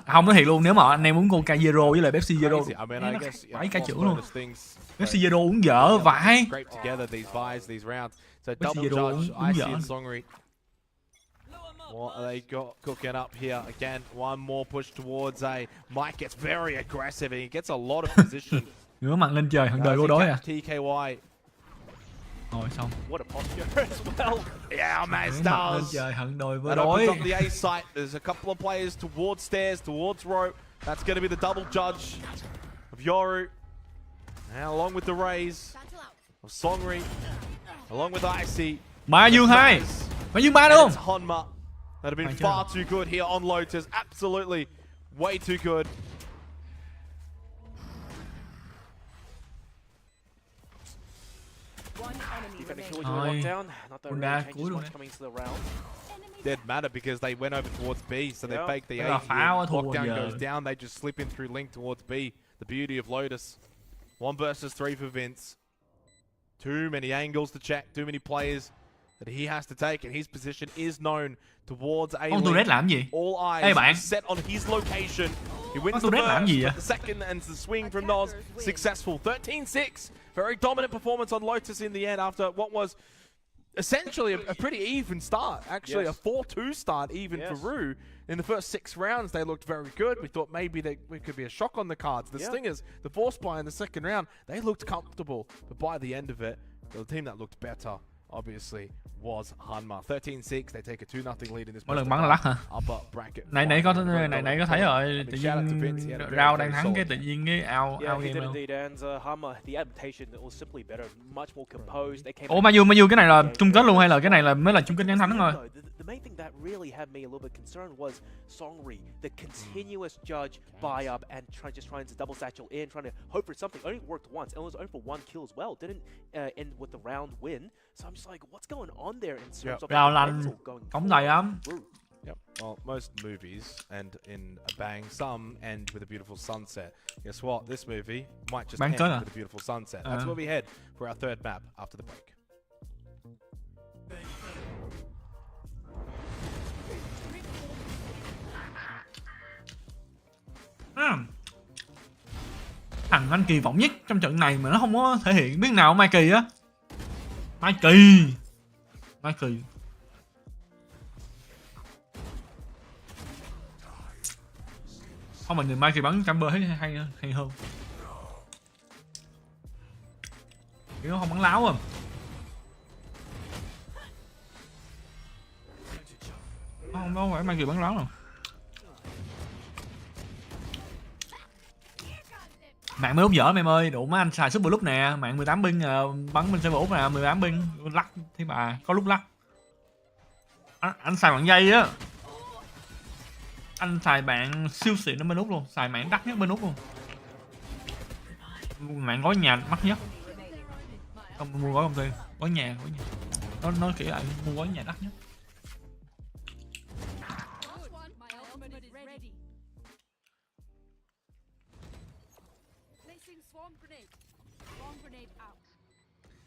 Không nói thiệt luôn, nếu mà anh em uống Coca zero với lại Pepsi zero Crazy. I mean, I guess phải cả chữ lost luôn. bonus things, Pepsi zero uống dở vãi. scrape together these buys, these rounds. So Pepsi double Zero judge, uống Icy dở. and Songri. What are they got cooking up here? Again, one more push towards A. Mike gets very aggressive and he gets a lot of position. Ngửa mặt lên trời, hận đời cô As he đối à. catch TKY. Rồi xong. What a posture as well. Yeah, Maz Ngửa mặt lên does. trời, hận đời với That đối. opens up the A site. There's a couple of players towards stairs, towards rope. That's going to be the double judge of Yoru. And along with the raze of Songri, along with Icy. Mai Dương 2. Mai Dương 3 đúng It's không? Hanma that have been far too good here on Lotus. Absolutely way too good. Defender kill into a Thôi. lockdown. Not that Con really đa changes cuối luôn much đấy. coming into the round. Didn't matter because they went over towards B, so they Yeah. faked the Thế A. là phá quá, thua Lockdown giờ. goes down, they just slip in through Link towards B. The beauty of Lotus. 1 versus 3 for Vince. Too many angles to check, too many players that he has to take, and his position is known towards A. Con Tourette làm gì? All Ê eyes bạn. set on his location. He wins Con the Tourette làm first, gì vậy? but the second and the swing from Noz successful. 13-6. Very dominant performance on Lotus in the end after what was essentially a pretty even start. Actually, Yes. a 4-2 start even Yes. for Rue. In the first 6 rounds, they looked very good. We thought maybe we could be a shock on the cards. The Stingers, the Force Buy in the second round, they looked comfortable. But by the end of it, the team that looked better obviously was Hanma. 13-6, they take a 2-0 lead in this Mỗi lần bắn là lắc hả? upper bracket. Nãy có thấy rồi, tự nhiên rao đang thắng cái tự nhiên cái out game luôn. Ủa Mazuong cái này là chung kết luôn hay là cái này là mới là chung kết ngắn thắng thôi? The main thing that really had me a little bit concerned was Songri, the continuous judge buy up and just trying to double satchel in, trying to hope for something. Only worked once, and was only for 1 kill as well. Didn't end with the round win. So I'm just like, what's going on there in terms of the mental going forward? Yep. Well, most movies end in a bang. Some end with a beautiful sunset. Guess what? This movie might just end with a beautiful sunset. That's where we head for our third map after the break. Thằng anh kỳ vọng nhất trong trận này mà nó không có thể hiện biết nào Mai Kỳ á. Mai Kỳ. Không, mình nhìn Mai Kỳ bắn camper thấy hay hơn. Kiểu không bắn láo à. Không phải Mai Kỳ bắn láo đâu. Mạng mới Úc dở em ơi, đủ mấy anh xài super lúc nè, mạng 18 binh bắn bên server Úc nè, 18 binh lắc thấy bà, có lúc lắc. Anh xài mạng dây á. Anh xài bạn siêu xịn ở bên Úc luôn, xài mạng đắt nhất bên Úc luôn. Mạng gói nhà mắc nhất. Không mua gói công ty, gói nhà. Nó kiểu lại mua gói nhà đắt nhất.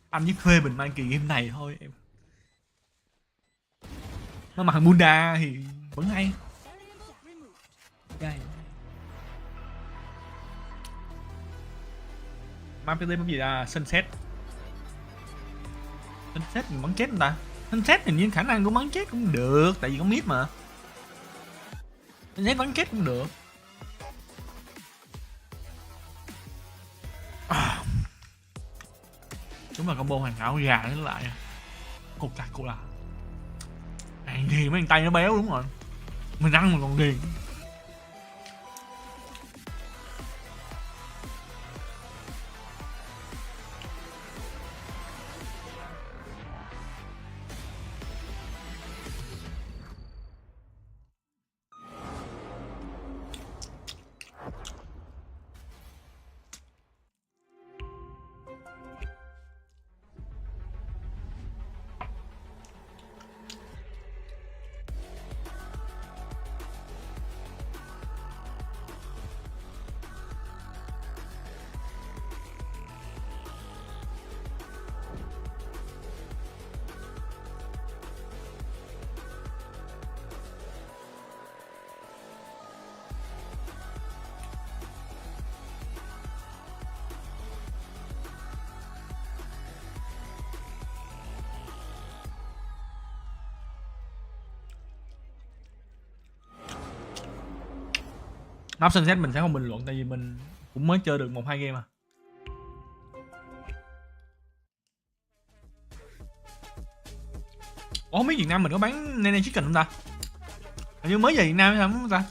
Anh với Khuê mình mang kỳ game này thôi em. Nó mặc Bunda thì vẫn hay. Map cái gì là Sunset. Sunset mình bắn chết không ta? Sunset hình như khả năng của bắn chết cũng được, tại vì có mid mà. Sunset bắn chết cũng được. Đúng là combo hoàn hảo gà nó lại. Cục là. Ăn thì mấy thằng tay nó béo đúng rồi. Mình ăn mà còn ghiền. Map Sunset mình sẽ không bình luận tại vì mình cũng mới chơi được 1-2 game mà. Ủa không biết Việt Nam mình có bán nhen chicken không ta? Hình như mới về Việt Nam hay không ta?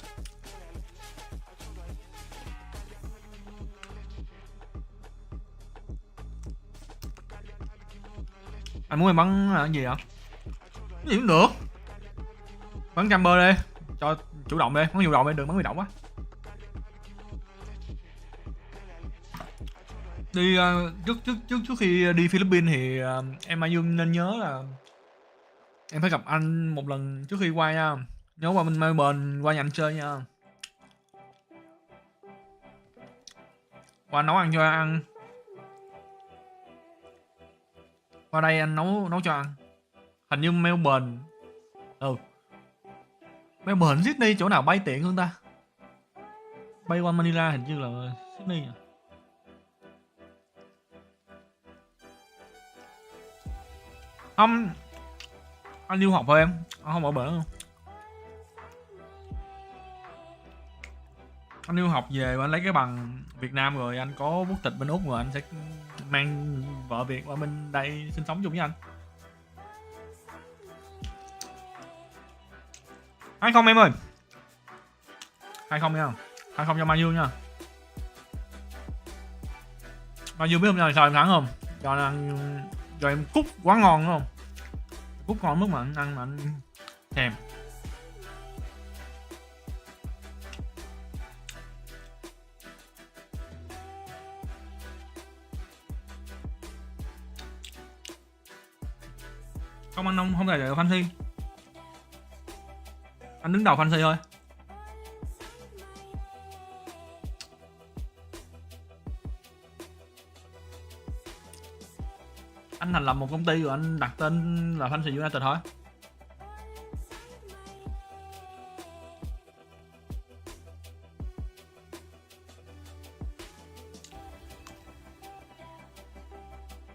Anh muốn em bắn cái gì hả? Cái gì cũng được. Bắn camper đi, cho chủ động đi, bắn chủ động đi, đừng bắn bị động quá. Đi trước khi đi Philippines thì em Mazuong nên nhớ là em phải gặp anh một lần trước khi qua nha. Nhớ qua bên Melbourne qua nhà anh chơi nha. Qua nấu ăn cho ăn. Qua đây anh nấu cho ăn. Hình như Melbourne. Melbourne Sydney chỗ nào bay tiện hơn ta? Bay qua Manila hình như là Sydney à. Không, anh đi học thôi em, anh không ở bển không. Anh đi học về và anh lấy cái bằng Việt Nam rồi anh có quốc tịch bên Úc rồi anh sẽ mang vợ Việt qua bên đây sinh sống chung với anh. 2-0 em ơi. 2-0 nha. 2-0 cho Mazuong nha. Mazuong biết hôm nay sao em thắng không? Cho em cút quá ngon đúng không? Cút ngon mức mà anh ăn mà anh thèm. Không, anh không thể để fancy. Anh đứng đầu fancy thôi. Anh thành lập một công ty rồi anh đặt tên là Fanpage United thôi.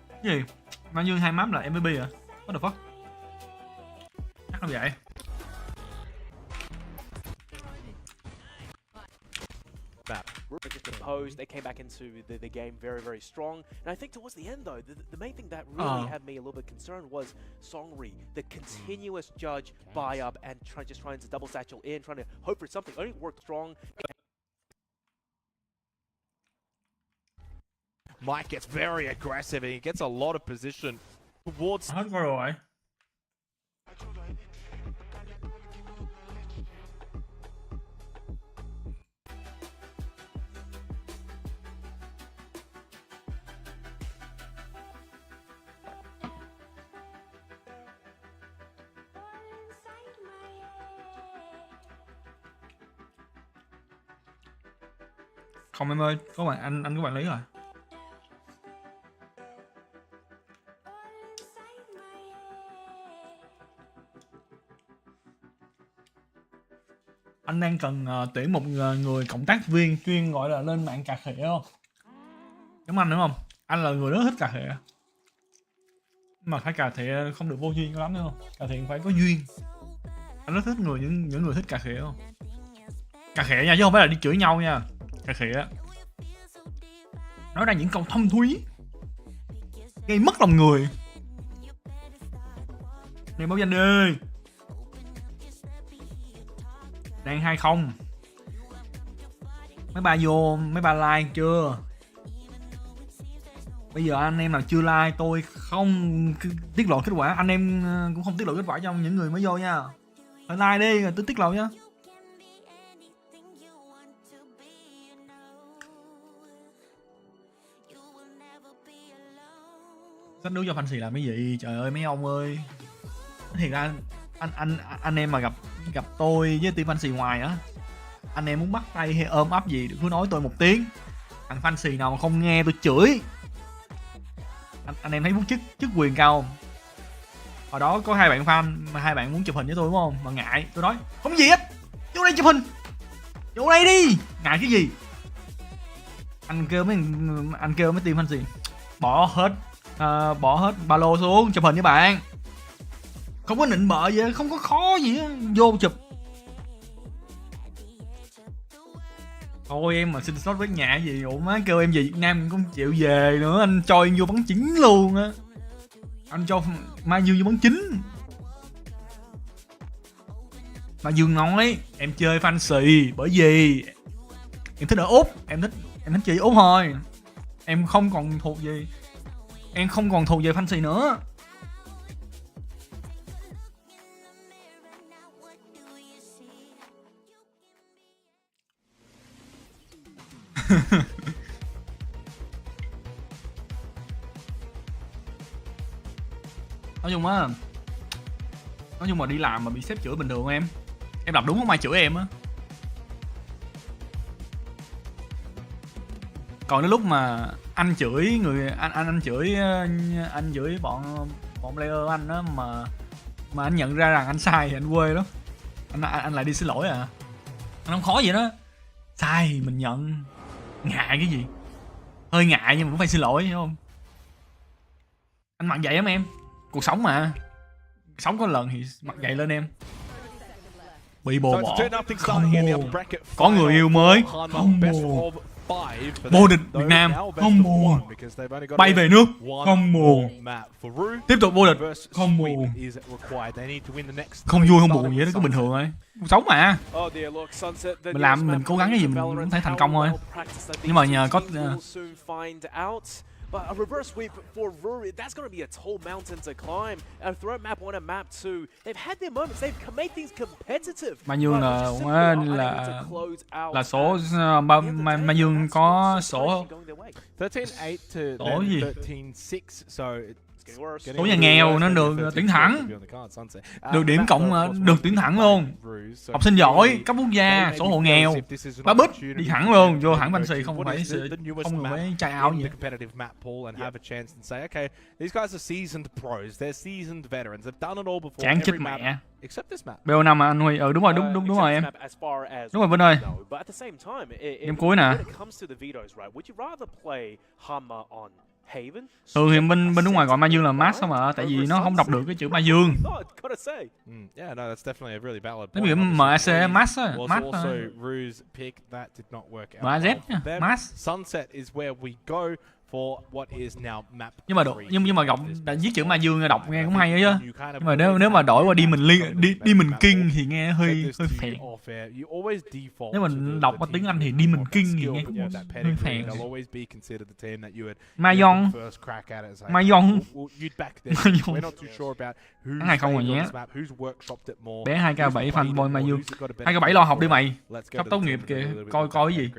Cái gì? Mazuong 2 map là MVP à? What the fuck? Chắc là vậy. Just imposed. They came back into the game very strong. And I think towards the end though, the main thing that really had me a little bit concerned was Songri, the continuous judge buy up and just trying to double satchel in, trying to hope for something. Only worked strong. Mike gets very aggressive and he gets a lot of position towards. Hết rồi. Không em ơi, có bạn anh có bạn lý rồi. Anh đang cần tuyển một người cộng tác viên chuyên gọi là lên mạng cà khịa không? Giống anh đúng không? Anh là người rất thích cà khịa. Mà phải cà khịa không được vô duyên lắm đúng không? Cà khịa phải có duyên. Anh rất thích những người thích cà khịa không? Cà khịa nha, chứ không phải là đi chửi nhau nha. Cà khịa nói ra những câu thâm thúy gây mất lòng người. Này báo danh đi. Đang 2-0. Mấy ba vô, mấy ba like chưa? Bây giờ anh em nào chưa like tôi không tiết lộ kết quả. Anh em cũng không tiết lộ kết quả cho những người mới vô nha. Phải like đi rồi tôi tiết lộ nhá. Sách nước cho Fanpage làm cái gì? Trời ơi mấy ông ơi. Thiệt ra anh em mà gặp tôi với team Fanpage ngoài á, anh em muốn bắt tay hay ôm ấp gì cứ nói tôi một tiếng. Thằng Fanpage nào mà không nghe tôi chửi. Anh em thấy muốn chức quyền cao không? Hồi đó có 2 bạn fan mà 2 bạn muốn chụp hình với tôi đúng không? Mà ngại, tôi nói không gì hết. Vô đây chụp hình. Vô đây đi. Ngại cái gì? Anh kêu mấy team Fanpage bỏ hết ba lô xuống chụp hình với bạn. Không có nịnh bợ gì, không có khó gì á, vô chụp. Thôi em mà xin slot với nhà gì, ủa má kêu em về Việt Nam cũng không chịu về nữa, anh cho em vô bắn chính luôn á. Anh cho Mazuong vô bắn chính. Mazuong nói em chơi Fanpage bởi vì em thích ở Úc, em thích chơi Úc thôi. Em không còn thuộc về Fanpage nữa. Nói chung mà đi làm mà bị sếp chửi bình thường em làm đúng không ai chửi em á. Còn đến lúc mà anh chửi anh chửi bọn player anh đó mà anh nhận ra rằng anh sai thì anh quê đó. Anh lại đi xin lỗi à. Anh không khó gì đó. Sai mình nhận. Ngại cái gì? Hơi ngại nhưng mà cũng phải xin lỗi, hiểu không? Anh mặc vậy lắm em. Cuộc sống mà. Sống có lần thì mặc vậy lên em. Bị bồ bỏ. Không buồn. Có người yêu mới. Không buồn. Vô địch Việt Nam. Không buồn. Bay về nước. Không buồn. Tiếp tục vô địch. Không buồn. Không vui không buồn vậy đó, cứ bình thường thôi. cuộc sống mà. Oh dear, look, Sunset, the Mình làm, newest mình map cố gắng cái gì for mình Valorant, cũng thấy thành how công thôi. well practiced that Nhưng mà these nhờ two có teams will soon find out. But a reverse sweep for Ruri, that's going to be a tall mountain to climb. A threat map 1 and map 2, they've had their moments. They've made things competitive. Mazuong là số Mazuong có số 13-8 to Số gì? 13-6, so số nhà nghèo nên được tuyển thẳng, được điểm cộng, được tuyển thẳng luôn. Học sinh giỏi cấp quốc gia, số hộ nghèo, ba bích đi thẳng luôn, vô thẳng banh xì, không phải try out gì. Chán chết mẹ. BO5 mà anh Huy, đúng rồi, đúng rồi em. Đúng rồi Vinh ơi. Game cuối nè. Thường thì bên nước ngoài gọi Mazuong là Mas mà, tại vì nó không đọc được cái chữ Mazuong. Nó bị MAC Mas á, Mas. MAZ, Mas. Nhưng mà đọc viết chữ Mazuong đọc nghe cũng hay ấy chứ. Nhưng mà nếu mà đổi qua Demon King thì nghe hơi phèn. Nếu mình đọc qua tiếng Anh thì Demon King thì nghe cũng hơi phèn. Mazuong. Tháng 20 rồi nhé. Bé 2K7 fanboy Mazuong. 2K7 lo học đi mày. Cấp tốt nghiệp kìa, coi cái gì.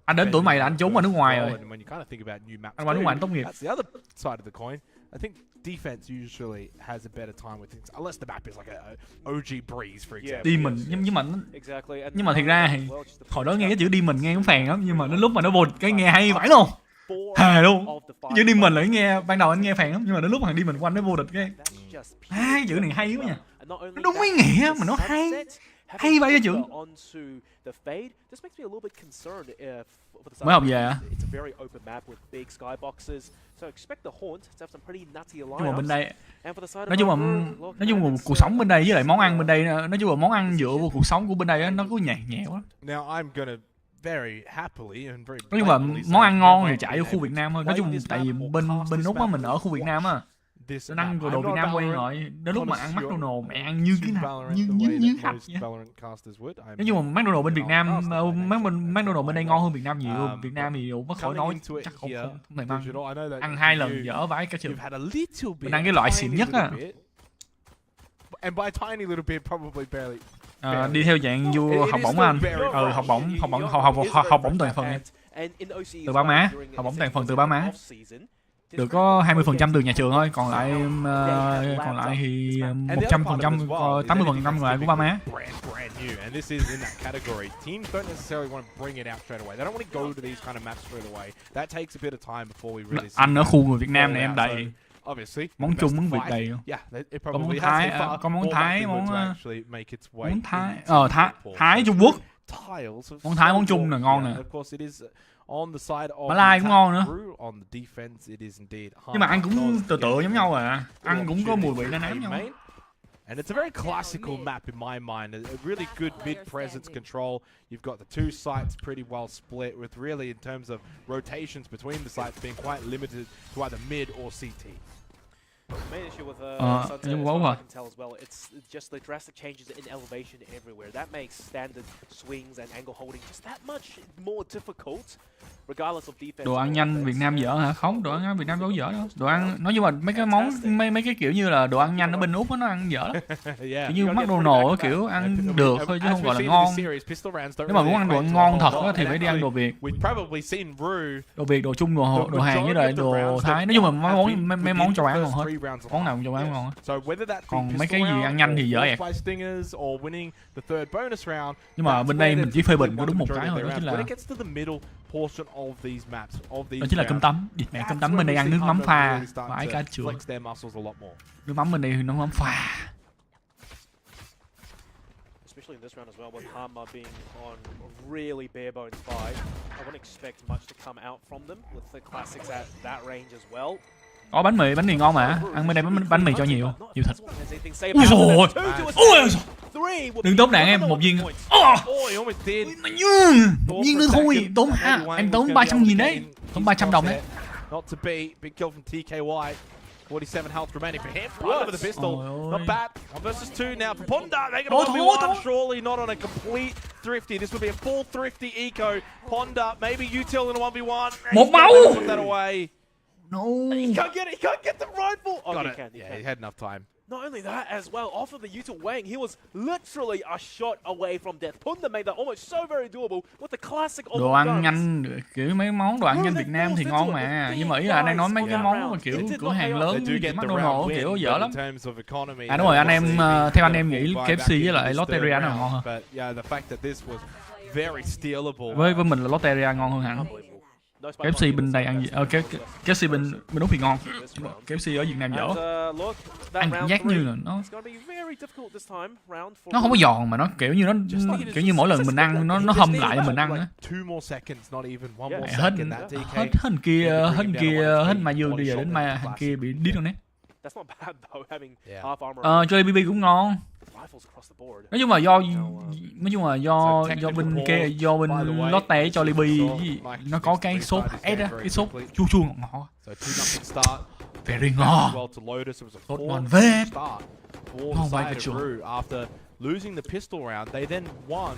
Anh đến tuổi mày là anh trốn vào nước ngoài rồi. Anh qua nước ngoài anh tốt nghiệp. I think defense usually has a better time with things, unless the map is like a OG breeze, for example. Demon, nhưng mà thiệt ra thì hồi đó nghe cái chữ Demon nghe cũng phèn lắm, nhưng mà đến lúc mà nó vô cái nghe hay vãi luôn. Thề luôn. Cái chữ Demon lại nghe ban đầu anh nghe phèn lắm, nhưng mà đến lúc thằng Demon quanh nó vô địch cái cái chữ này hay quá nha. Nó đúng ý nghĩa mà nó hay. Hay vậy chữ. Mới học về à? Nhưng mà bên đây nói chung là cuộc sống bên đây với lại món ăn bên đây, nói chung là món ăn dựa vào cuộc sống của bên đây nó cứ nhạt quá. Nói chung là món ăn ngon thì chạy vô khu Việt Nam thôi. Nói chung tại vì bên Úc á, mình ở khu Việt Nam á, nên ăn đồ Việt Nam quen rồi. Đến lúc mà ăn McDonald's mẹ ăn như cái nào như hạt vậy. Nói chung mà McDonald's bên Việt Nam, McDonald's bên đây ngon hơn Việt Nam nhiều. Việt Nam thì mất khỏi nói chắc không thể ăn 2 lần dở vãi cả chừng. Mình ăn cái loại xịn nhất á. Đi theo dạng vua học bổng anh. Học bổng toàn phần em. Từ Ba Má, học bổng toàn phần từ Ba Má. Được có 20% từ nhà trường thôi, còn lại thì 100%, 80% còn lại của Ba Má. Anh ở khu người Việt Nam này em đầy món Trung món Việt đầy luôn. Có món Thái, Thái Trung Quốc. Món Thái món Trung là ngon nè. Mã Lai cũng ngon nữa. Nhưng mà ăn cũng tựa giống nhau à. Ăn cũng có mùi vị na ná nhau. And it's a very classical map in my mind, a really good mid-presence control. You've got the two sites pretty well split, with really in terms of rotations between the sites being quite limited to either mid or CT. Main issue with Sunset, as far as I can tell as well, it's just the drastic changes in elevation everywhere. That makes standard swings and angle holding just that much more difficult, regardless of defense. Đồ ăn nhanh Việt Nam dở hả? Không, đồ ăn Việt Nam đâu dở đâu. Đồ ăn nói chung là mấy cái món mấy cái kiểu như là đồ ăn nhanh ở bên Úc nó ăn dở lắm. Kiểu như McDonald's kiểu ăn được thôi chứ không gọi là ngon. Nếu mà muốn ăn đồ ăn ngon thật á thì phải đi ăn đồ Việt. Đồ Việt, đồ Trung, đồ Hàn với lại đồ Thái. Nói chung là mấy món châu Á ngon hết. Món nào cũng châu Á ngon hết. Còn mấy cái gì ăn nhanh thì dở ẹt. Nhưng mà bên đây mình chỉ phê bình có đúng một cái thôi, đó chính là cơm tấm. Mẹ cơm tấm bên đây ăn nước mắm pha vãi cả trường. Nước mắm bên đây thì nước mắm pha. Especially in this round as well, with Hanma being on a really bare bones fight, I wouldn't expect much to come out from them with the classics at that range as well. Có bánh mì ngon mà. Ăn bên đây bánh mì cho nhiều thịt. Ui dồi ôi. Đừng tốn đạn em, một viên. Một viên nữa thôi. Em tốn 300.000 đấy. Tốn 300 đồng đấy. 47 health remaining for him. Right over the pistol. Not bad. 1 versus 2 now for Ponda. They can Thôi, only thôi, one. thôi. Surely not on a complete thrifty. This would be a full thrifty eco. Ponda, maybe util in a 1v1. Một máu. Put that away. No. He can't get it. He can't get the rifle. Oh, Got he it. can. He Yeah, can. he had enough time. Not only that as well, off of the util Wang, he was literally a shot away from death. Punda made that almost so very doable with the classic Đồ auto ăn guns. nhanh, kiểu mấy món đồ ăn nhanh Việt Nam thì ngon mà. Nhưng mà ý là anh đang nói mấy cái món mà kiểu cửa hàng lớn, kiểu McDonald's kiểu dở lắm. À đúng rồi, anh em theo anh em nghĩ KFC với lại Lotteria nào ngon hơn? Với mình là Lotteria ngon hơn hẳn. KFC bên đây ăn gì? KFC bên Úc thì ngon. KFC ở Việt Nam dở. Ăn cảm giác như là nó không có giòn mà nó kiểu như mỗi lần mình ăn nó hâm lại cho mình ăn á. Hết Mazuong đi giờ đến hàng kia bị điếc luôn đấy. Chơi BB cũng ngon. Nói chung là do bên Lotte cho Libby nó có cái sốt S á, cái sốt chua chua ngọt ngọt. Very ngon. Sốt ngon vết. Ngon vãi cả chua. After losing the pistol round, they then won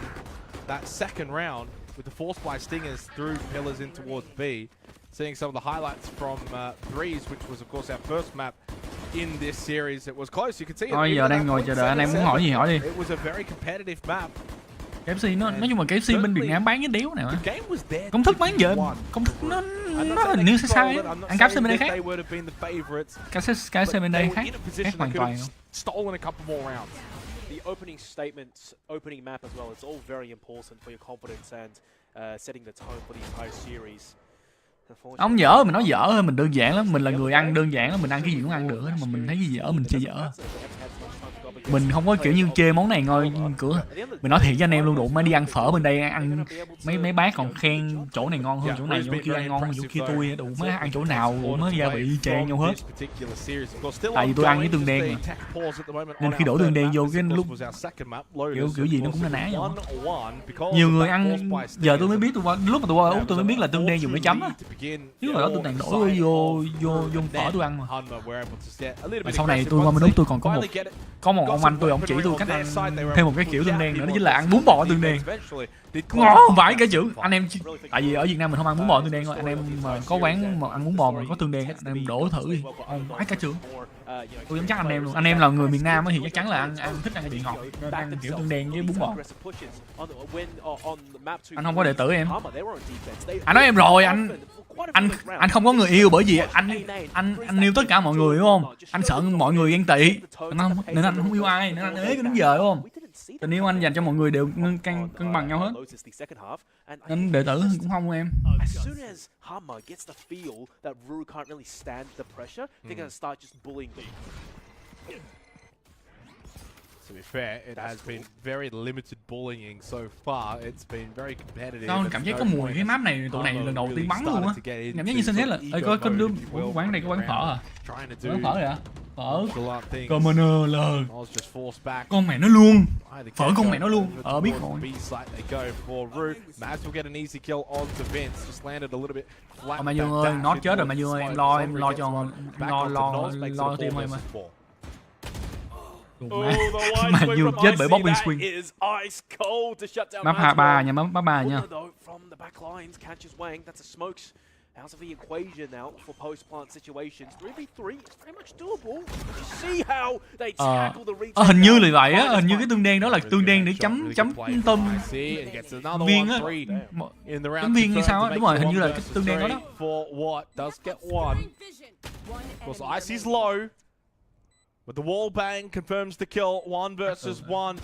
that second round with the force by stingers through pillars in towards B. Seeing some of the highlights from Breeze, which was of course our first map in this series. It was close. You can see it. Thôi giờ đang ngồi chờ đợi anh em muốn hỏi gì hỏi đi. It was a very competitive map. KFC nói chung là KFC bên Việt Nam bán cái đéo này mà. Công thức bán giờ công thức nó hình như sai. Ăn KFC bên đây khác. KFC bên đây khác hoàn toàn. The opening statements, opening map as well, it's all very important for your confidence and setting the tone for the entire series. Ông dở, mình nói dở hơn, mình đơn giản lắm, mình là người ăn đơn giản lắm, mình ăn cái gì cũng ăn được hết, mà mình thấy cái gì dở mình chê dở. Mình không có kiểu như chê món này ngon cửa. Mình nói thiệt với anh em luôn, đủ mới đi ăn phở bên đây ăn mấy bác còn khen chỗ này ngon hơn chỗ này, chỗ kia ăn ngon hơn chỗ kia tôi, đủ mới ăn chỗ nào đủ mới gia vị chê nhau hết. Tại vì tôi ăn với tương đen mà. Nên khi đổ tương đen vô cái lúc kiểu gì nó cũng na ná vậy. Nhiều người ăn giờ tôi mới biết lúc mà tôi qua Úc tôi mới biết là tương đen dùng để chấm á. Chứ hồi đó tôi toàn đổ vô phở tôi ăn mà. Mà sau này tôi qua bên Úc tôi còn có một ông anh ông chỉ tôi cách ăn thêm một cái kiểu tương đen nữa, đó chính là ăn bún bò tương đen. Ngon vãi cả chữ. Anh em tại vì ở Việt Nam mình không ăn bún bò tương đen thôi, anh em mà có quán mà ăn bún bò mà có tương đen anh em đổ thử đi. Vãi cả chữ. Tôi dám chắc anh em luôn. Anh em là người miền Nam thì chắc chắn là ăn thích ăn cái vị ngọt, ăn kiểu tương đen với bún bò. Anh không có đệ tử em. Anh nói em rồi, anh không có người yêu bởi vì anh yêu tất cả mọi người đúng không? Anh sợ mọi người ghen tị nên anh không yêu ai, nên anh ế đến giờ đúng không? Tình yêu anh dành cho mọi người đều cân bằng nhau hết. Anh đệ tử cũng không em. As soon as Hanma gets the feel that Ru can't really stand the pressure, they're gonna start just bullying them. To be fair, it has been very limited bullying so far. It's been very competitive. Sao cảm giác có mùi cái map này tụi này lần đầu tiên bắn luôn á. Cảm giác như xin hết là có đứa quán này có quán phở à? Quán phở rồi hả? Phở Commoner là con mẹ nó luôn. Phở con mẹ nó luôn. Biết rồi. Mazuong ơi, nó chết rồi Mazuong ơi, em lo cho lo team em ơi. Mazuong chết bởi bobbing swing. Map 23 nha, map 3 nha. Out of the equation now for post-plant situations. 3v3 is very much doable. You see how they tackle the retake. Hình như là vậy á, hình như cái tương đen đó là tương đen để chấm tôm viên á. Chấm viên hay sao á, đúng rồi, hình như là cái tương đen đó đó. Icy's low. But the wall bang confirms the kill. 1 versus 1.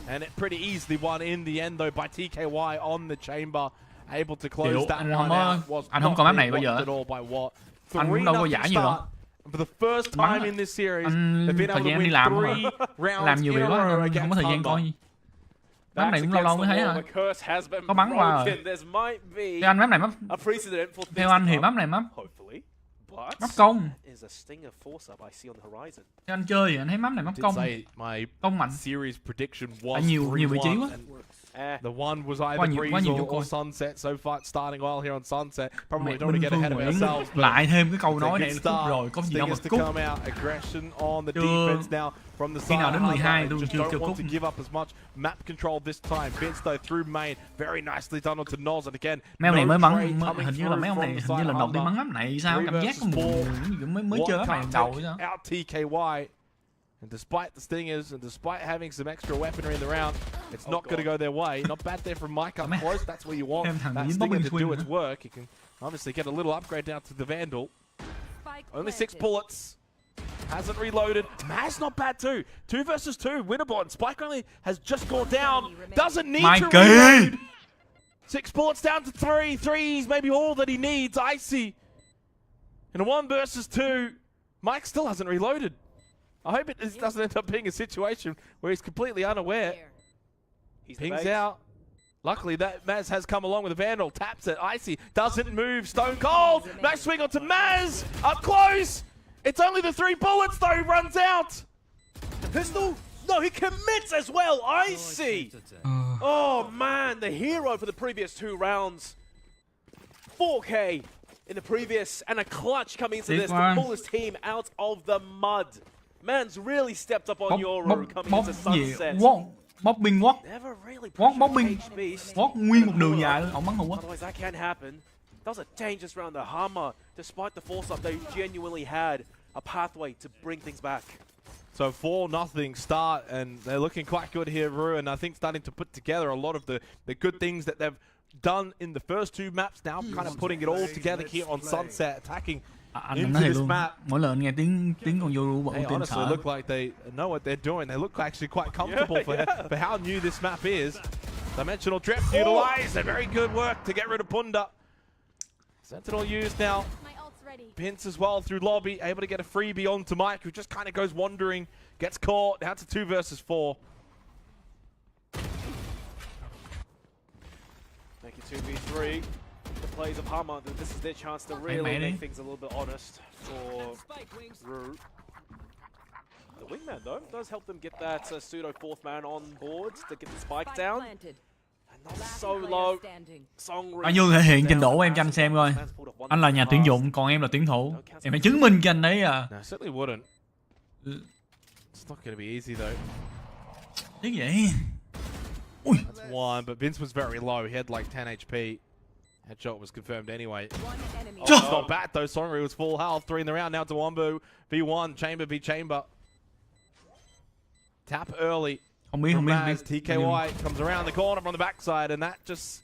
And it pretty easily won in the end though by TKY on the chamber. Able to close that one out. Anh không có map này bây giờ. Anh cũng đâu có giải nhiều đâu. For the first time in this series, thời gian đi làm làm nhiều việc quá nên không có thời gian coi. Map này cũng lâu mới thấy rồi. Có bắn qua rồi. Theo anh map này theo anh thì map này map công. Theo anh chơi thì anh thấy map này map công mạnh. Tại nhiều vị trí quá. The one was either Breeze or Sunset. So far, it's starting well here on Sunset. Probably don't want to get ahead of ourselves. Lại thêm cái câu nói này cúp rồi, có gì đâu mà cúp. Come out, aggression on the defense now from the side. Khi nào đến 12 tôi just chưa don't want cúp. to give up as much map control this time. Vince though through main, very nicely done onto Noz, and again. Mấy ông này mới bắn, hình như là mấy ông này hình như lần đầu tiên bắn map này sao cảm giác mới chơi cái này đầu sao? Out TKY. And despite the stingers and despite having some extra weaponry in the round, it's not going to go their way. Not bad there from Mike up close. That's where you want that stinger to do its work. You can obviously get a little upgrade down to the Vandal. Only 6 bullets. Hasn't reloaded. Maz not bad too. 2 versus 2. Winnerbot. Spike only has just gone down. Doesn't need to reload. 6 bullets down to 3. 3's maybe all that he needs. Icy. In a 1 versus 2, Mike still hasn't reloaded. I hope it doesn't end up being a situation where he's completely unaware. Pings out. Luckily, that Maz has come along with a Vandal. Taps it. Icy doesn't move. Stone Cold. Nice swing onto Maz. Up close. It's only the 3 bullets, though. He runs out. The pistol? No, he commits as well. Icy. Oh, man. The hero for the previous 2 rounds. 4K in the previous, and a clutch coming into this to pull his team out of the mud. Man's really stepped up on your coming into Sunset. Mobbing what? Never really mobbing. What nguyên một đường dài ông bắn hụt á. Otherwise that can't happen. That was a dangerous round. The Hanma, despite the force up, they genuinely had a pathway to bring things back. So 4-0 start, and they're looking quite good here, Ru, and I think starting to put together a lot of the good things that they've done in the first 2 maps. Now kind of putting it all together here on Sunset, attacking into this map. Mỗi lần nghe tiếng con Yoru bọn They tin honestly sợ. look like they know what they're doing. They look actually quite comfortable for how new this map is. Dimensional drift utilized, and very good work to get rid of Punda. Sentinel used now. Pince as well through lobby, able to get a freebie onto Mike, who just kind of goes wandering, gets caught. Down to 2 versus 4. Thank you, 2v3. The plays of Hanma, this is their chance to really make things a little bit honest for Ru. The wingman, though, does help them get that pseudo 4th man on board to get the spike down. And not so low. Bao nhiêu thể hiện trình độ của em cho anh xem coi. Anh là nhà tuyển dụng, còn em là tuyển thủ. Em phải chứng minh cho anh đấy à. No, certainly wouldn't. It's not going to be easy though. Thế vậy? Ui. That's 1, but Vince was very low. He had like 10 HP. Headshot was confirmed anyway. It's not bad though. Songri was full health. 3 in the round. Now to Wombo. V1. Chamber v Chamber. Tap early. Không biết. TKY comes around the corner from the backside, and that just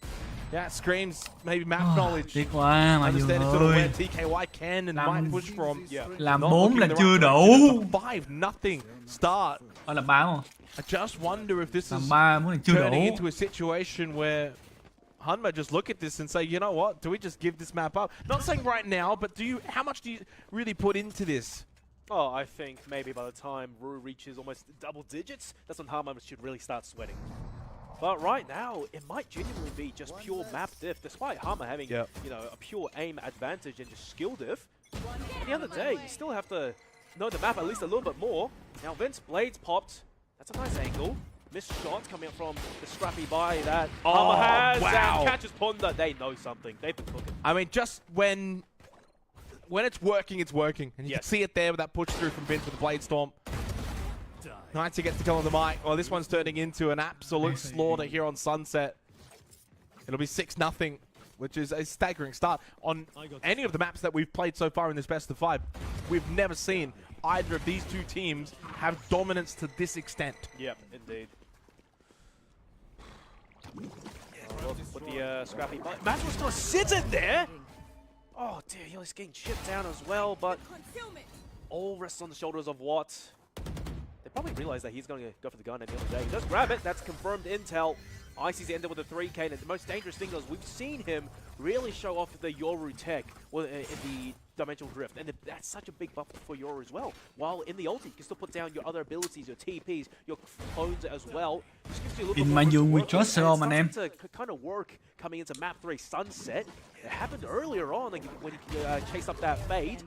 screams maybe map knowledge. Tiếc quá mà Understanding Dương sort of ơi. where TKY can and might push from. Làm Not 4 looking là the chưa right đủ. direction. It's a 5-0 start. Là 3 không? I just wonder if this Làm is 3 muốn là chưa turning đủ. into a situation where Hanma just look at this and say, you know what? Do we just give this map up? Not saying right now, but how much do you really put into this? Oh, I think maybe by the time Ru reaches almost double digits, that's when Hanma should really start sweating. But right now, it might genuinely be just pure map diff, despite Hanma having a pure aim advantage and just skill diff. At the end of the day, you still have to know the map at least a little bit more. Now, Vince Blades popped. That's a nice angle. Missed shots coming up from the scrappy buy that Hanma has. Wow. And catches Punda. They know something. They've been cooking. I mean, just when it's working, it's working. And you can see it there with that push through from Vince with the Blade Storm. Nice to get the kill on the mic. Well, this one's turning into an absolute slaughter here on Sunset. It'll be 6-0, which is a staggering start. On any of the maps that we've played so far in this best of 5, we've never seen either of these 2 teams have dominance to this extent. Yep, indeed. With the scrappy, Mazuong's gonna sit in there. Oh dear, he's getting chipped down as well, but all rests on the shoulders of Watt. They probably realize that he's going to go for the gun at the end of the day. He does grab it. That's confirmed intel. Icy's ended with a 3K, and the most dangerous thing is we've seen him really show off the Yoru tech in the Dimensional Drift, and that's such a big buff for Yoru as well. While in the ulti, you can still put down your other abilities, your TPs, your clones as well. Just gives you a little bit more room to work with, and it's starting to kind of work coming into Map 3 Sunset. It happened earlier on when you chase up that fade.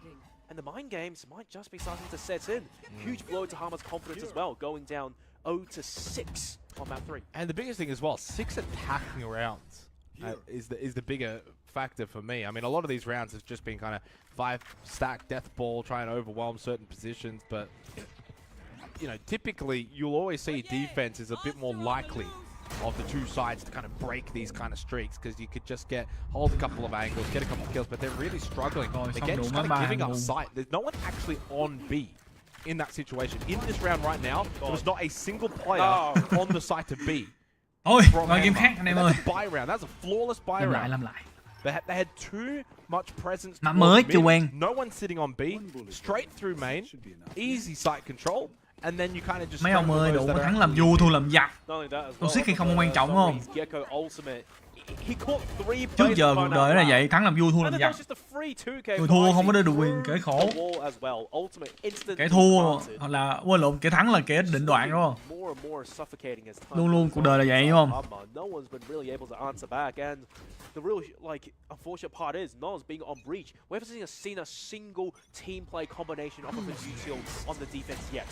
And the mind games might just be starting to set in. Huge blow to Hanma's confidence as well, going down 0-6 on map 3. And the biggest thing as well, 6 attacking rounds is the bigger factor for me. I mean, a lot of these rounds have just been kind of 5-stack death ball, trying to overwhelm certain positions, but you know, typically you'll always see defense is a bit more likely of the two sides to kind of break these kind of streaks, because you could just hold a couple of angles, get a couple of kills, but they're really struggling. They're just kind of giving up sight. There's no one actually on B in that situation. In this round right now, there was not a single player on the site of B. Ôi, ngồi game khác anh em ơi. That's a buy round. That's a flawless buy round. Làm lại. They had too much presence. Map mới chưa quen. No one sitting on B. Straight through main. Easy site control. And then you kind of just mấy ông ơi, đủ thắng làm vua thua làm giặc. Toxic thì không quan trọng không? Trước giờ cuộc đời là vậy, thắng làm vua thua làm giặc. Người thua không có được quyền kẻ khổ. Kẻ thua hoặc là quên lộn, kẻ thắng là kẻ định đoạn đúng không? Luôn luôn cuộc đời là vậy đúng không? The real unfortunate part is Noz being on breach. We haven't seen a single team play combination of a Util on the defense yet.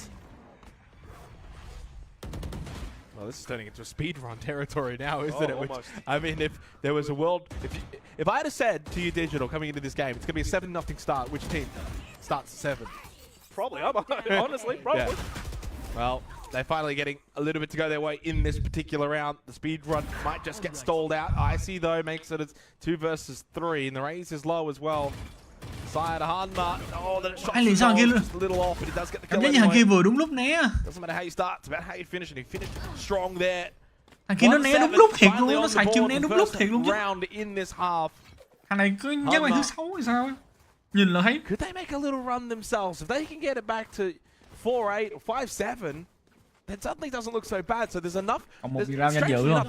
Well, this is turning into a speedrun territory now, isn't it? Which, I mean, if there was a world, if I had said to you, Digital, coming into this game, it's going to be a 7-0 start, which team starts 7? Probably, honestly, probably. Yeah. Well, they're finally getting a little bit to go their way in this particular round. The speed run might just get stalled out. Icy, though, makes it as 2 versus 3, and the raise is low as well. Side Hanma. Oh, the shot is a little off, but he does get the kill Cảm giác như thằng kia anyway. vừa đúng lúc né. Doesn't matter how you start, it's about how you finish, and he finished strong there. Thằng kia nó né đúng lúc thiệt luôn, nó xài chiêu né đúng lúc thiệt luôn chứ. Round in this half. Thằng này cứ giác bài thứ 6 hay sao? Nhìn là thấy. Could they make a little run themselves? If they can get it back to 4-8 or 5-7, it suddenly doesn't look so bad. So there's enough.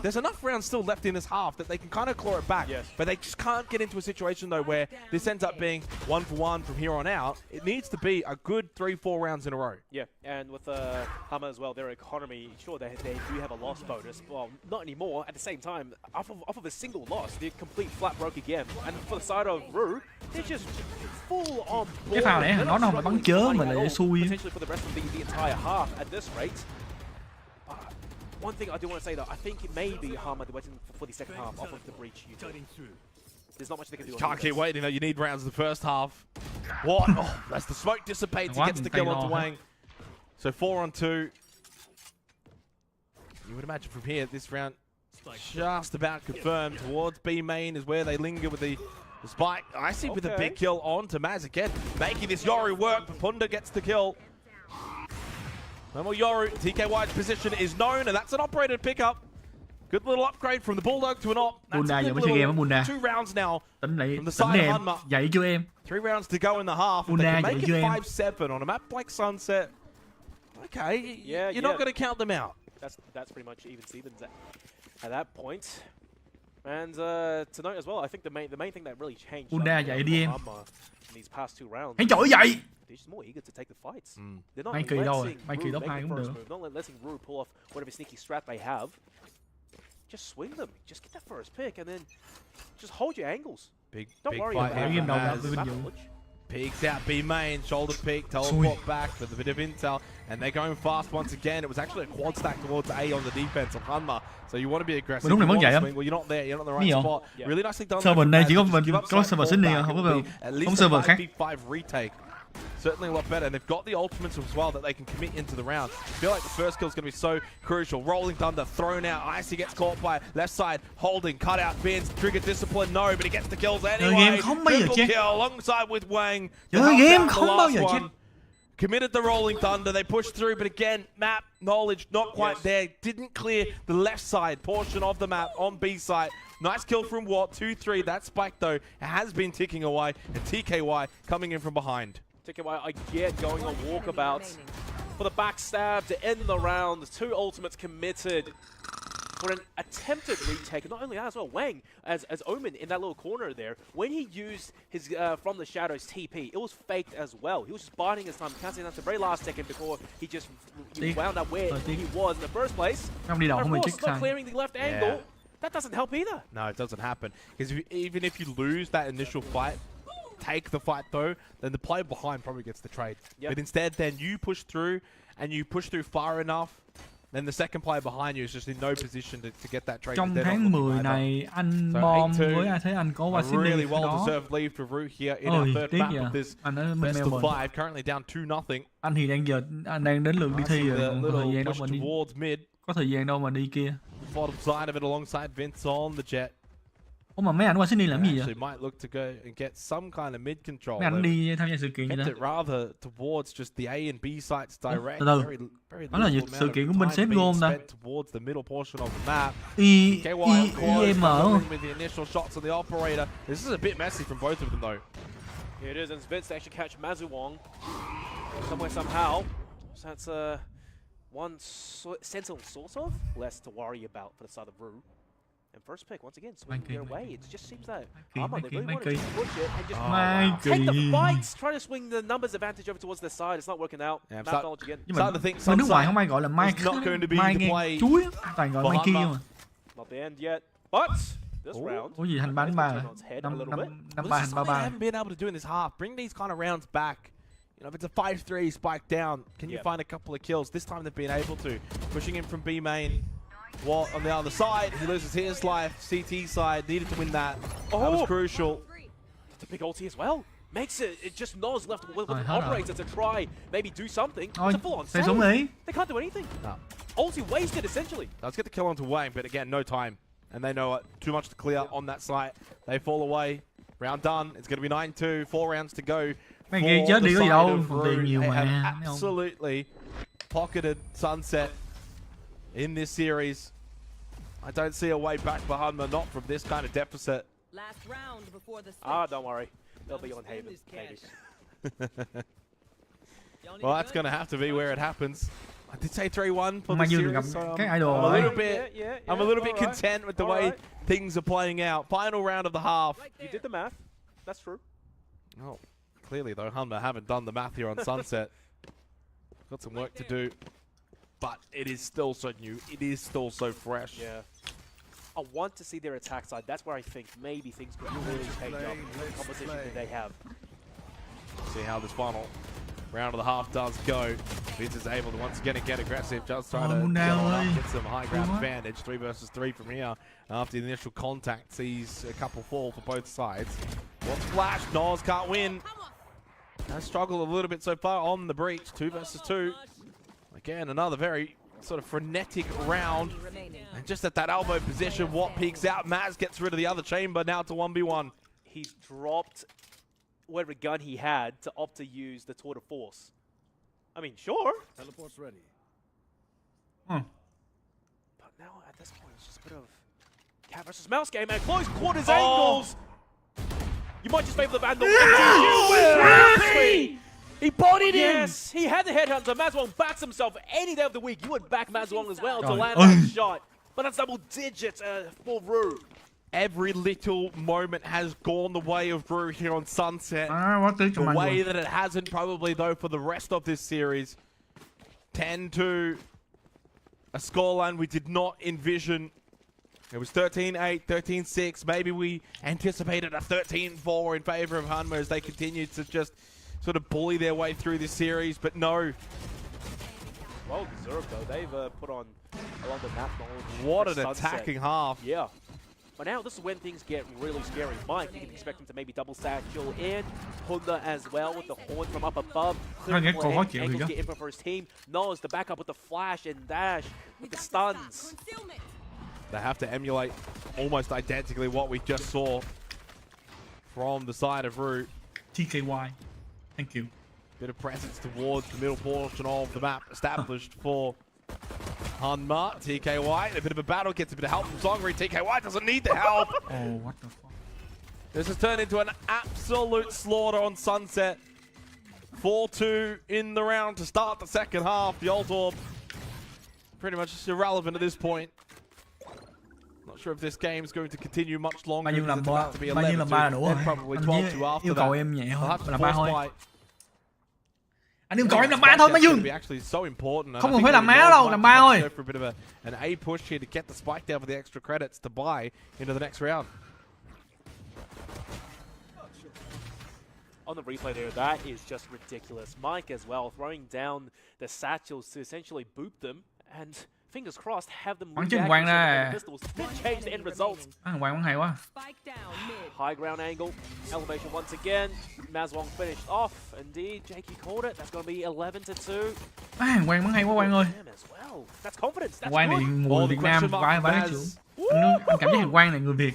There's enough rounds still left in this half that they can kind of claw it back. Yes. But they just can't get into a situation though where this ends up being 1-for-1 from here on out. It needs to be a good 3-4 rounds in a row. Yeah, and with Hanma as well, their economy, sure they do have a loss bonus. Well, not anymore. At the same time, off of a single loss, they're complete flat broke again. And for the side of Ru, they're just full on. Cái pha nãy thằng đó nó không phải bắn chớ mà lại xui. Potentially for the rest of the entire half at this rate. One thing I do want to say though, I think it may be Hanma waiting for the second half off of the breach. There's not much they can do. Can't keep waiting though. You need rounds in the first half. What? Oh, as the smoke dissipates, he gets the kill onto Wang. So 4-on-2. You would imagine from here, this round just about confirmed. Towards B main is where they linger with the spike. Icy with a big kill onto Maz again, making this Yoru work. But Punda gets the kill. No more Yoru. TKY's position is known, and that's an operated pickup. Good little upgrade from the Bulldog to an op. That's a good little 2 rounds now from the side of Hanma. Dạy cho em. 3 rounds to go in the half. If they can make it 5-7 on a map like Sunset, okay, you're not going to count them out. That's pretty much even Stevens at that point. And to note as well, I think the main thing that really changed Hanma in these past 2 rounds. Hãy chổi vậy. They're just more eager to take the fights. They're Mấy kỳ đâu rồi, mấy kỳ top 2 cũng được. Not letting Ru pull off whatever sneaky strat they have. Just swing them. Just get that first pick and then just hold your angles. Don't worry about it. Peeks out B main, shoulder peek, teleport back with a bit of intel, and they're going fast once again. It was actually a quad stack towards A on the defense of Hanma, so you want to be aggressive. Đúng này vẫn vậy well, you're not there, you're not in the right spot. Really nicely done. Server này chỉ có server Sydney không server khác. 5 retake. Certainly a lot better, and they've got the ultimates as well that they can commit into the round. I feel like the first kill is going to be so crucial. Rolling Thunder, thrown out. Icy gets caught by left side, holding, cut out bins, trigger discipline, no, but he gets the kills anyway. Triple kill alongside with Wang. Committed the Rolling Thunder, they pushed through, but again, map knowledge not quite there. Didn't clear the left side portion of the map on B side. Nice kill from Watt, 2-3. That spike, though, has been ticking away, and TKY coming in from behind. TKY again going on walkabout for the backstab to end the round. 2 ultimates committed for an attempted retake. Not only that as well, Wang, as Omen in that little corner there, when he used his From the Shadows TP, it was faked as well. He was just biding his time, counting down to the very last second before he just wound up where he was in the first place. And of course, not clearing the left angle, that doesn't help either. No, it doesn't happen. Because even if you lose that initial fight, take the fight though, then the player behind probably gets the trade. But instead, then you push through, and you push through far enough then the second player behind you is just in no position to get that trade. Trong tháng 10 này anh Bom với ai thấy anh có qua Sydney really well đó. deserved lead for Root here in our third map of this anh ở best of Melbourne. 5, currently down 2-0. Anh thì đang đến lượt đi thi rồi, không có thời gian đâu mà đi. Mid. Có thời gian đâu mà đi kia. Bottom side of it alongside Vince on the Jett. Ủa mà mấy anh qua Sydney làm gì vậy? Might look to go and get some kind of mid control. Mấy anh đi tham gia sự kiện gì đó. Kept it rather towards just the A and B sites direct. Đó là sự kiện của bên xếp goal ta. Towards the middle portion of the map. IM with the initial shots on the operator. This is a bit messy from both of them though. Here it is, and Vince actually catch Mazuong somewhere somehow. So that's one sentinel sort of less to worry about for the side of Rue. And first pick once again swinging their way. It just seems that Hanma, they really wanted to push it and just take the fights, try to swing the numbers advantage over towards their side. It's not working out. Yeah, bên nước ngoài không ai gọi là Mai ngang chuối, toàn gọi Mai kia mà. Not the end yet, but this round. Ủa gì hành 3-3 5-3 haven't been able to do in this half. Bring these kind of rounds back. You know, if it's a 5-3 spike down, can you find a couple of kills? This time they've been able to. Pushing in from B main. What on the other side? He loses his life. CT side needed to win that. That was crucial. It's a big ulti as well. Makes it just Nos left with an operator to try maybe do something. It's a full-on save. They can't do anything. No. Ulti wasted essentially. Let's get the kill onto Wang, but again, no time. And they know too much to clear on that site. They fall away. Round done. It's going to be 9-2. 4 rounds to go. Mấy kia chết đi có gì đâu, tiền nhiều They mà. have absolutely pocketed Sunset in this series. I don't see a way back for Hanma, not from this kind of deficit. Last round before the don't worry. They'll be on Haven, maybe. Well, that's going to have to be where it happens. I did say 3-1 for the series, so I'm a little bit content with the way things are playing out. Final round of the half. You did the math. That's true. Oh, clearly though, Hanma haven't done the math here on Sunset. Got some work to do. But it is still so new. It is still so fresh. Yeah. I want to see their attack side. That's where I think maybe things could really change up the composition that they have. See how this final round of the half does go. Vince is able to once again get aggressive. Just trying to get some high ground advantage. 3 versus 3 from here. After the initial contact, sees a couple fall for both sides. What's flash? Nos can't win. Has struggled a little bit so far on the breach. 2 versus 2. Again, another very sort of frenetic round. And just at that elbow position, Watt peeks out. Maz gets rid of the other chamber, now to 1v1. He's dropped whatever gun he had to opt to use the Tour de Force. I mean, sure. Teleport's ready. But now, at this point, it's just a bit of cat versus mouse game, and close quarters angles. You might just favor the Vandal. He bodied him! Yes, he had the headhunter. Mazuong backs himself any day of the week. You would back Mazuong as well to land that shot. But that's double digits for Rue. Every little moment has gone the way of Rue here on Sunset. The way that it hasn't probably, though, for the rest of this series. 10-2. A scoreline we did not envision. It was 13-8, 13-6. Maybe we anticipated a 13-4 in favor of Hanma as they continued to just sort of bully their way through this series, but no. Well deserved though. They've put on a lot of map knowledge. What an attacking half. Yeah. But now this is when things get really scary. Mike, you can expect him to maybe double satchel in. Honda as well with the horn from up above. Angles get in for his team. Nos the backup with the flash and dash with the stuns. They have to emulate almost identically what we just saw from the side of Rue. TKY. Thank you. Bit of presence towards the middle portion of the map established for Hanma. TKY, a bit of a battle, gets a bit of help from Zongri. TKY doesn't need the help. Oh, what the fuck? This has turned into an absolute slaughter on Sunset. 4-2 in the round to start the second half. The Old Orb pretty much just irrelevant at this point. Not sure if this game is going to continue much longer. It's about to be 11-2 and probably 12-2 after that. Em nhẹ They'll have to là force 3 thôi. fight. Anh yêu cầu em làm 3 thôi Mazuong. Không cần phải làm máu đâu, làm 3 thôi. For a bit of an A push here to get the spike down for the extra credits to buy into the next round. On the replay there, that is just ridiculous. Mike as well, throwing down the satchels to essentially boop them and fingers crossed, have them Bắn chứ react Hoàng to some of ra. the pistols. Did change the end result. Hoàng bắn hay quá. High ground angle, elevation once again. Mazuong finished off. Indeed, Jakey called it. That's going to be 11-2. Hoàng bắn hay quá Hoàng ơi. Damn as well. That's confidence. That's Hoàng này good. người Việt Nam vãi cái trưởng. Anh cảm giác Hoàng này người Việt.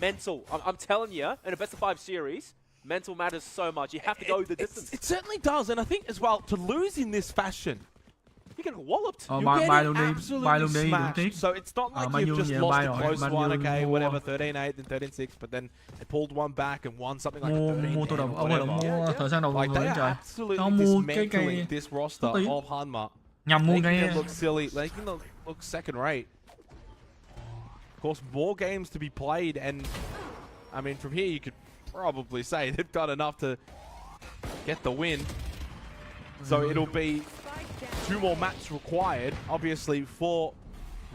Mental. I'm telling you, in a best of 5 series, mental matters so much. You have to go the distance. It certainly does, and I think as well, to lose in this fashion, You get walloped. you're Bay luôn getting đi, bay luôn absolutely đi, đừng smashed. tiếc. So it's not like Mazuong you've just về lost bay a rồi, close one, Mazuong okay, mua- whatever, 13-8 and 13-6, but then they pulled one back and won something like a Mua 13-10 tô đầu, or whatever. mua thời gian đầu Like, người they trời. are absolutely Tao mua cái dismantling cây this roster tí. of Hanma. Nhầm mua Making cái them look silly, making them look second rate. Of course, more games to be played, and I mean, from here you could probably say they've got enough to get the win. So it'll be 2 more maps required. Obviously, for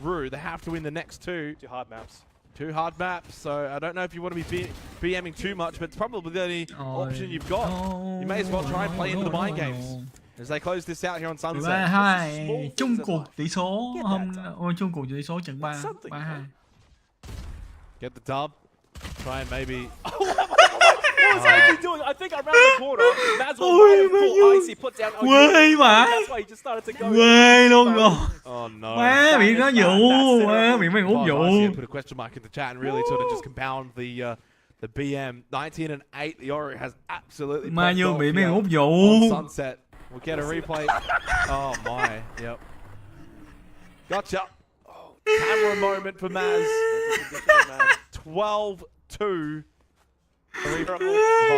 Rue, they have to win the next 2. 2 hard maps. 2 hard maps, so I don't know if you want to be BMing too much, but it's probably the only option you've got. You may as well try and play into the mind games as they close this out here on Sunset. 3-2 chung cuộc tỷ số chung cuộc tỷ số trận 3-2. Get the dub. Try and maybe. What was Icy doing? I think around the corner, Mazuong might have pulled Icy, put down OG. Quê mà. That's why he just started to go. Quê luôn rồi. Oh no. Má bị nó dụ, má bị mấy ngút dụ. Icy put a question mark in the chat and really sort of just compound the BM. 19-8. The Ori has absolutely. Mazuong bị mấy ngút dụ. Sunset. We'll get a replay. Oh my. Yep. Gotcha. Camera moment for Maz. 12-2.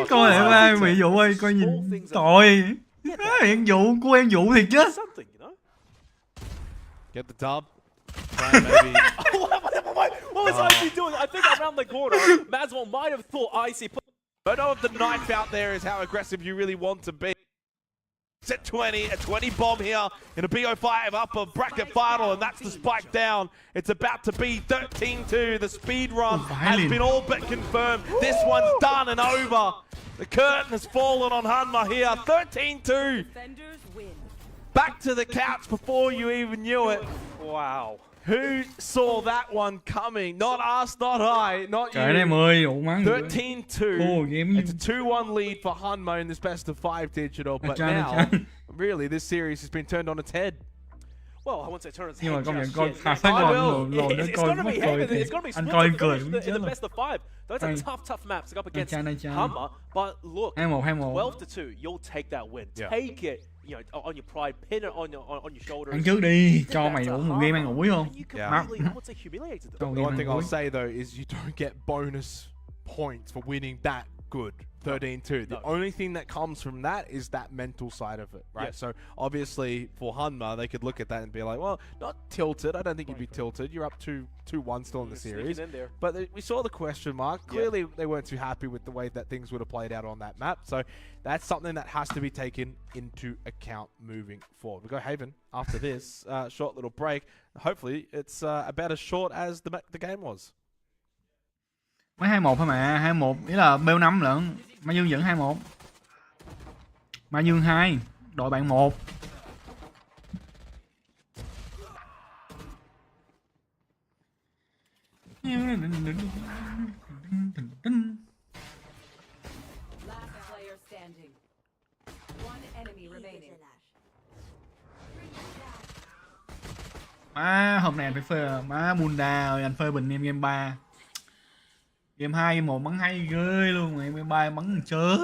Coi lại ba bị dụ ơi, coi nhìn tội. Hiện dụ của em dụ thiệt chứ. Something, you know? Get the dub. Try and maybe. What was Icy doing? I think around the corner, Mazuong might have thought Icy put. I know if the knife out there is how aggressive you really want to be. It's at 20, a 20 bomb here in a BO5 upper bracket final, and that's the spike down. It's about to be 13-2. The speed run has been all but confirmed. This one's done and over. The curtain has fallen on Hanma here. 13-2. Back to the couch before you even knew it. Wow. Who saw that one coming? Not us, not I, not Trời ơi, you. 10 dụ mắng. 13-2. game It's a 2-1 lead for Hanma in this best of 5 digital, but now, really, this series has been turned on its head. Well, I won't say turn its Nhưng mà head công nhận just coi yet. Hà Phát I ngồi will. nó It's coi going to mất be cười heavy. thiệt. It's going to be Anh split coi to cười finish cũng in chết the luôn. best of 5. Those are tough maps to go up against Hanma. But look, 2-1. 12-2, you'll take that win. Yeah. Take it, you know, on your pride, pin it on your shoulders. Ăn trước đi, cho mày ngủ một game ăn ủi không? You completely, I would say, humiliated them. The one thing I'll say though is you don't get bonus points for winning that good. 13-2. The only thing that comes from that is that mental side of it, right? Yes. So obviously for Hanma, they could look at that and be like, well, not tilted. I don't think you'd be tilted. You're up 2-1 still in the series. In there. But we saw the question mark. Clearly, they weren't too happy with the way that things would have played out on that map. So that's something that has to be taken into account moving forward. We go Haven after this short little break. Hopefully, it's about as short as the game was. Mới 2-1 thôi mà, 2-1 ý là BO5 lận. Mazuong dẫn 2-1. Mazuong 2, đội bạn 1. Má hôm nay anh phải phê má Bunda ơi, anh phê bình em game 3. Game 2, game 1 bắn hay ghê luôn, mà game 3 bắn chớ.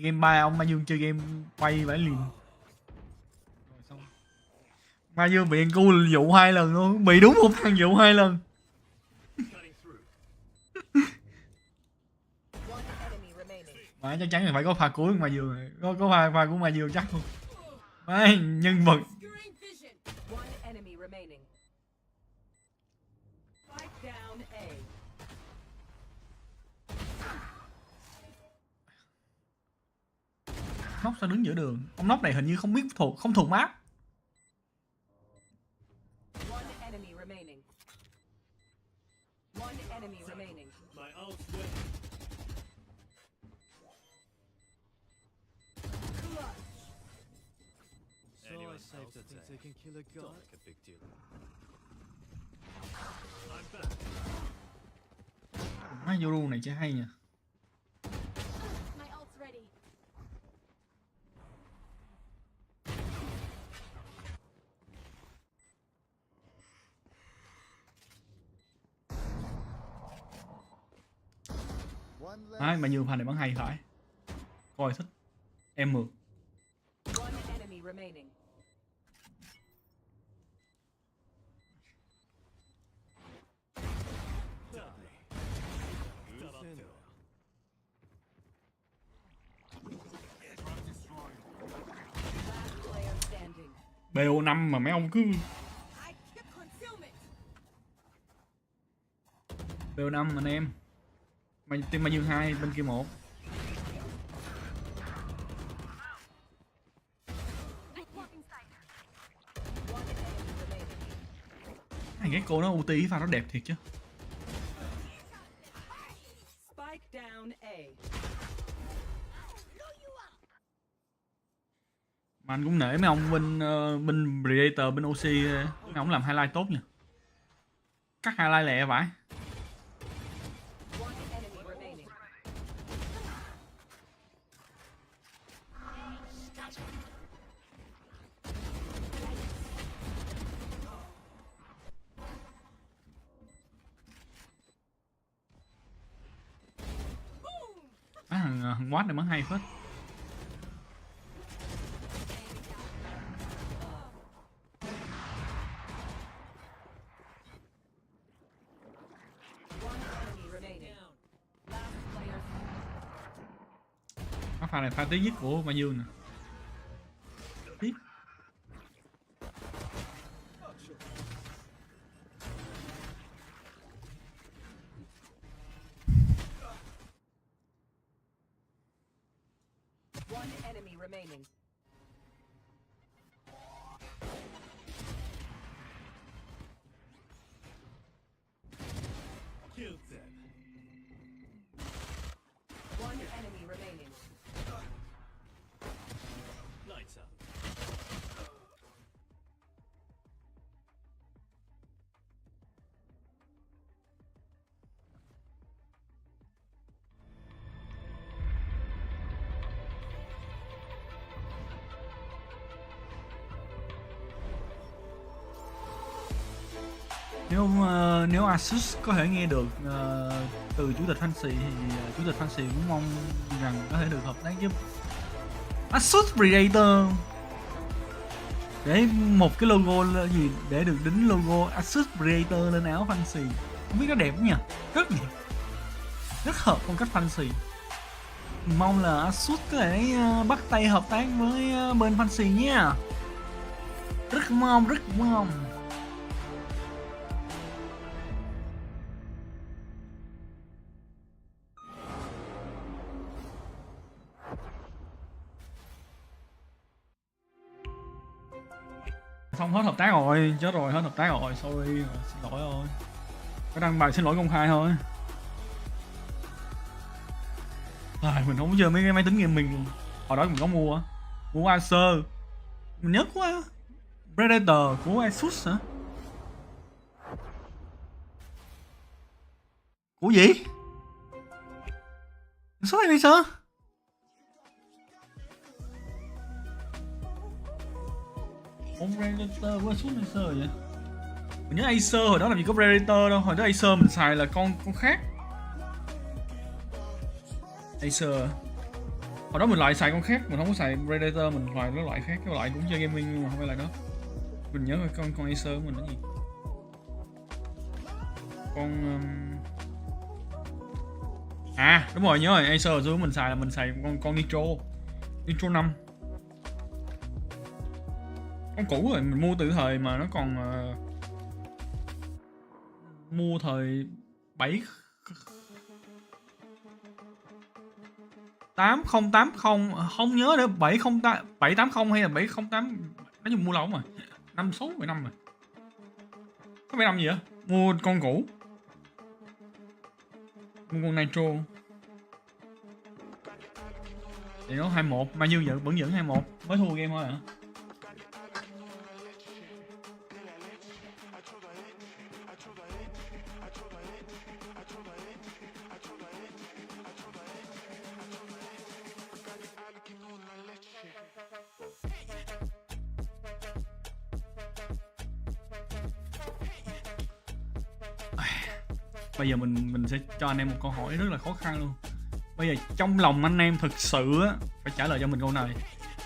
Game 3 ông Mazuong chơi game quay vãi liền. Mazuong bị cu dụ 2 lần luôn, bị đúng một thằng dụ 2 lần. Mà chắc chắn là phải có pha cuối của Mazuong, có pha của Mazuong chắc luôn. Mấy nhân vật Nóc sao đứng giữa đường? Ông Nóc này hình như không biết không thuộc map. Má Yoru này chơi hay nha. Đấy, mà nhiều pha này bắn hay phải. Coi thích. Em mượn. BO5 mà mấy ông cứ BO5 anh em. Team Mazuong 2 bên kia 1. Cái cô nó ulti pha nó đẹp thiệt chứ. Mà anh cũng nể mấy ông bên Predator, bên OC, mấy ông làm highlight tốt nha. Cắt highlight lẹ vậy. Thằng Watt này bắn hay phết. Pha này pha tí nhất của Mazuong nè. Tiếp. Nếu Asus có thể nghe được từ chủ tịch Fanpage thì chủ tịch Fanpage cũng mong rằng có thể được hợp tác giúp Asus Predator để một cái logo là gì để được đính logo Asus Predator lên áo Fanpage. Không biết nó đẹp không nhỉ? Rất đẹp, rất hợp phong cách Fanpage. Mong là Asus có thể bắt tay hợp tác với bên Fanpage nha. Rất mong. Xong hết hợp tác rồi, chết rồi, hết hợp tác rồi, sorry, xin lỗi thôi. Có đăng bài xin lỗi công khai thôi. Mình không có chơi mấy cái máy tính game mình luôn. Hồi đó mình có mua Acer. Mình nhớ quá. Predator của Asus hả? Của gì? Số này sao? Ông Predator của Asus Acer vậy? Mình nhớ Acer hồi đó làm gì có Predator đâu, hồi đó Acer mình xài là con khác. Acer hồi đó mình lại xài con khác, mình không có xài Predator, mình xài cái loại khác, cái loại cũng chơi gaming nhưng mà không phải là đó. Mình nhớ con Acer của mình là gì? Đúng rồi, nhớ rồi, Acer hồi xưa mình xài con Nitro 5. Con cũ rồi, mình mua từ thời mà nó còn mua thời 8080 không nhớ nữa, 780 hay là 708, nói chung mua lâu mà. 56 năm rồi. Có 7 năm gì á? Mua con cũ. Mua con Nitro. Thì nó 21, mà như vẫn 21, mới thua game thôi hả? Bây giờ mình sẽ cho anh em một câu hỏi rất là khó khăn luôn. Bây giờ trong lòng anh em thực sự á phải trả lời cho mình câu này.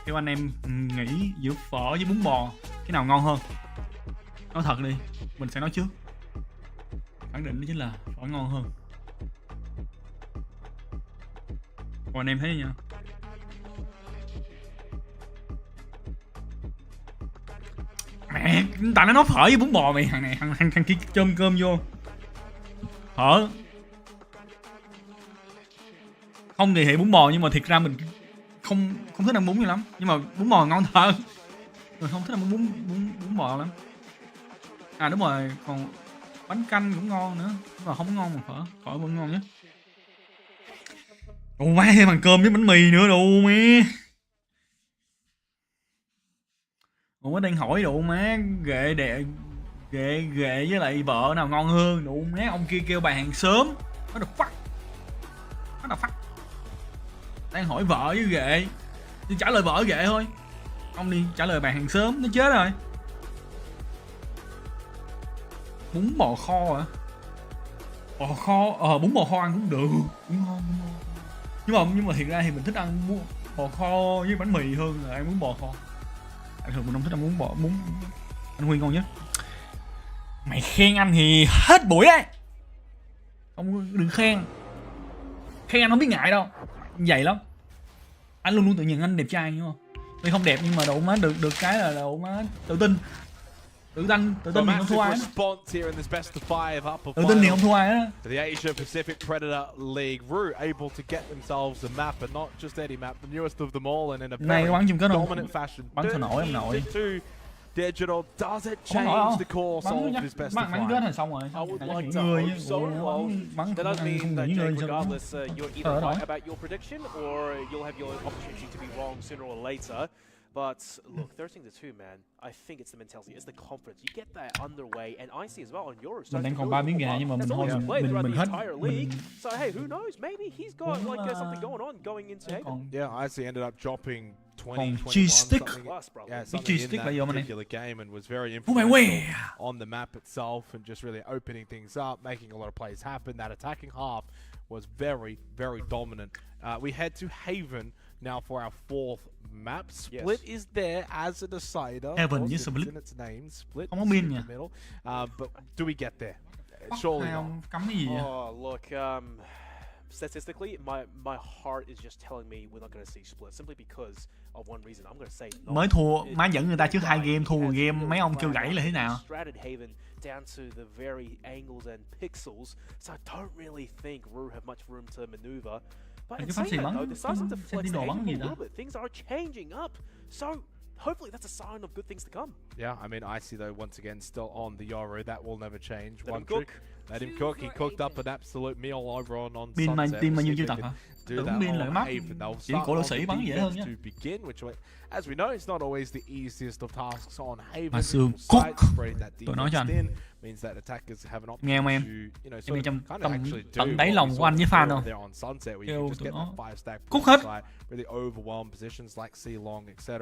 Theo anh em nghĩ giữa phở với bún bò cái nào ngon hơn? Nói thật đi, mình sẽ nói trước. Khẳng định đó chính là phở ngon hơn. Còn anh em thấy nha. Mẹ, tại nó nói phở với bún bò mày, thằng này thằng kia chôm cơm vô. Phở không thì hệ bún bò, nhưng mà thiệt ra mình không thích ăn bún gì lắm, nhưng mà bún bò ngon thật. Mình không thích ăn bún bò lắm. À đúng rồi, còn bánh canh cũng ngon nữa, nhưng mà không ngon bằng phở vẫn ngon nhất. Ồ má, thêm bằng cơm với bánh mì nữa đồ mẹ. Ủa đang hỏi đủ má ghệ với lại vợ nào ngon hơn đủ má. Ông kia kêu bà hàng sớm. Nó được phát. Đang hỏi vợ với ghệ. Đi trả lời vợ ghệ thôi. Ông đi trả lời bà hàng sớm nó chết rồi. Bún bò kho hả? Bò kho, bún bò kho ăn cũng được, cũng ngon. Nhưng mà thiệt ra thì mình thích ăn bò kho với bánh mì hơn là ăn bún bò kho. Thường mình không thích ăn bún anh Huy ngon nhất. Mày khen anh thì hết buổi đấy. Không đừng khen anh không biết ngại đâu, vậy lắm. Anh luôn tự nhận anh đẹp trai đúng không? Tuy không đẹp nhưng mà độ má được cái là độ má tự tin thì không thua ai. Tự tin thì không thua ai á. The Asia Pacific Predator League, Ru able to get themselves a map, and not just any map, the newest of them all, and in a very dominant fashion. Bắn thử nổi em nội. Digital, does it change the course of his best of bắn là xong rồi. I would like to hope so. Well, that does mean that Jake, regardless, you're either right about your prediction or you'll have your opportunity to be wrong sooner or later. But look, 13-2, man. I think it's the mentality, it's the confidence. You get that underway, and I see as well on Euros. Mình đang còn 3 miếng gà nhưng mà mình thôi mình hết. So hey, who knows? Maybe he's got like something going into Haven. Yeah, I see ended up dropping 20, G-stick. Yeah, something in that particular game, and was very influential on the map itself, and just really opening things up, making a lot of plays happen. That attacking half was very, very dominant. We head to Haven now for our fourth map. Split is there as a decider. Haven với Split. In its name. Split không có min nha. But do we get there? Surely not. Cấm cái gì vậy? Oh, look, statistically, my heart is just telling me we're not going to see split simply because of one reason. I'm going to say mới thua, má dẫn người ta trước 2 game, thua một game, mấy ông kêu gãy là thế nào? Haven down to the very angles and pixels, so I don't really think Ru have much room to maneuver. But in saying that, though, the starting to flex the Haven a little bit. Things are changing up, so hopefully that's a sign of good things to come. Yeah, I mean, Icy though, once again, still on the Yoru. That will never change. One trick. Let him cook. He cooked up an absolute meal over on Sunset. Pin bao nhiêu chưa tập hả? Tưởng pin lại mắc. Chỉ cổ lỗ sĩ bắn dễ hơn nhé. As we know, it's not always the easiest of tasks on Haven. Mazuong cook. Tôi nói cho anh. Nghe không em? Em trong tận đáy lòng của anh với fan không? Kêu tụi nó cook hết.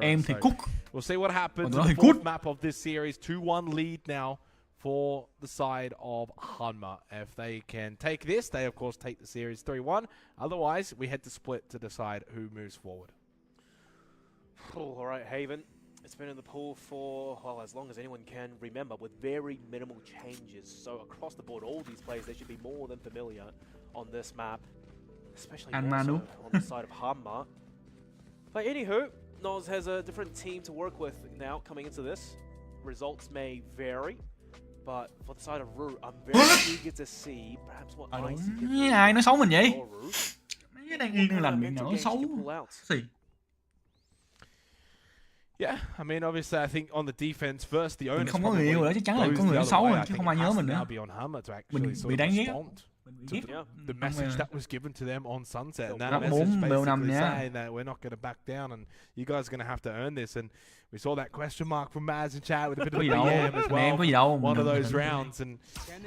Em thì cook. We'll see what happens. The fourth map of this series, 2-1 lead now for the side of Hanma. If they can take this, they of course take the series 3-1. Otherwise, we head to split to decide who moves forward. All right, Haven. It's been in the pool for, well, as long as anyone can remember, with very minimal changes. So across the board, all these players, they should be more than familiar on this map, especially more so on the side of Hanma. But anywho, Noz has a different team to work with now coming into this. Results may vary, but for the side of Ru, I'm very eager to see perhaps what Icy can do. Ai nói xấu mình vậy? Mấy đang yên lành miệng nào nói xấu. Gì? Yeah, I mean, obviously, I think on the defense first, the onus không có người yêu rồi, chắc chắn là có người nói xấu rồi, chứ không ai nhớ mình nữa. Mình bị đáng ghét. The message that was given to them on Sunset, and that message basically saying that we're not going to back down, and you guys are going to have to earn this. And we saw that question mark from Maz in chat with a bit of a BM as well. One of those rounds, and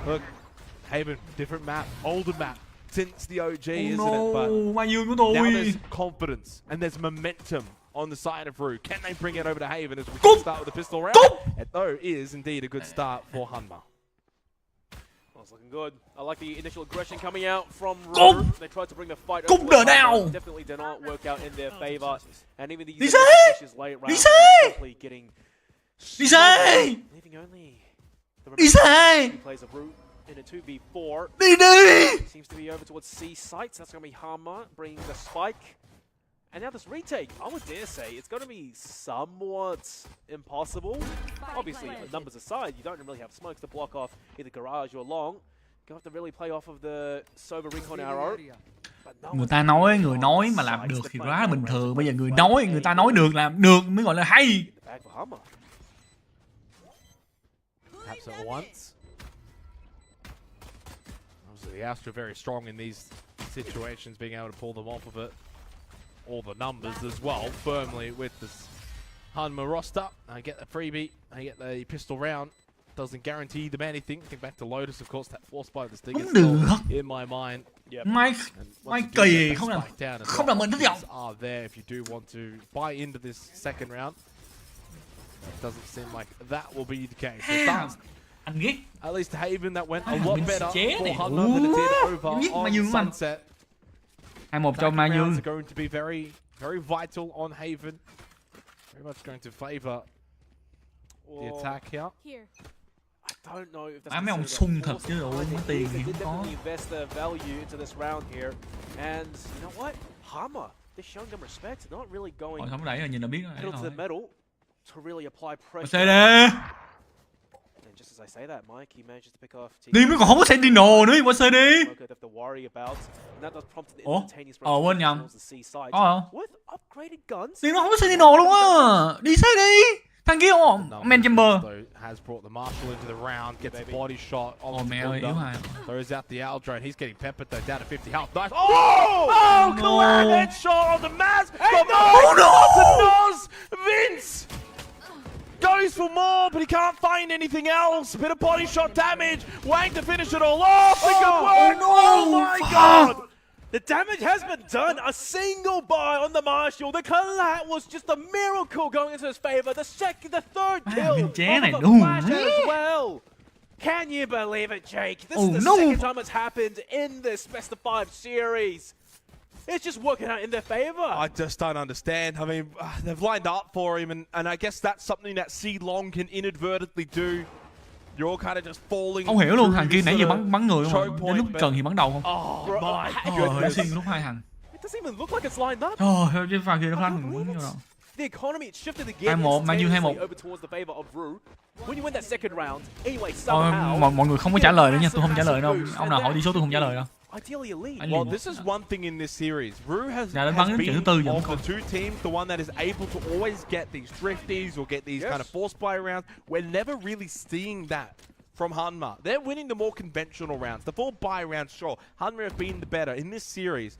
look, Haven, different map, older map since the OG, isn't it? But now there's confidence and there's momentum on the side of Ru. Can they bring it over to Haven as we can start with the pistol round? It though is indeed a good start for Hanma. That's looking good. I like the initial aggression coming out from Cung! Ru. They tried to bring the fight Cung over, đỡ đau! definitely did not work out in their favor. And even the Đi xe! pushes late round Đi was xe! simply getting Đi xe! leaving only the Đi xe! he plays a route in a 2v4. Đi đi! Seems to be over towards C sites. That's going to be Hanma bringing the spike. And now this retake, I would dare say, it's going to be somewhat impossible. Obviously, numbers aside, you don't really have smokes to block off either garage or long. You have to really play off of the sober recon arrow. Người ta nói người nói mà làm được thì quá là bình thường. Bây giờ người ta nói được làm được mới gọi là hay. Perhaps at once. Obviously, the Astra very strong in these situations, being able to pull them off of it. All the numbers as well, firmly with this Hanma roster. I get the freebie, I get the pistol round. Doesn't guarantee them anything. Think back to Lotus, of course, that force by the stick is still in my mind. Mai kỳ không làm mình thất vọng. Are there if you do want to buy into this second round? It doesn't seem like that will be the case. Anh ghét. At least Haven that went a lot better for Hanma than it did over on Sunset. 2-1 cho Mazuong. Are going to be very, very vital on Haven. Very much going to favor the attack here. I don't know if that's mấy ông sung thật chứ đâu có tiền thì không có. Invest their value into this round here, and you know what? Hanma, they're showing them respect, not really going Không đẩy rồi nhìn là biết pedal to the metal to really apply pressure. Xe đi. And just as I say that, Mike, he manages to pick off. Đi mới còn không có Sentinel nữa, qua xe đi. Ủa? Quên nhầm. Có không? Đi nó không có Sentinel luôn á. Đi xe đi. Thằng kia không? Man Chamber. Has brought the Marshal into the round, gets a body shot on mẹ ơi, yếu hài. Throws out the L drone. He's getting peppered though, down to 50 health. Nice. Oh, clear headshot on the Maz. Oh no! Vince goes for more, but he can't find anything else. Bit of body shot damage. Wang to finish it all off. Oh my god! The damage has been done. A single buy on the Marshal. The collat was just a miracle going into his favor. The third kill of the flash as well. Can you believe it, Jake? This is the second time it's happened in this best of 5 series. It's just working out in their favor. I just don't understand. I mean, they've lined up for him, and I guess that's something that C Long can inadvertently do. You're all kind of just falling. Không hiểu luôn, thằng kia nãy giờ bắn người không? Đến lúc cần thì bắn đầu không? Oh my goodness. Xuyên lúc hai thằng. It doesn't even look like it's lined up. Trời ơi, cái pha kia nó lăn mình muốn vô đâu. The economy it shifted again. 2-1, Mazuong 2-1. Over towards the favor of Ru. When you win that second round, anyway, somehow. Mọi người không có trả lời nữa nha, tôi không trả lời đâu. Ông nào hỏi đi số tôi không trả lời đâu. Ideally a lead. Well, this is one thing in this series. Ru has been of the two teams, the one that is able to always get these drifties or get these kind of force buy rounds. We're never really seeing that from Hanma. They're winning the more conventional rounds. The 4 buy rounds, sure. Hanma have been the better in this series.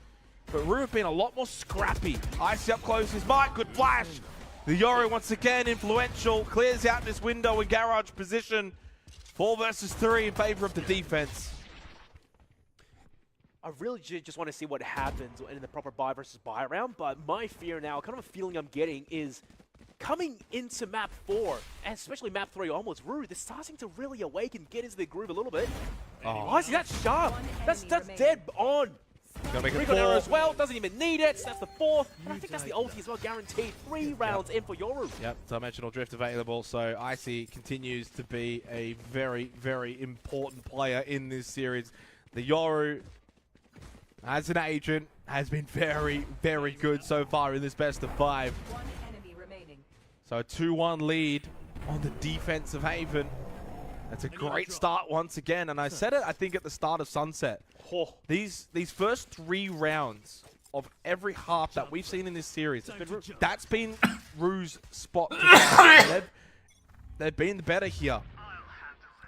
But Ru have been a lot more scrappy. Icy up close, his mic, good flash. The Yoro once again influential, clears out this window in garage position. 4 versus 3 in favor of the defense. I really just want to see what happens in the proper buy versus buy round, but my fear now, kind of a feeling I'm getting is coming into map 4, and especially map 3 onwards, Ru, they're starting to really awaken, get into the groove a little bit. Oh, I see, that's sharp. That's dead on. Gonna make it Recon arrow as well, doesn't even need it. That's the 4th. And I think that's the ulti as well, guaranteed. 3 rounds in for Yoru. Yep, dimensional drift available. So Icy continues to be a very, very important player in this series. The Yoru, as an agent, has been very, very good so far in this best of 5. So a 2-1 lead on the defense of Haven. That's a great start once again. And I said it, I think, at the start of Sunset. These first 3 rounds of every half that we've seen in this series, that's been Ru's spot. They've been better here.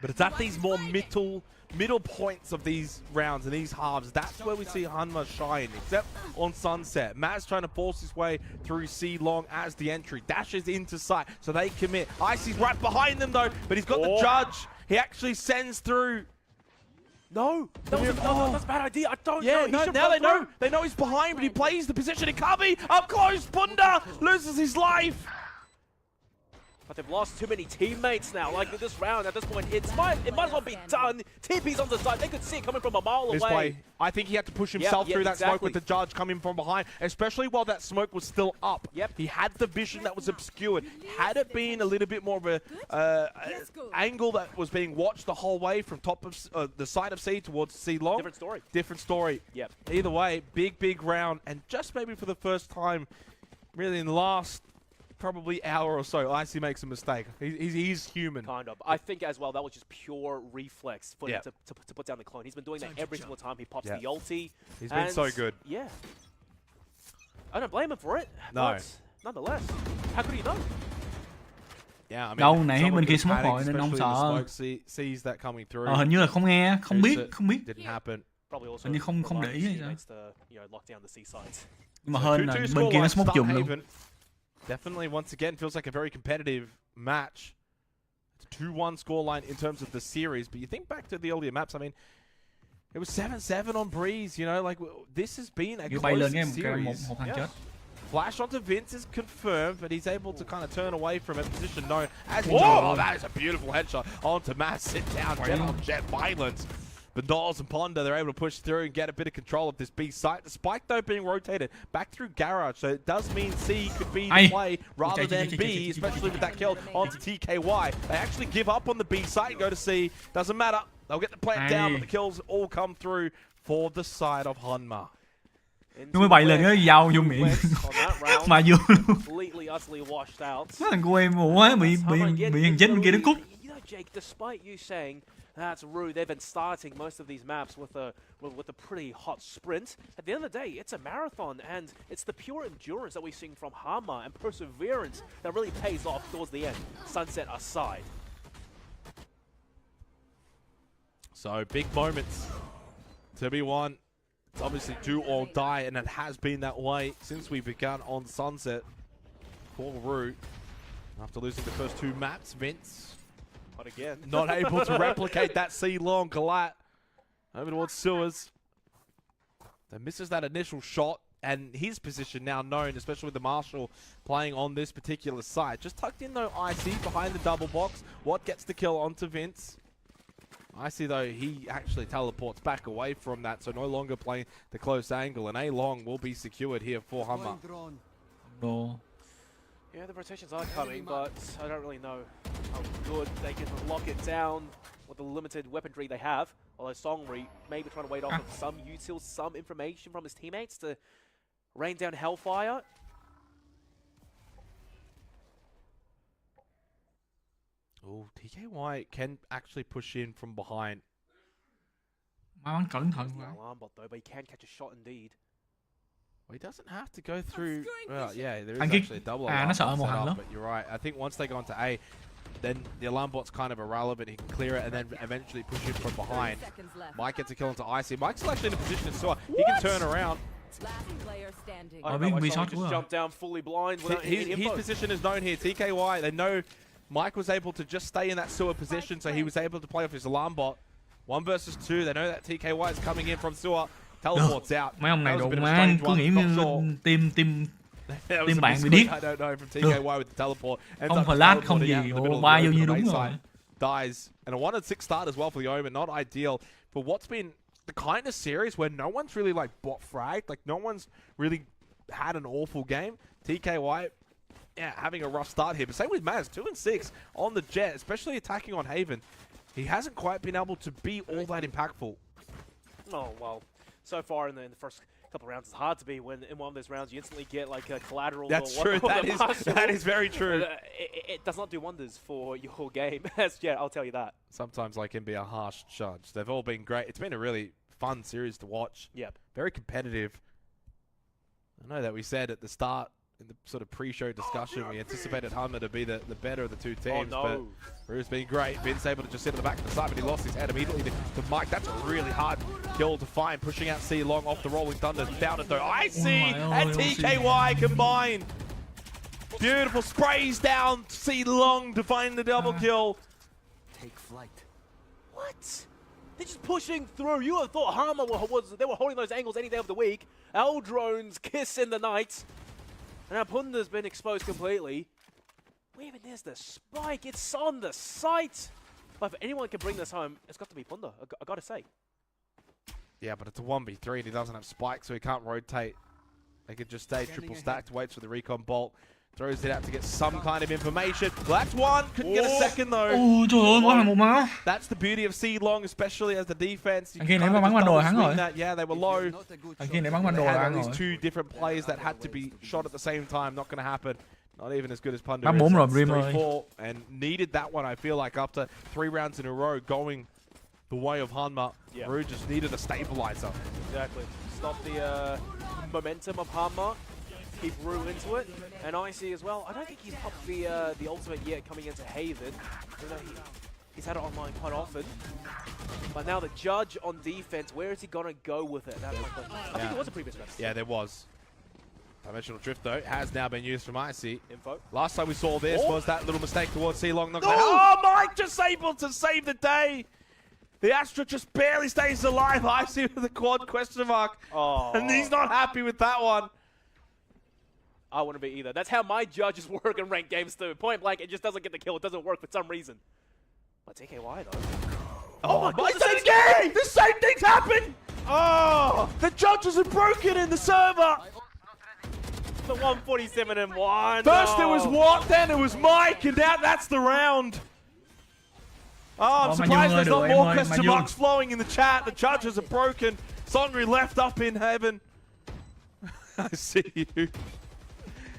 But it's at these more middle points of these rounds and these halves, that's where we see Hanma shine, except on Sunset. Maz trying to force his way through C Long as the entry. Dashes into sight, so they commit. Icy's right behind them though, but he's got the judge. He actually sends through. No, that's a bad idea. I don't know. Yeah, now they know. They know he's behind, but he plays the position in Cubby. Up close, Bunda loses his life. But they've lost too many teammates now. Like this round, at this point, it might as well be done. TP's on the side. They could see it coming from a mile away. I think he had to push himself through that smoke with the judge coming from behind, especially while that smoke was still up. Yep. He had the vision that was obscured. Had it been a little bit more of a angle that was being watched the whole way from top of the side of C towards C long. Different story. Different story. Yep. Either way, big round, and just maybe for the first time, really in the last probably hour or so, Icy makes a mistake. He's human. Kind of. I think as well that was just pure reflex for him to put down the clone. He's been doing that every single time he pops the ulti. He's been so good. Yeah. I don't blame him for it. No. But nonetheless, how could he know? Yeah, I mean, Đâu nãy bên kia smoke rồi nên ông sợ. Sees that coming through. Hình như là không nghe, không biết. Didn't happen. Hình như không để ý hay sao. Nhưng mà hơn là bên kia nó smoke chùm luôn. Definitely, once again, feels like a very competitive match. It's a 2-1 scoreline in terms of the series, but you think back to the earlier maps, I mean, it was 7-7 on Breeze, you know, like, this has been a close series. Flash onto Vince is confirmed, but he's able to kind of turn away from a position known as... Whoa, that is a beautiful headshot onto Matt. Sit down, Jett on Jett violence. Vandals and Ponder, they're able to push through and get a bit of control of this B site. The spike, though, being rotated back through Garage, so it does mean C could be the play rather than B, especially with that kill onto TKY. They actually give up on the B site and go to C. Doesn't matter. They'll get the plant down, but the kills all come through for the side of Hanma. Nó mới bày lên cái dao vô miệng mà vô luôn. Thằng của em quá bị thằng chết bên kia nó cút. Jake, despite you saying that's rude, they've been starting most of these maps with a pretty hot sprint. At the end of the day, it's a marathon, and it's the pure endurance that we've seen from Hanma and perseverance that really pays off towards the end. Sunset aside. So big moments to be won. It's obviously do or die, and it has been that way since we began on Sunset for Root. After losing the first 2 maps, Vince again. Not able to replicate that C-long. Galat over towards Sewers. Then misses that initial shot, and his position now known, especially with the Marshal playing on this particular site. Just tucked in though, IC behind the double box. What gets the kill onto Vince? IC though, he actually teleports back away from that, so no longer playing the close angle, and A-long will be secured here for Hanma. No. Yeah, the rotations are coming, but I don't really know how good they can lock it down with the limited weaponry they have. Although Songri maybe trying to wait off of some util, some information from his teammates to rain down Hellfire. Oh, TKY can actually push in from behind. Bắn cẩn thận. Alarm bot though, but he can catch a shot indeed. Well, he doesn't have to go through. Well, yeah, there is actually a double alarm bot, but you're right. I think once they go into A, then the alarm bot's kind of irrelevant. He can clear it and then eventually push in from behind. Mike gets a kill into IC. Mike's actually in a position to sewer. He can turn around. I don't know why someone just jumped down fully blind without any info. His position is known here. TKY, they know Mike was able to just stay in that sewer position, so he was able to play off his alarm bot. 1 versus 2. They know that TKY is coming in from sewer. Teleports out. Mấy ông này độ má cứ nghĩ team bạn bị điếc. I don't know from TKY with the teleport. Không flash không gì, ba vô như đúng rồi. Dies. And a 1-6 start as well for the Omen. Not ideal for what's been the kind of series where no one's really like bot fragged. Like no one's really had an awful game. TKY, yeah, having a rough start here. But same with Maz, 2-6 on the Jett, especially attacking on Haven. He hasn't quite been able to be all that impactful. Oh, well. So far in the first couple of rounds, it's hard to be when in one of those rounds you instantly get like a collateral. That's true. That is very true. It does not do wonders for your game. Yeah, I'll tell you that. Sometimes I can be a harsh judge. They've all been great. It's been a really fun series to watch. Yep. Very competitive. I know that we said at the start in the sort of pre-show discussion we anticipated Hanma to be the better of the 2 teams, but Rue's been great. Vince able to just sit at the back of the side, but he lost his head immediately to Mike. That's a really hard kill to find, pushing out C long off the Rolling Thunder. Down it though. IC and TKY combined. Beautiful, sprays down C long to find the double kill. Take flight. What? They're just pushing through. You would have thought Hanma they were holding those angles any day of the week. L drones kiss in the night. And now Punda's been exposed completely. even there's the spike. It's on the site. But if anyone can bring this home, it's got to be Punda. I gotta say. Yeah, but it's a 1v3 and he doesn't have spike, so he can't rotate. They could just stay triple stacked, waits for the recon bolt, throws it out to get some kind of information. That's one, couldn't get a second though. Ôi trời ơi, mỗi thằng một máu. That's the beauty of C-Long, especially as the defense. Thằng kia nãy bắn bản đồ là hắn rồi. Yeah, they were low. Thằng kia nãy bắn bản đồ là hắn These rồi. two different plays that had to be shot at the same time, not going to happen. Not even as good as Punda. Bắn 4 rồi, Brim ơi. 3-4, and needed that one, I feel like, after 3 rounds in a row going the way of Hanma. Yeah. Rue just needed a stabilizer. Exactly. Stop the momentum of Hanma. Keep Rue into it. And Icy as well. I don't think he's popped the ultimate yet coming into Haven. He's had it online quite often. But now the judge on defense, where is he going to go with it? That's my question. I think there was a previous round. Yeah, there was. Dimensional Drift, though, has now been used from Icy. Info. Last time we saw this was that little mistake towards C-Long. Oh, Mike just able to save the day. The Astra just barely stays alive. Icy with the quad question mark. Oh. And he's not happy with that one. I wouldn't be either. That's how my judges work in ranked games too. Point blank, it just doesn't get the kill. It doesn't work for some reason. But TKY though. Oh my god, same game! The same thing's happened! Oh! The judges are broken in the server! The 147 and 1. First it was Watt, then it was Mike, and now that's the round. Oh, I'm surprised there's not more question marks flowing in the chat. The judges are broken. Songri left up in heaven. I see you.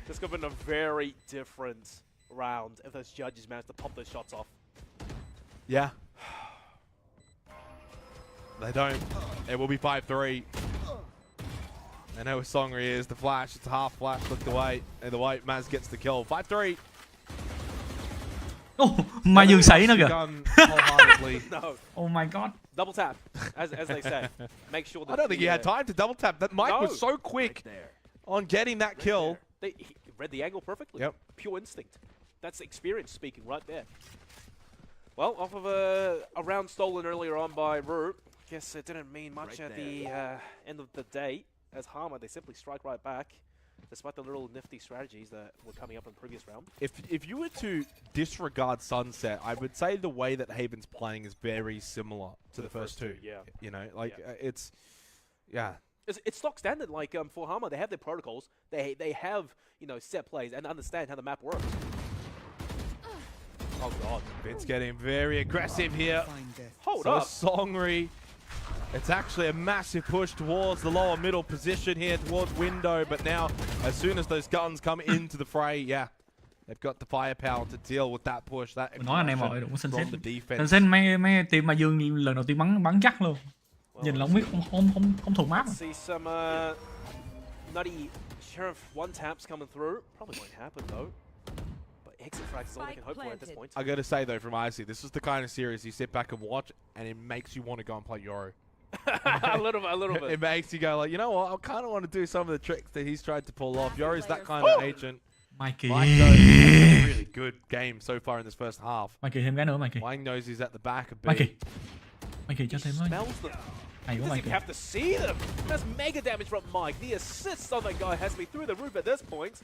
This could have been a very different round if those judges managed to pop those shots off. Yeah. They don't. It will be 5-3. I know where Songri is. The flash. It's a half flash. Looked away. And the white Maz gets the kill. 5-3. Oh, Mazuong sấy nó kìa. No. Oh my god. Double tap, as they say. Make sure that I don't think he had time to double tap. That Mike was so quick on getting that kill. He read the angle perfectly. Yep. Pure instinct. That's experience speaking right there. Well, off of a round stolen earlier on by Rue. Guess it didn't mean much at the end of the day. As Hanma, they simply strike right back, despite the little nifty strategies that were coming up in the previous round. If you were to disregard Sunset, I would say the way that Haven's playing is very similar to the first two. Yeah. You know, like it's, yeah. It's stock standard. Like for Hanma, they have their protocols. They have set plays and understand how the map works. Oh god, Vince getting very aggressive here. Hold so up, Songri. It's actually a massive push towards the lower middle position here, towards window. But now, as soon as those guns come into the fray, yeah, they've got the firepower to deal with that push. That Nói anh em rồi, đừng có from the defense. Sunset mấy team Mazuong lần đầu tiên bắn chắc luôn. Nhìn là không biết không thuộc map. See some nutty Sheriff one taps coming through. Probably won't happen though. But exit frags is all they can hope for at this point. I gotta say though, from Icy, this is the kind of series you sit back and watch, and it makes you want to go and play Yoro. a little bit. It makes you go like, you know what? I kind of want to do some of the tricks that he's tried to pull off. Yori's that kind of agent. Mikey. Mike knows he's a really good game so far in this first half. Mikey thêm cái nữa Mikey. Mike knows he's at the back a bit. Mikey cho thêm thôi. Smells them. Hay quá Doesn't even Mikey. have to see them. That's mega damage from Mike. The assist on that guy has to be through the roof at this point.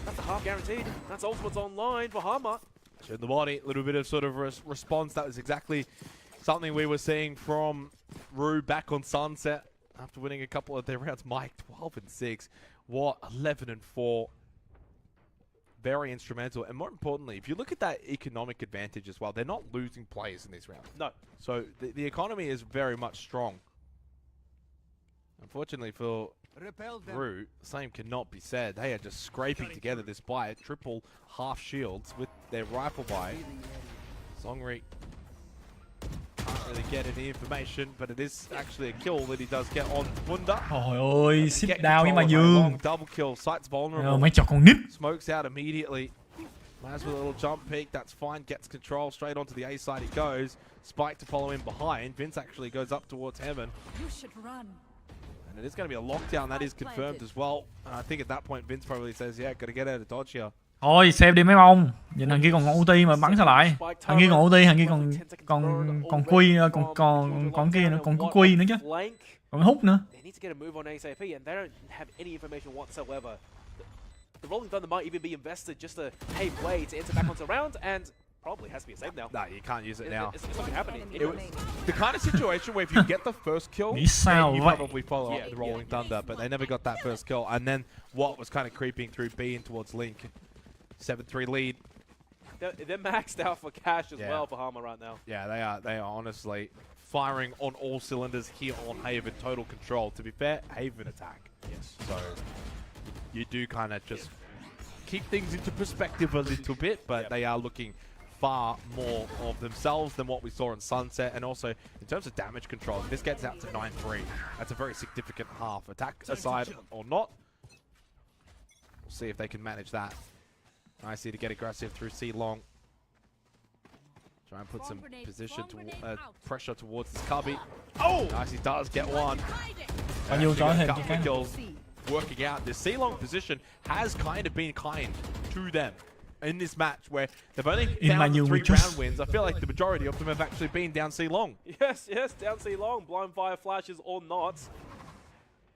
That's a half guaranteed. That's ultimates online for Hanma. In the body, a little bit of sort of response. That was exactly something we were seeing from Rue back on Sunset after winning a couple of their rounds. Mike 12-6, Watt 11-4. Very instrumental, and more importantly, if you look at that economic advantage as well, they're not losing players in these rounds. No. So the economy is very much strong. Unfortunately for Rue, same cannot be said. They are just scraping together this buy, triple half shields with their rifle buy. Songri can't really get any information, but it is actually a kill that he does get on Bunda. Trời ơi, sit down với Mazuong. Double kill, site's vulnerable. Mấy trò con nít. Smokes out immediately. Maz with a little jump peek, that's fine. Gets control, straight onto the A side he goes. Spike to follow in behind. Vince actually goes up towards Heaven. You should run. And it is going to be a lockdown, that is confirmed as well. And I think at that point Vince probably says, yeah, got to get out of dodge here. Thôi, save đi mấy bông. Nhìn thằng kia còn ulti mà bắn sao lại. Thằng kia còn ulti, thằng kia còn quy, còn kia nữa, còn có quy nữa chứ. Còn hút nữa. They need to get a move on ASAP, and they don't have any information whatsoever. The Rolling Thunder might even be invested just to pave way to enter back onto round, and probably has to be a save now. Nah, you can't use it now. It's not going to happen. The kind of situation where if you get the first kill, then you probably follow up the Rolling Thunder, but they never got that first kill. And then Watt was kind of creeping through B in towards Link. 7-3 lead. They're maxed out for cash as well for Hanma right now. Yeah, they are honestly firing on all cylinders here on Haven. Total control. To be fair, Haven attack. Yes. So you do kind of just keep things into perspective a little bit, but they are looking far more of themselves than what we saw in Sunset. And also, in terms of damage control, this gets out to 9-3. That's a very significant half. Attack aside or not, we'll see if they can manage that. Nicely to get aggressive through C long. Try and put some position to pressure towards this Cubby. Oh! Nicely does get one. Kills working out. The C long position has kind of been kind to them in this match, where they've only found 3 round wins. I feel like the majority of them have actually been down C long. Yes, down C long. Blind fire flashes or not.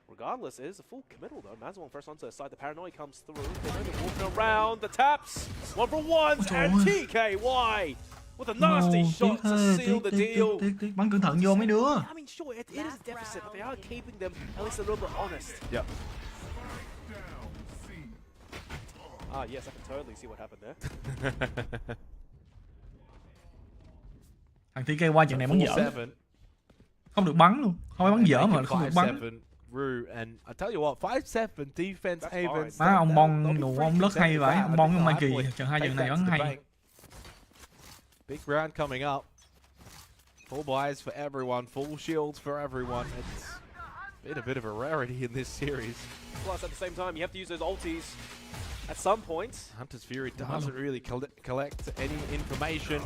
Regardless, it is a full committal though. Mazuong first onto the side. The paranoia comes through. They're going to be walking around. The taps. 1-for-1s and TKY with a nasty shot to seal the deal. Bắn cẩn thận vô mấy đứa. I mean, sure, it is a deficit, but they are keeping them at least a little bit honest. Yep. Ah, yes, I can totally see what happened there. Thằng TKY trận này bắn dở. Không được bắn luôn. Không phải bắn dở mà không được bắn. And I tell you what, 5-7 defense Haven. Má ông Mong đồ ông rất hay vậy. Ông Mong với Mai Kỳ trận 2 trận này bắn hay. Big round coming up. Full buys for everyone, full shields for everyone. It's been a bit of a rarity in this series. Plus, at the same time, you have to use those ultis at some point. Hunter's Fury doesn't really collect any information.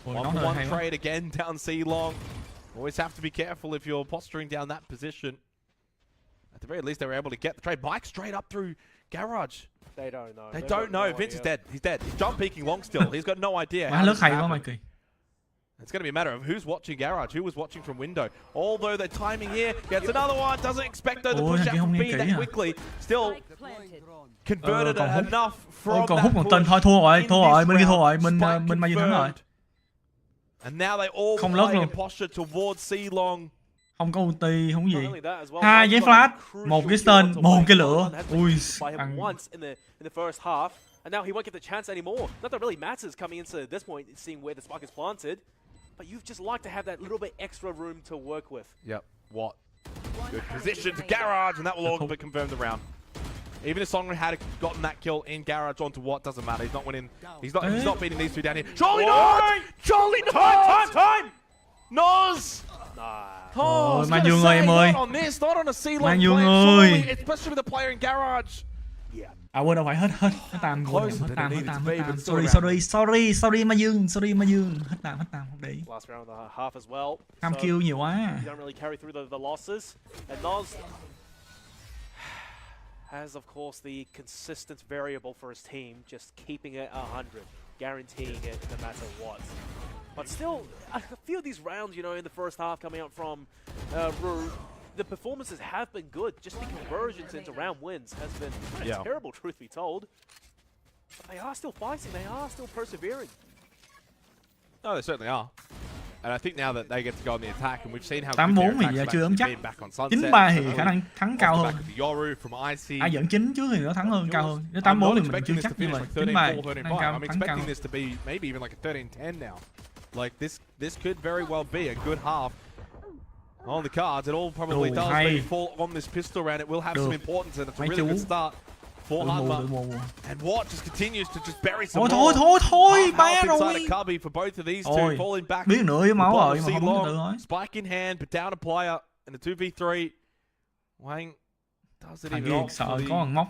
1-for-1 trade again down C long. Always have to be careful if you're posturing down that position. At the very least, they were able to get the trade. Mike straight up through Garage. They don't know. They don't know. Vince is dead. He's dead. He's jump peeking long still. He's got no idea. It's going to be a matter of who's watching Garage, who was watching from window. Although the timing here gets another one. Doesn't expect though the push out from B that quickly. Still converted enough from còn hút một tên thôi, thua rồi, bên kia thua rồi, mình Mazuong thắng rồi. And now they all play in posture towards C long. Không có ulti, không gì. 2 giấy flash, 1 cái stun, 1 cái lửa. Ui, in the first half, and now he won't get the chance anymore. Not that it really matters coming into this point, seeing where the spike is planted, but you've just like to have that little bit extra room to work with. Yep. What? Good position to Garage, and that will all be confirmed the round. Even if Songren had gotten that kill in Garage onto Watt, doesn't matter. He's not winning. He's not beating these two down here. Charlie Noz! Charlie Noz! Time! Noz! Oh, Mazuong ơi em ơi. Mazuong ơi. Especially with the player in Garage. À quên đâu phải hết tam rồi, hết tam. Sorry Mazuong, hết tam không để. Last round of the half as well. Cam kill nhiều quá. You don't really carry through the losses, and Noz has, of course, the consistent variable for his team, just keeping it 100, guaranteeing it no matter what. But still, a few of these rounds, you know, in the first half coming out from Rue, the performances have been good. Just the conversions into round wins has been terrible, truth be told. But they are still fighting, they are still persevering. No, they certainly are. And I think now that they get to go on the attack, and we've seen how 8-4 thì giờ chưa ấm chắc. 9-3 thì khả năng thắng cao hơn. Ai dẫn 9 trước thì nó thắng hơn, cao hơn. Nếu 8-4 thì mình chưa chắc, nhưng mà 9-3 thắng cao hơn. This to be maybe even like a 13-10 now. Like this could very well be a good half on the cards. It all probably does maybe fall on this pistol round. It will have some importance, and it's a really good start for Hanma. And Watt just continues to just bury some thôi, ba rồi. Inside a cubby for both of these two, falling back. Biết nửa với máu rồi mà không có tự thôi. Spike in hand, but down a player in a 2v3. Wang does it even off sợ có thằng móc.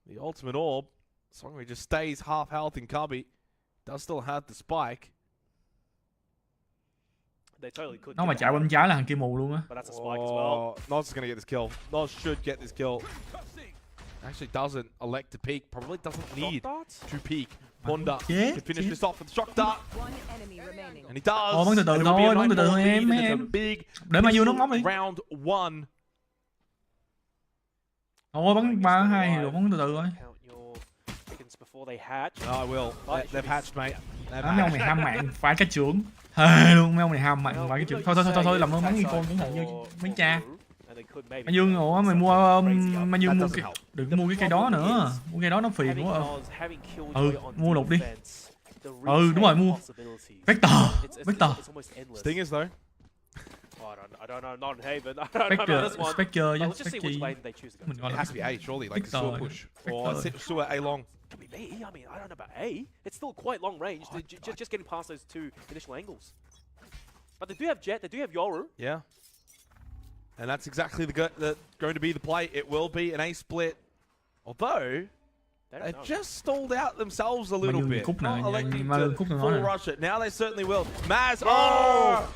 The ultimate orb. Songri just stays half health in cubby. Does still have the spike. Nó mà chạy bên trái là thằng kia mù luôn á. Noz's gonna get this kill. Noz should get this kill. Actually doesn't elect to peek. Probably doesn't need to peek. Honda can finish this off with the shock dart. And he does. Bắn từ từ thôi, bắn từ từ thôi em. Để Mazuong nó ngóc đi. Round 1. Bắn 3-2 rồi, bắn từ từ thôi. before they hatch. Oh, I will. They've hatched, mate. They've Mấy ông này ham mạng phải cái trưởng. Thề luôn, mấy ông này ham mạng phải cái trưởng. Thôi làm ơn bắn đi con, cẩn thận như mấy cha. Mazuong, ủa mày mua Mazuong mua cái, đừng có mua cái cây đó nữa. Mua cây đó nó phiền quá. Mua lục đi. Đúng rồi, mua Vector. Sting is though. I don't know, not in Haven. I don't know this one. Spectre, Let's just see which lane they choose to go. It has to be A, surely, like a sewer push. Or sewer A long. Could be B. I mean, I don't know about A. It's still quite long range. Just getting past those two initial angles. But they do have Jett, they do have Yoru. Yeah. And that's exactly going to be the play. It will be an A split. Although, they just stalled out themselves a little bit. Not electing to full rush it. Now they certainly will. Maz,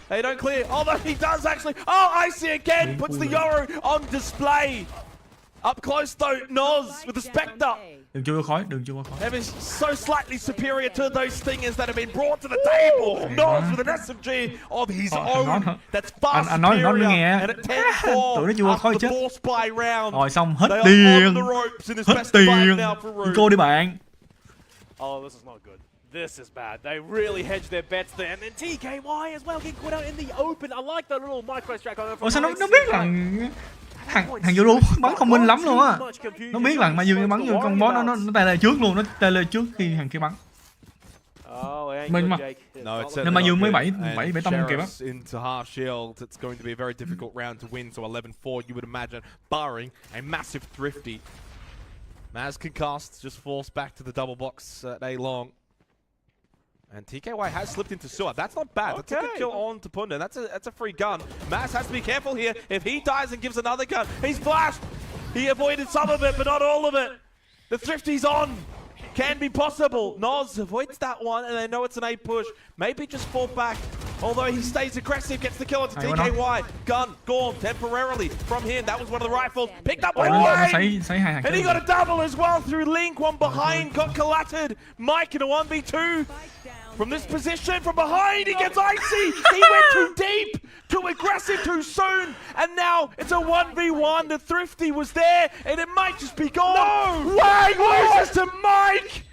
they don't clear. Although he does actually. Oh, Icy again puts the Yoru on display. Up close though, Noz with the Spectre. Đừng chui qua khói. They're so slightly superior to those stingers that have been brought to the table. Noz with an SMG of his own. That's far superior. And at 10-4 after the force buy round. Rồi xong hết They tiền. are on the ropes in this best buy now for Rue. Cô đi bạn. Oh, this is not good. This is bad. They really hedged their bets there. And then TKY as well getting caught out in the open. I like the little micro strike on Ủa sao nó biết là thằng Zulu bắn không minh lắm luôn á. Nó biết là Mazuong bắn vô con boss nó tay lê trước luôn, nó tay lê trước khi thằng kia bắn. Mình mà. Nên Mazuong mới 7 tâm kịp á. Into half shield, it's going to be a very difficult round to win. So 11-4, you would imagine, barring a massive thrifty. Maz can cast, just falls back to the double box at A long. And TKY has slipped into sewer. That's not bad. That's a good kill on to Punda. That's a free gun. Maz has to be careful here. If he dies and gives another gun, he's flashed. He avoided some of it, but not all of it. The thrifty's on. Can be possible. Noz avoids that one, and they know it's an A push. Maybe just fall back. Although he stays aggressive, gets the kill onto TKY. Gun gone temporarily from him. That was one of the rifles. Picked up one away. And he got a double as well through Link. One behind, got collatted. Mike in a 1v2. From this position, from behind, he gets Icy. He went too deep, too aggressive too soon. And now it's a 1v1. The thrifty was there, and it might just be gone. No! Wang loses to Mike.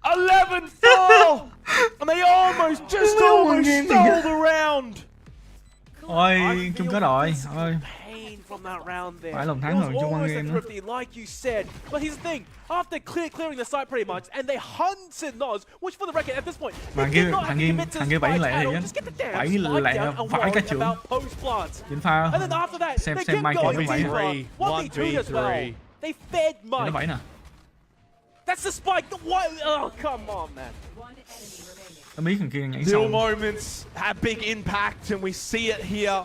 11-4. And they almost stole the round. Ôi, chung kết rồi. Ôi. From that round there. Phải lòng thắng rồi chung almost game a thrifty, like you said. But here's the thing: after clearing the site pretty much, and they hunted Noz, which for the record at this point, thằng kia 7 lẹ thì á. 7 lẹ phải cái trưởng. Chính pha. Xem Mike có 7. 1v3. They fed Mike. Nó 7 nè. That's the spike. Oh, come on, man. Nó biết thằng kia nhảy Still xong. moments have big impact, and we see it here.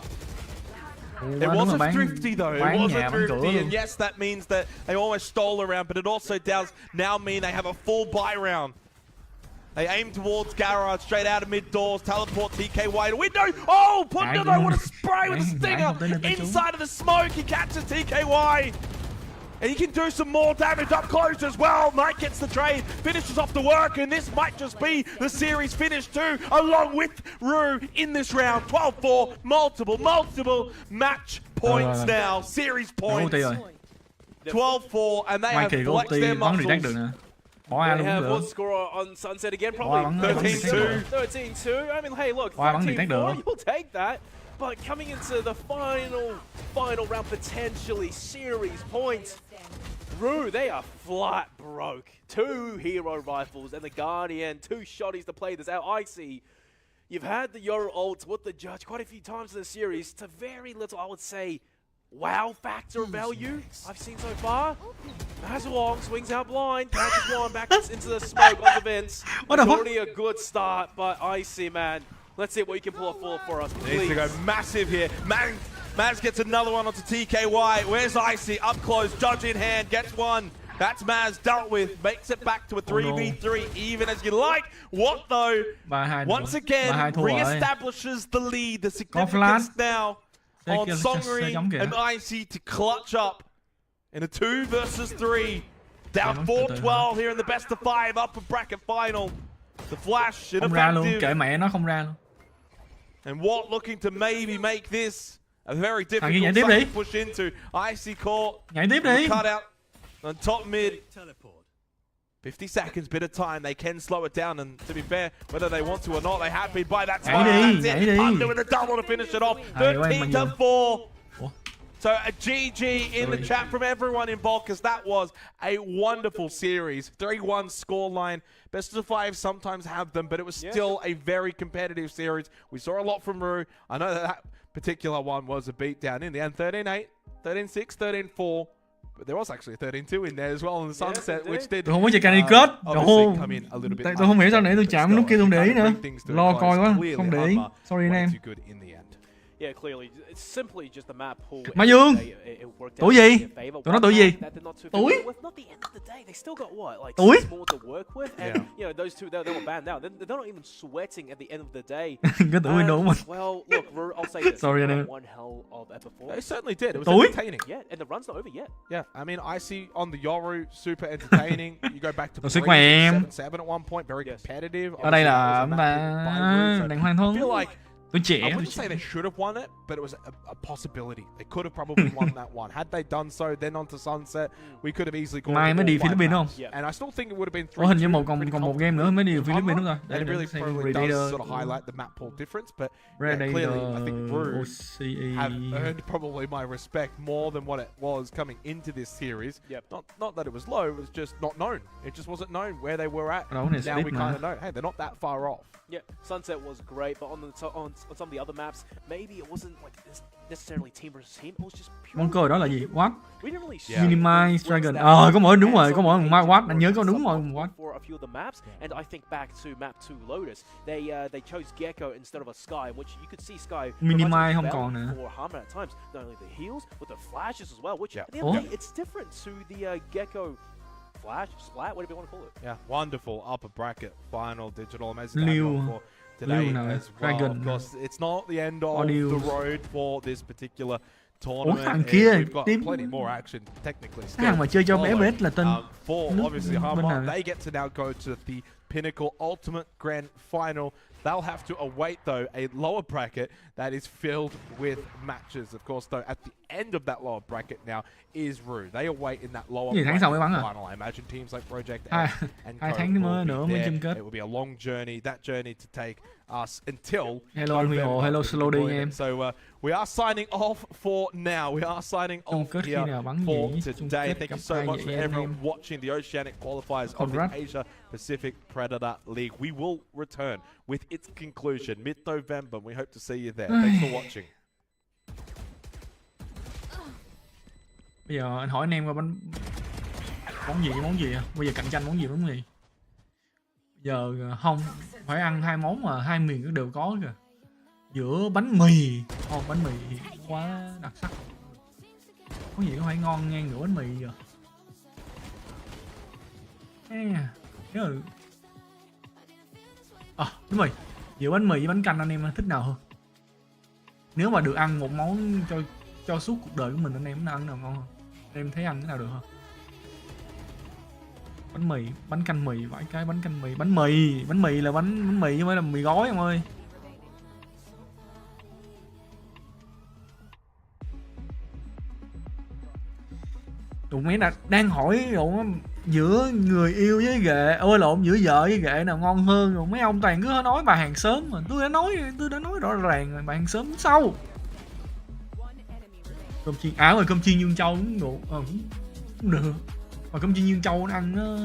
It wasn't thrifty though, it wasn't thrifty, and yes, that means that they almost stole a round, but it also does now mean they have a full buy round. They aim towards Garage, straight out of mid doors, teleport TKY to window. Oh, Punda though, what a spray with a stinger inside of the smoke. He catches TKY. And he can do some more damage up close as well. Knight gets the trade, finishes off the work, and this might just be the series finish too, along with Rue in this round. 12-4, multiple match points now, series points. 12-4, and they have flexed their muscles. They have one score on Sunset again, probably 13-2. 13-2. I mean, hey, look, 13-4, you'll take that. But coming into the final round, potentially series points, Rue, they are flat broke. 2 hero rifles and the Guardian, 2 shotties to play this out. Icy, you've had the Yoru ults with the judge quite a few times in the series. To very little, I would say, wow factor value I've seen so far. Mazuong swings out blind, catches one, back into the smoke on the vents. It's already a good start, but Icy, man. Let's see what you can pull off for us, please. Needs to go massive here. Maz gets another one onto TKY. Where's Icy? Up close, judge in hand, gets one. That's Maz dealt with. Makes it back to a 3v3, even as you like. What though? Once again, re-establishes the lead. The significance now on Songri and Icy to clutch up in a 2 versus 3. Down 4-12 here in the best of 5 upper bracket final. The flash ineffective. Kệ mẹ nó không ra luôn. And Watt looking to maybe make this a very difficult site to push into. Icy caught. Nhảy tiếp đi. Cut out on top mid. 50 seconds, bit of time. They can slow it down, and to be fair, whether they want to or not, they have been by that time. That's it. Thunder with a double to finish it off. 13-4. So a GG in the chat from everyone involved, because that was a wonderful series. 3-1 scoreline. Best of 5 sometimes have them, but it was still a very competitive series. We saw a lot from Rue. I know that particular one was a beatdown in the end. 13-8, 13-6, 13-4. But there was actually a 13-2 in there as well in the sunset, which did Tôi không có chơi cani kết. come in a little bit. Tại tôi không hiểu sao nãy tôi chạm lúc kia tôi không để ý nữa. Lo coi quá, không để ý. Sorry anh em. Yeah, clearly, it's simply just the map pool. Mazuong, tuổi gì? Tụi nó tuổi gì? Tuổi? Tuổi? And you know, those two, they were banned out. They're not even sweating at the end of the day. Cái tuổi Windows mình. Well, look, I'll say this. Sorry, man. One hell of a performance. They certainly did. It was Tuổi? entertaining. Yeah, and the run's not over yet. Yeah, I mean, I see on the Yoru, super entertaining. You go back to Tôi sức khỏe em. 7-7 at one point, very competitive. Ở đây là chúng ta đang hoang I thốn. feel like Tôi trẻ. I wouldn't say they should have won it, but it was a possibility. They could have probably won that one. Had they done so, then onto sunset, we could have easily gone. Mai mới đi Philippines không? And I still think it would have been 3-2. Hình như còn một game nữa mới đi Philippines đúng rồi. And it really probably does sort of highlight the map pool difference, but clearly I think Rue have earned probably my respect more than what it was coming into this series. Not that it was low, it was just not known. It just wasn't known where they were at. Now we kind of know, hey, they're not that far off. Yeah, Sunset was great, but on some of the other maps, maybe it wasn't like necessarily team versus team. It was just pure. Món cờ đó là gì? What? We didn't really Minimize Dragon. Có mỗi đúng rồi, có mỗi một what. Anh nhớ có đúng rồi một what. For a few of the maps, and I think back to map 2 Lotus, they chose Gecko instead of a Sky, which you could see Sky Minimize không còn nữa. For Hanma at times, not only the heals but the flashes as well, which at the end of the day, it's different to the Gecko. Flash, splat, whatever you want to call it. Yeah, wonderful upper bracket final digital amazing for today as well. Of course, it's not the end of the road for this particular tournament. We've got plenty more action technically. Thằng mà chơi cho bé bết là tên. For obviously Hanma, they get to now go to the Pinnacle Ultimate Grand Final. They'll have to await, though, a lower bracket that is filled with matches. Of course, though, at the end of that lower bracket now is Rue. They await in that lower bracket final. I imagine teams like Project and Co will be there. It will be a long journey. That journey to take us until HuyHo, hello slow đi em. So we are signing off for now. We are signing off here for today. Thank you so much for everyone watching the Oceanic qualifiers of the Asia Pacific Predator League. We will return with its conclusion mid-November. We hope to see you there. Thanks for watching. Bây giờ anh hỏi anh em qua món gì à? Bây giờ cạnh tranh món gì? Giờ không phải ăn hai món mà hai miền cũng đều có kìa. Giữa bánh mì, bánh mì quá đặc sắc. Có gì có phải ngon ngang giữa bánh mì giờ. Đúng rồi. Giữa bánh mì với bánh canh anh em thích nào hơn? Nếu mà được ăn một món cho suốt cuộc đời của mình, anh em ăn nào ngon hơn? Em thấy ăn cái nào được hơn? Bánh mì, bánh canh mì, vài cái bánh canh mì, bánh mì là bánh mì chứ không phải là mì gói em ơi. Tụi mấy đang hỏi giữa người yêu với ghệ, giữa vợ với ghệ nào ngon hơn, rồi mấy ông toàn cứ nói bà hàng xóm mà tôi đã nói rõ ràng rồi, bà hàng xóm sau. Cơm chiên rồi cơm chiên Dương Châu cũng được. Mà cơm chiên Dương Châu nó ăn nó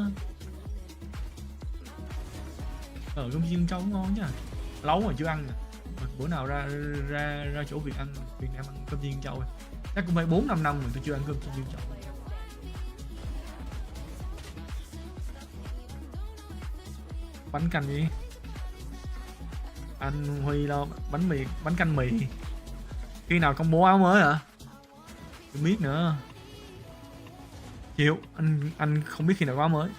cơm chiên Dương Châu cũng ngon chứ. Lâu rồi chưa ăn nè. Bữa nào ra chỗ Việt Nam ăn cơm chiên Dương Châu rồi. Chắc cũng phải 4-5 năm rồi tôi chưa ăn cơm chiên Dương Châu. Bánh canh gì? Anh Huy lo bánh canh mì. Khi nào công bố áo mới hả? Tôi biết nữa. Chịu, anh không biết khi nào có áo mới.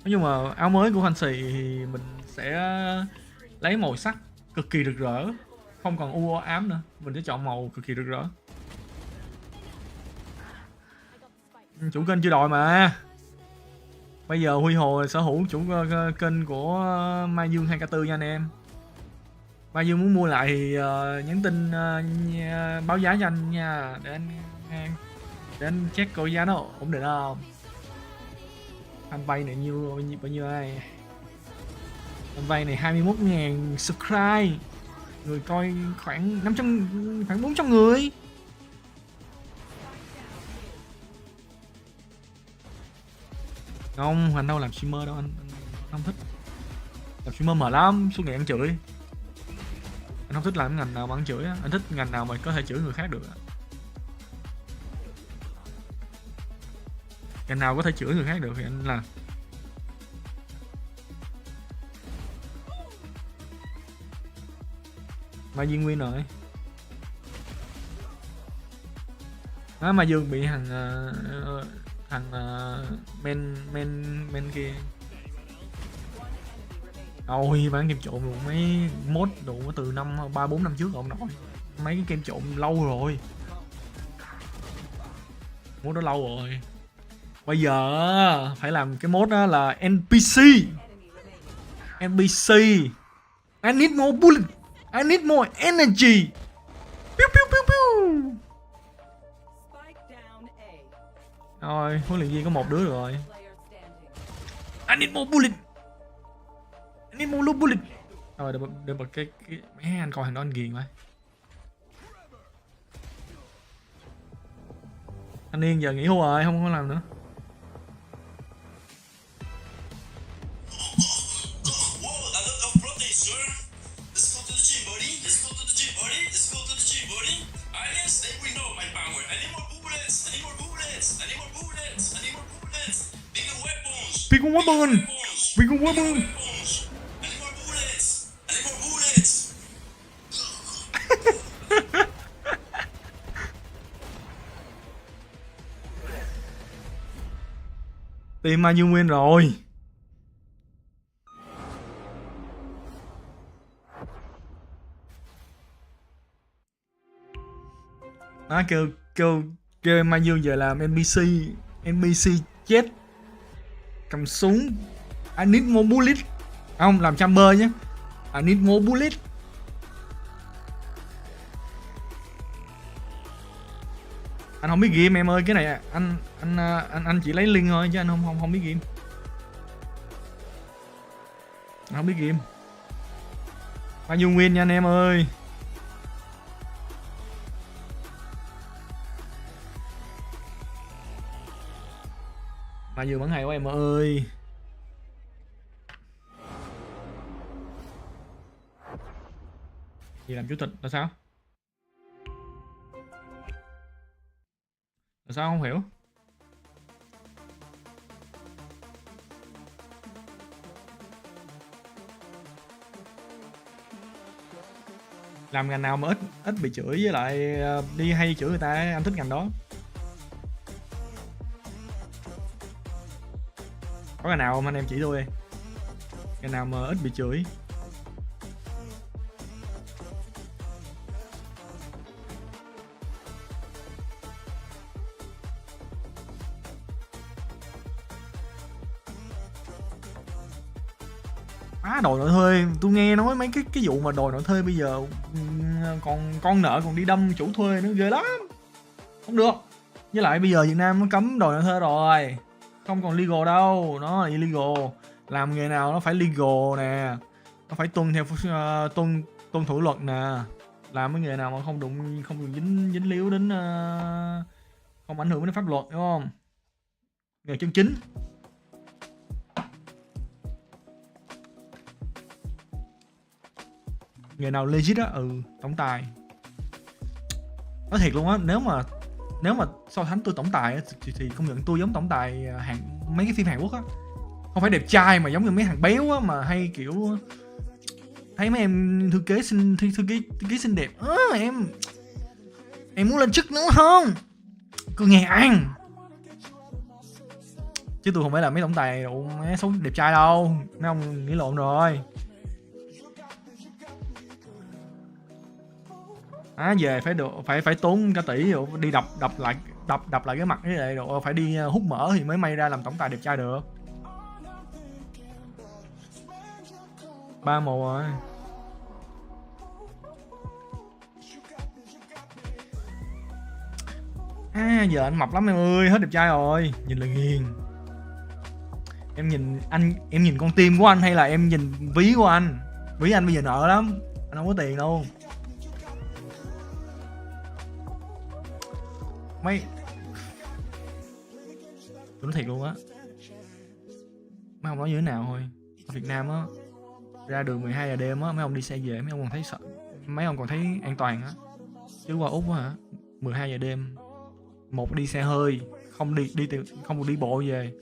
Nhưng mà áo mới của Fanpage thì mình sẽ lấy màu sắc cực kỳ rực rỡ, không còn u ám nữa, mình sẽ chọn màu cực kỳ rực rỡ. Chủ kênh chưa đòi mà. Bây giờ HuyHo sở hữu chủ kênh của Mazuong 2K4 nha anh em. Dương muốn mua lại thì nhắn tin báo giá cho anh nha, để anh check coi giá nó ổn định không. Fanpage này bao nhiêu ai? Fanpage này 21.000 subscribe, người coi khoảng 400 người. Không, anh đâu làm streamer đâu, anh không thích. Làm streamer mệt lắm, suốt ngày ăn chửi. Anh không thích làm ngành nào mà ăn chửi á, anh thích ngành nào mà có thể chửi người khác được. Ngành nào có thể chửi người khác được thì anh làm. Mazuong win rồi. Đó, Mazuong bị thằng men kia. Ôi bán kem trộn luôn, mấy mod đủ từ 3-4 năm trước rồi ông nội. Mấy cái kem trộn lâu rồi. Mod đó lâu rồi. Bây giờ phải làm cái mod đó là NPC. I need more bullet. I need more energy. Pew pew pew pew. Rồi, huấn luyện viên có một đứa rồi. I need more bullet. I need more bullet. Rồi để bật cái mấy anh coi thằng đó anh ghiền quá. Anh Niên giờ nghỉ hưu rồi, không có làm nữa. Bigger weapon. Tìm Mazuong win rồi. Đó, kêu Mazuong giờ làm NPC chết cầm súng. I need more bullet. Không, làm chamber nhé. I need more bullet. Anh không biết game em ơi, cái này anh chỉ lấy link thôi chứ anh không biết game. Anh không biết game. Bao nhiêu win nha anh em ơi. Mà vừa bắn hay quá em ơi. Gì làm chủ tịch là sao? Là sao không hiểu? Làm ngành nào mà ít bị chửi với lại đi hay chửi người ta, anh thích ngành đó. Có ngành nào không anh em chỉ tôi? Ngành nào mà ít bị chửi? Đòi nợ thuê, tôi nghe nói mấy cái vụ mà đòi nợ thuê bây giờ còn con nợ còn đi đâm chủ thuê nữa, ghê lắm. Không được. Với lại bây giờ Việt Nam nó cấm đòi nợ thuê rồi, không còn legal đâu, nó là illegal. Làm nghề nào nó phải legal nè, nó phải tuân theo tuân thủ luật nè. Làm cái nghề nào mà không đụng dính líu đến không ảnh hưởng đến pháp luật, đúng không? Nghề chân chính. Nghề nào legit á, tổng tài. Nói thiệt luôn á, nếu mà so sánh tôi tổng tài á, thì công nhận tôi giống tổng tài mấy cái phim Hàn Quốc á. Không phải đẹp trai mà giống như mấy thằng béo á, mà hay kiểu thấy mấy em thư ký xinh đẹp. Em muốn lên chức nữa không? Cứ nghe ăn. Chứ tôi không phải là mấy tổng tài mấy xấu đẹp trai đâu. Mấy ông nghĩ lộn rồi. Về phải tốn cả tỷ rồi, đi đập lại cái mặt như vậy rồi, phải đi hút mỡ thì mới may ra làm tổng tài đẹp trai được. 3-1 rồi. Giờ anh mập lắm em ơi, hết đẹp trai rồi. Nhìn là ghiền. Em nhìn anh, em nhìn con tim của anh hay là em nhìn ví của anh? Ví anh bây giờ nợ lắm, anh không có tiền đâu. Mấy tôi nói thiệt luôn á, mấy ông nói như thế nào thôi. Ở Việt Nam á, ra đường 12 giờ đêm á, mấy ông đi xe về mấy ông còn thấy sợ, mấy ông còn thấy an toàn á. Chứ qua Úc á hả, 12 giờ đêm một đi xe hơi, không được đi bộ về,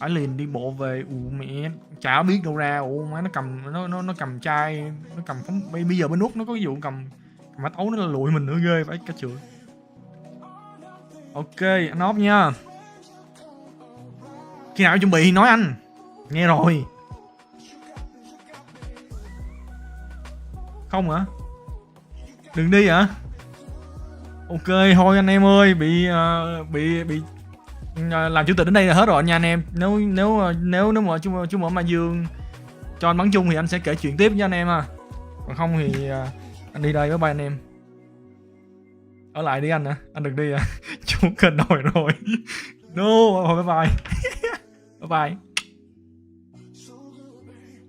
phải liền đi bộ về. Mẹ chả biết đâu ra. Má nó cầm nó cầm chai, nó cầm phóng. Bây giờ bên Úc nó có cái vụ cầm mã tấu, nó là lụi mình nữa, ghê phải cả chửi. Ok anh ốp nha, khi nào chuẩn bị nói anh nghe rồi. Không hả? Đừng đi hả? Ok thôi anh em ơi, bị làm chủ tịch đến đây là hết rồi nha anh em. Nếu mà chú mở Mazuong cho anh bắn chung thì anh sẽ kể chuyện tiếp với anh em à. Còn không thì anh đi đây, bye bye anh em. Ở lại đi anh hả? Anh đừng đi à. Chú kênh nồi rồi. No, bye bye. Bye bye.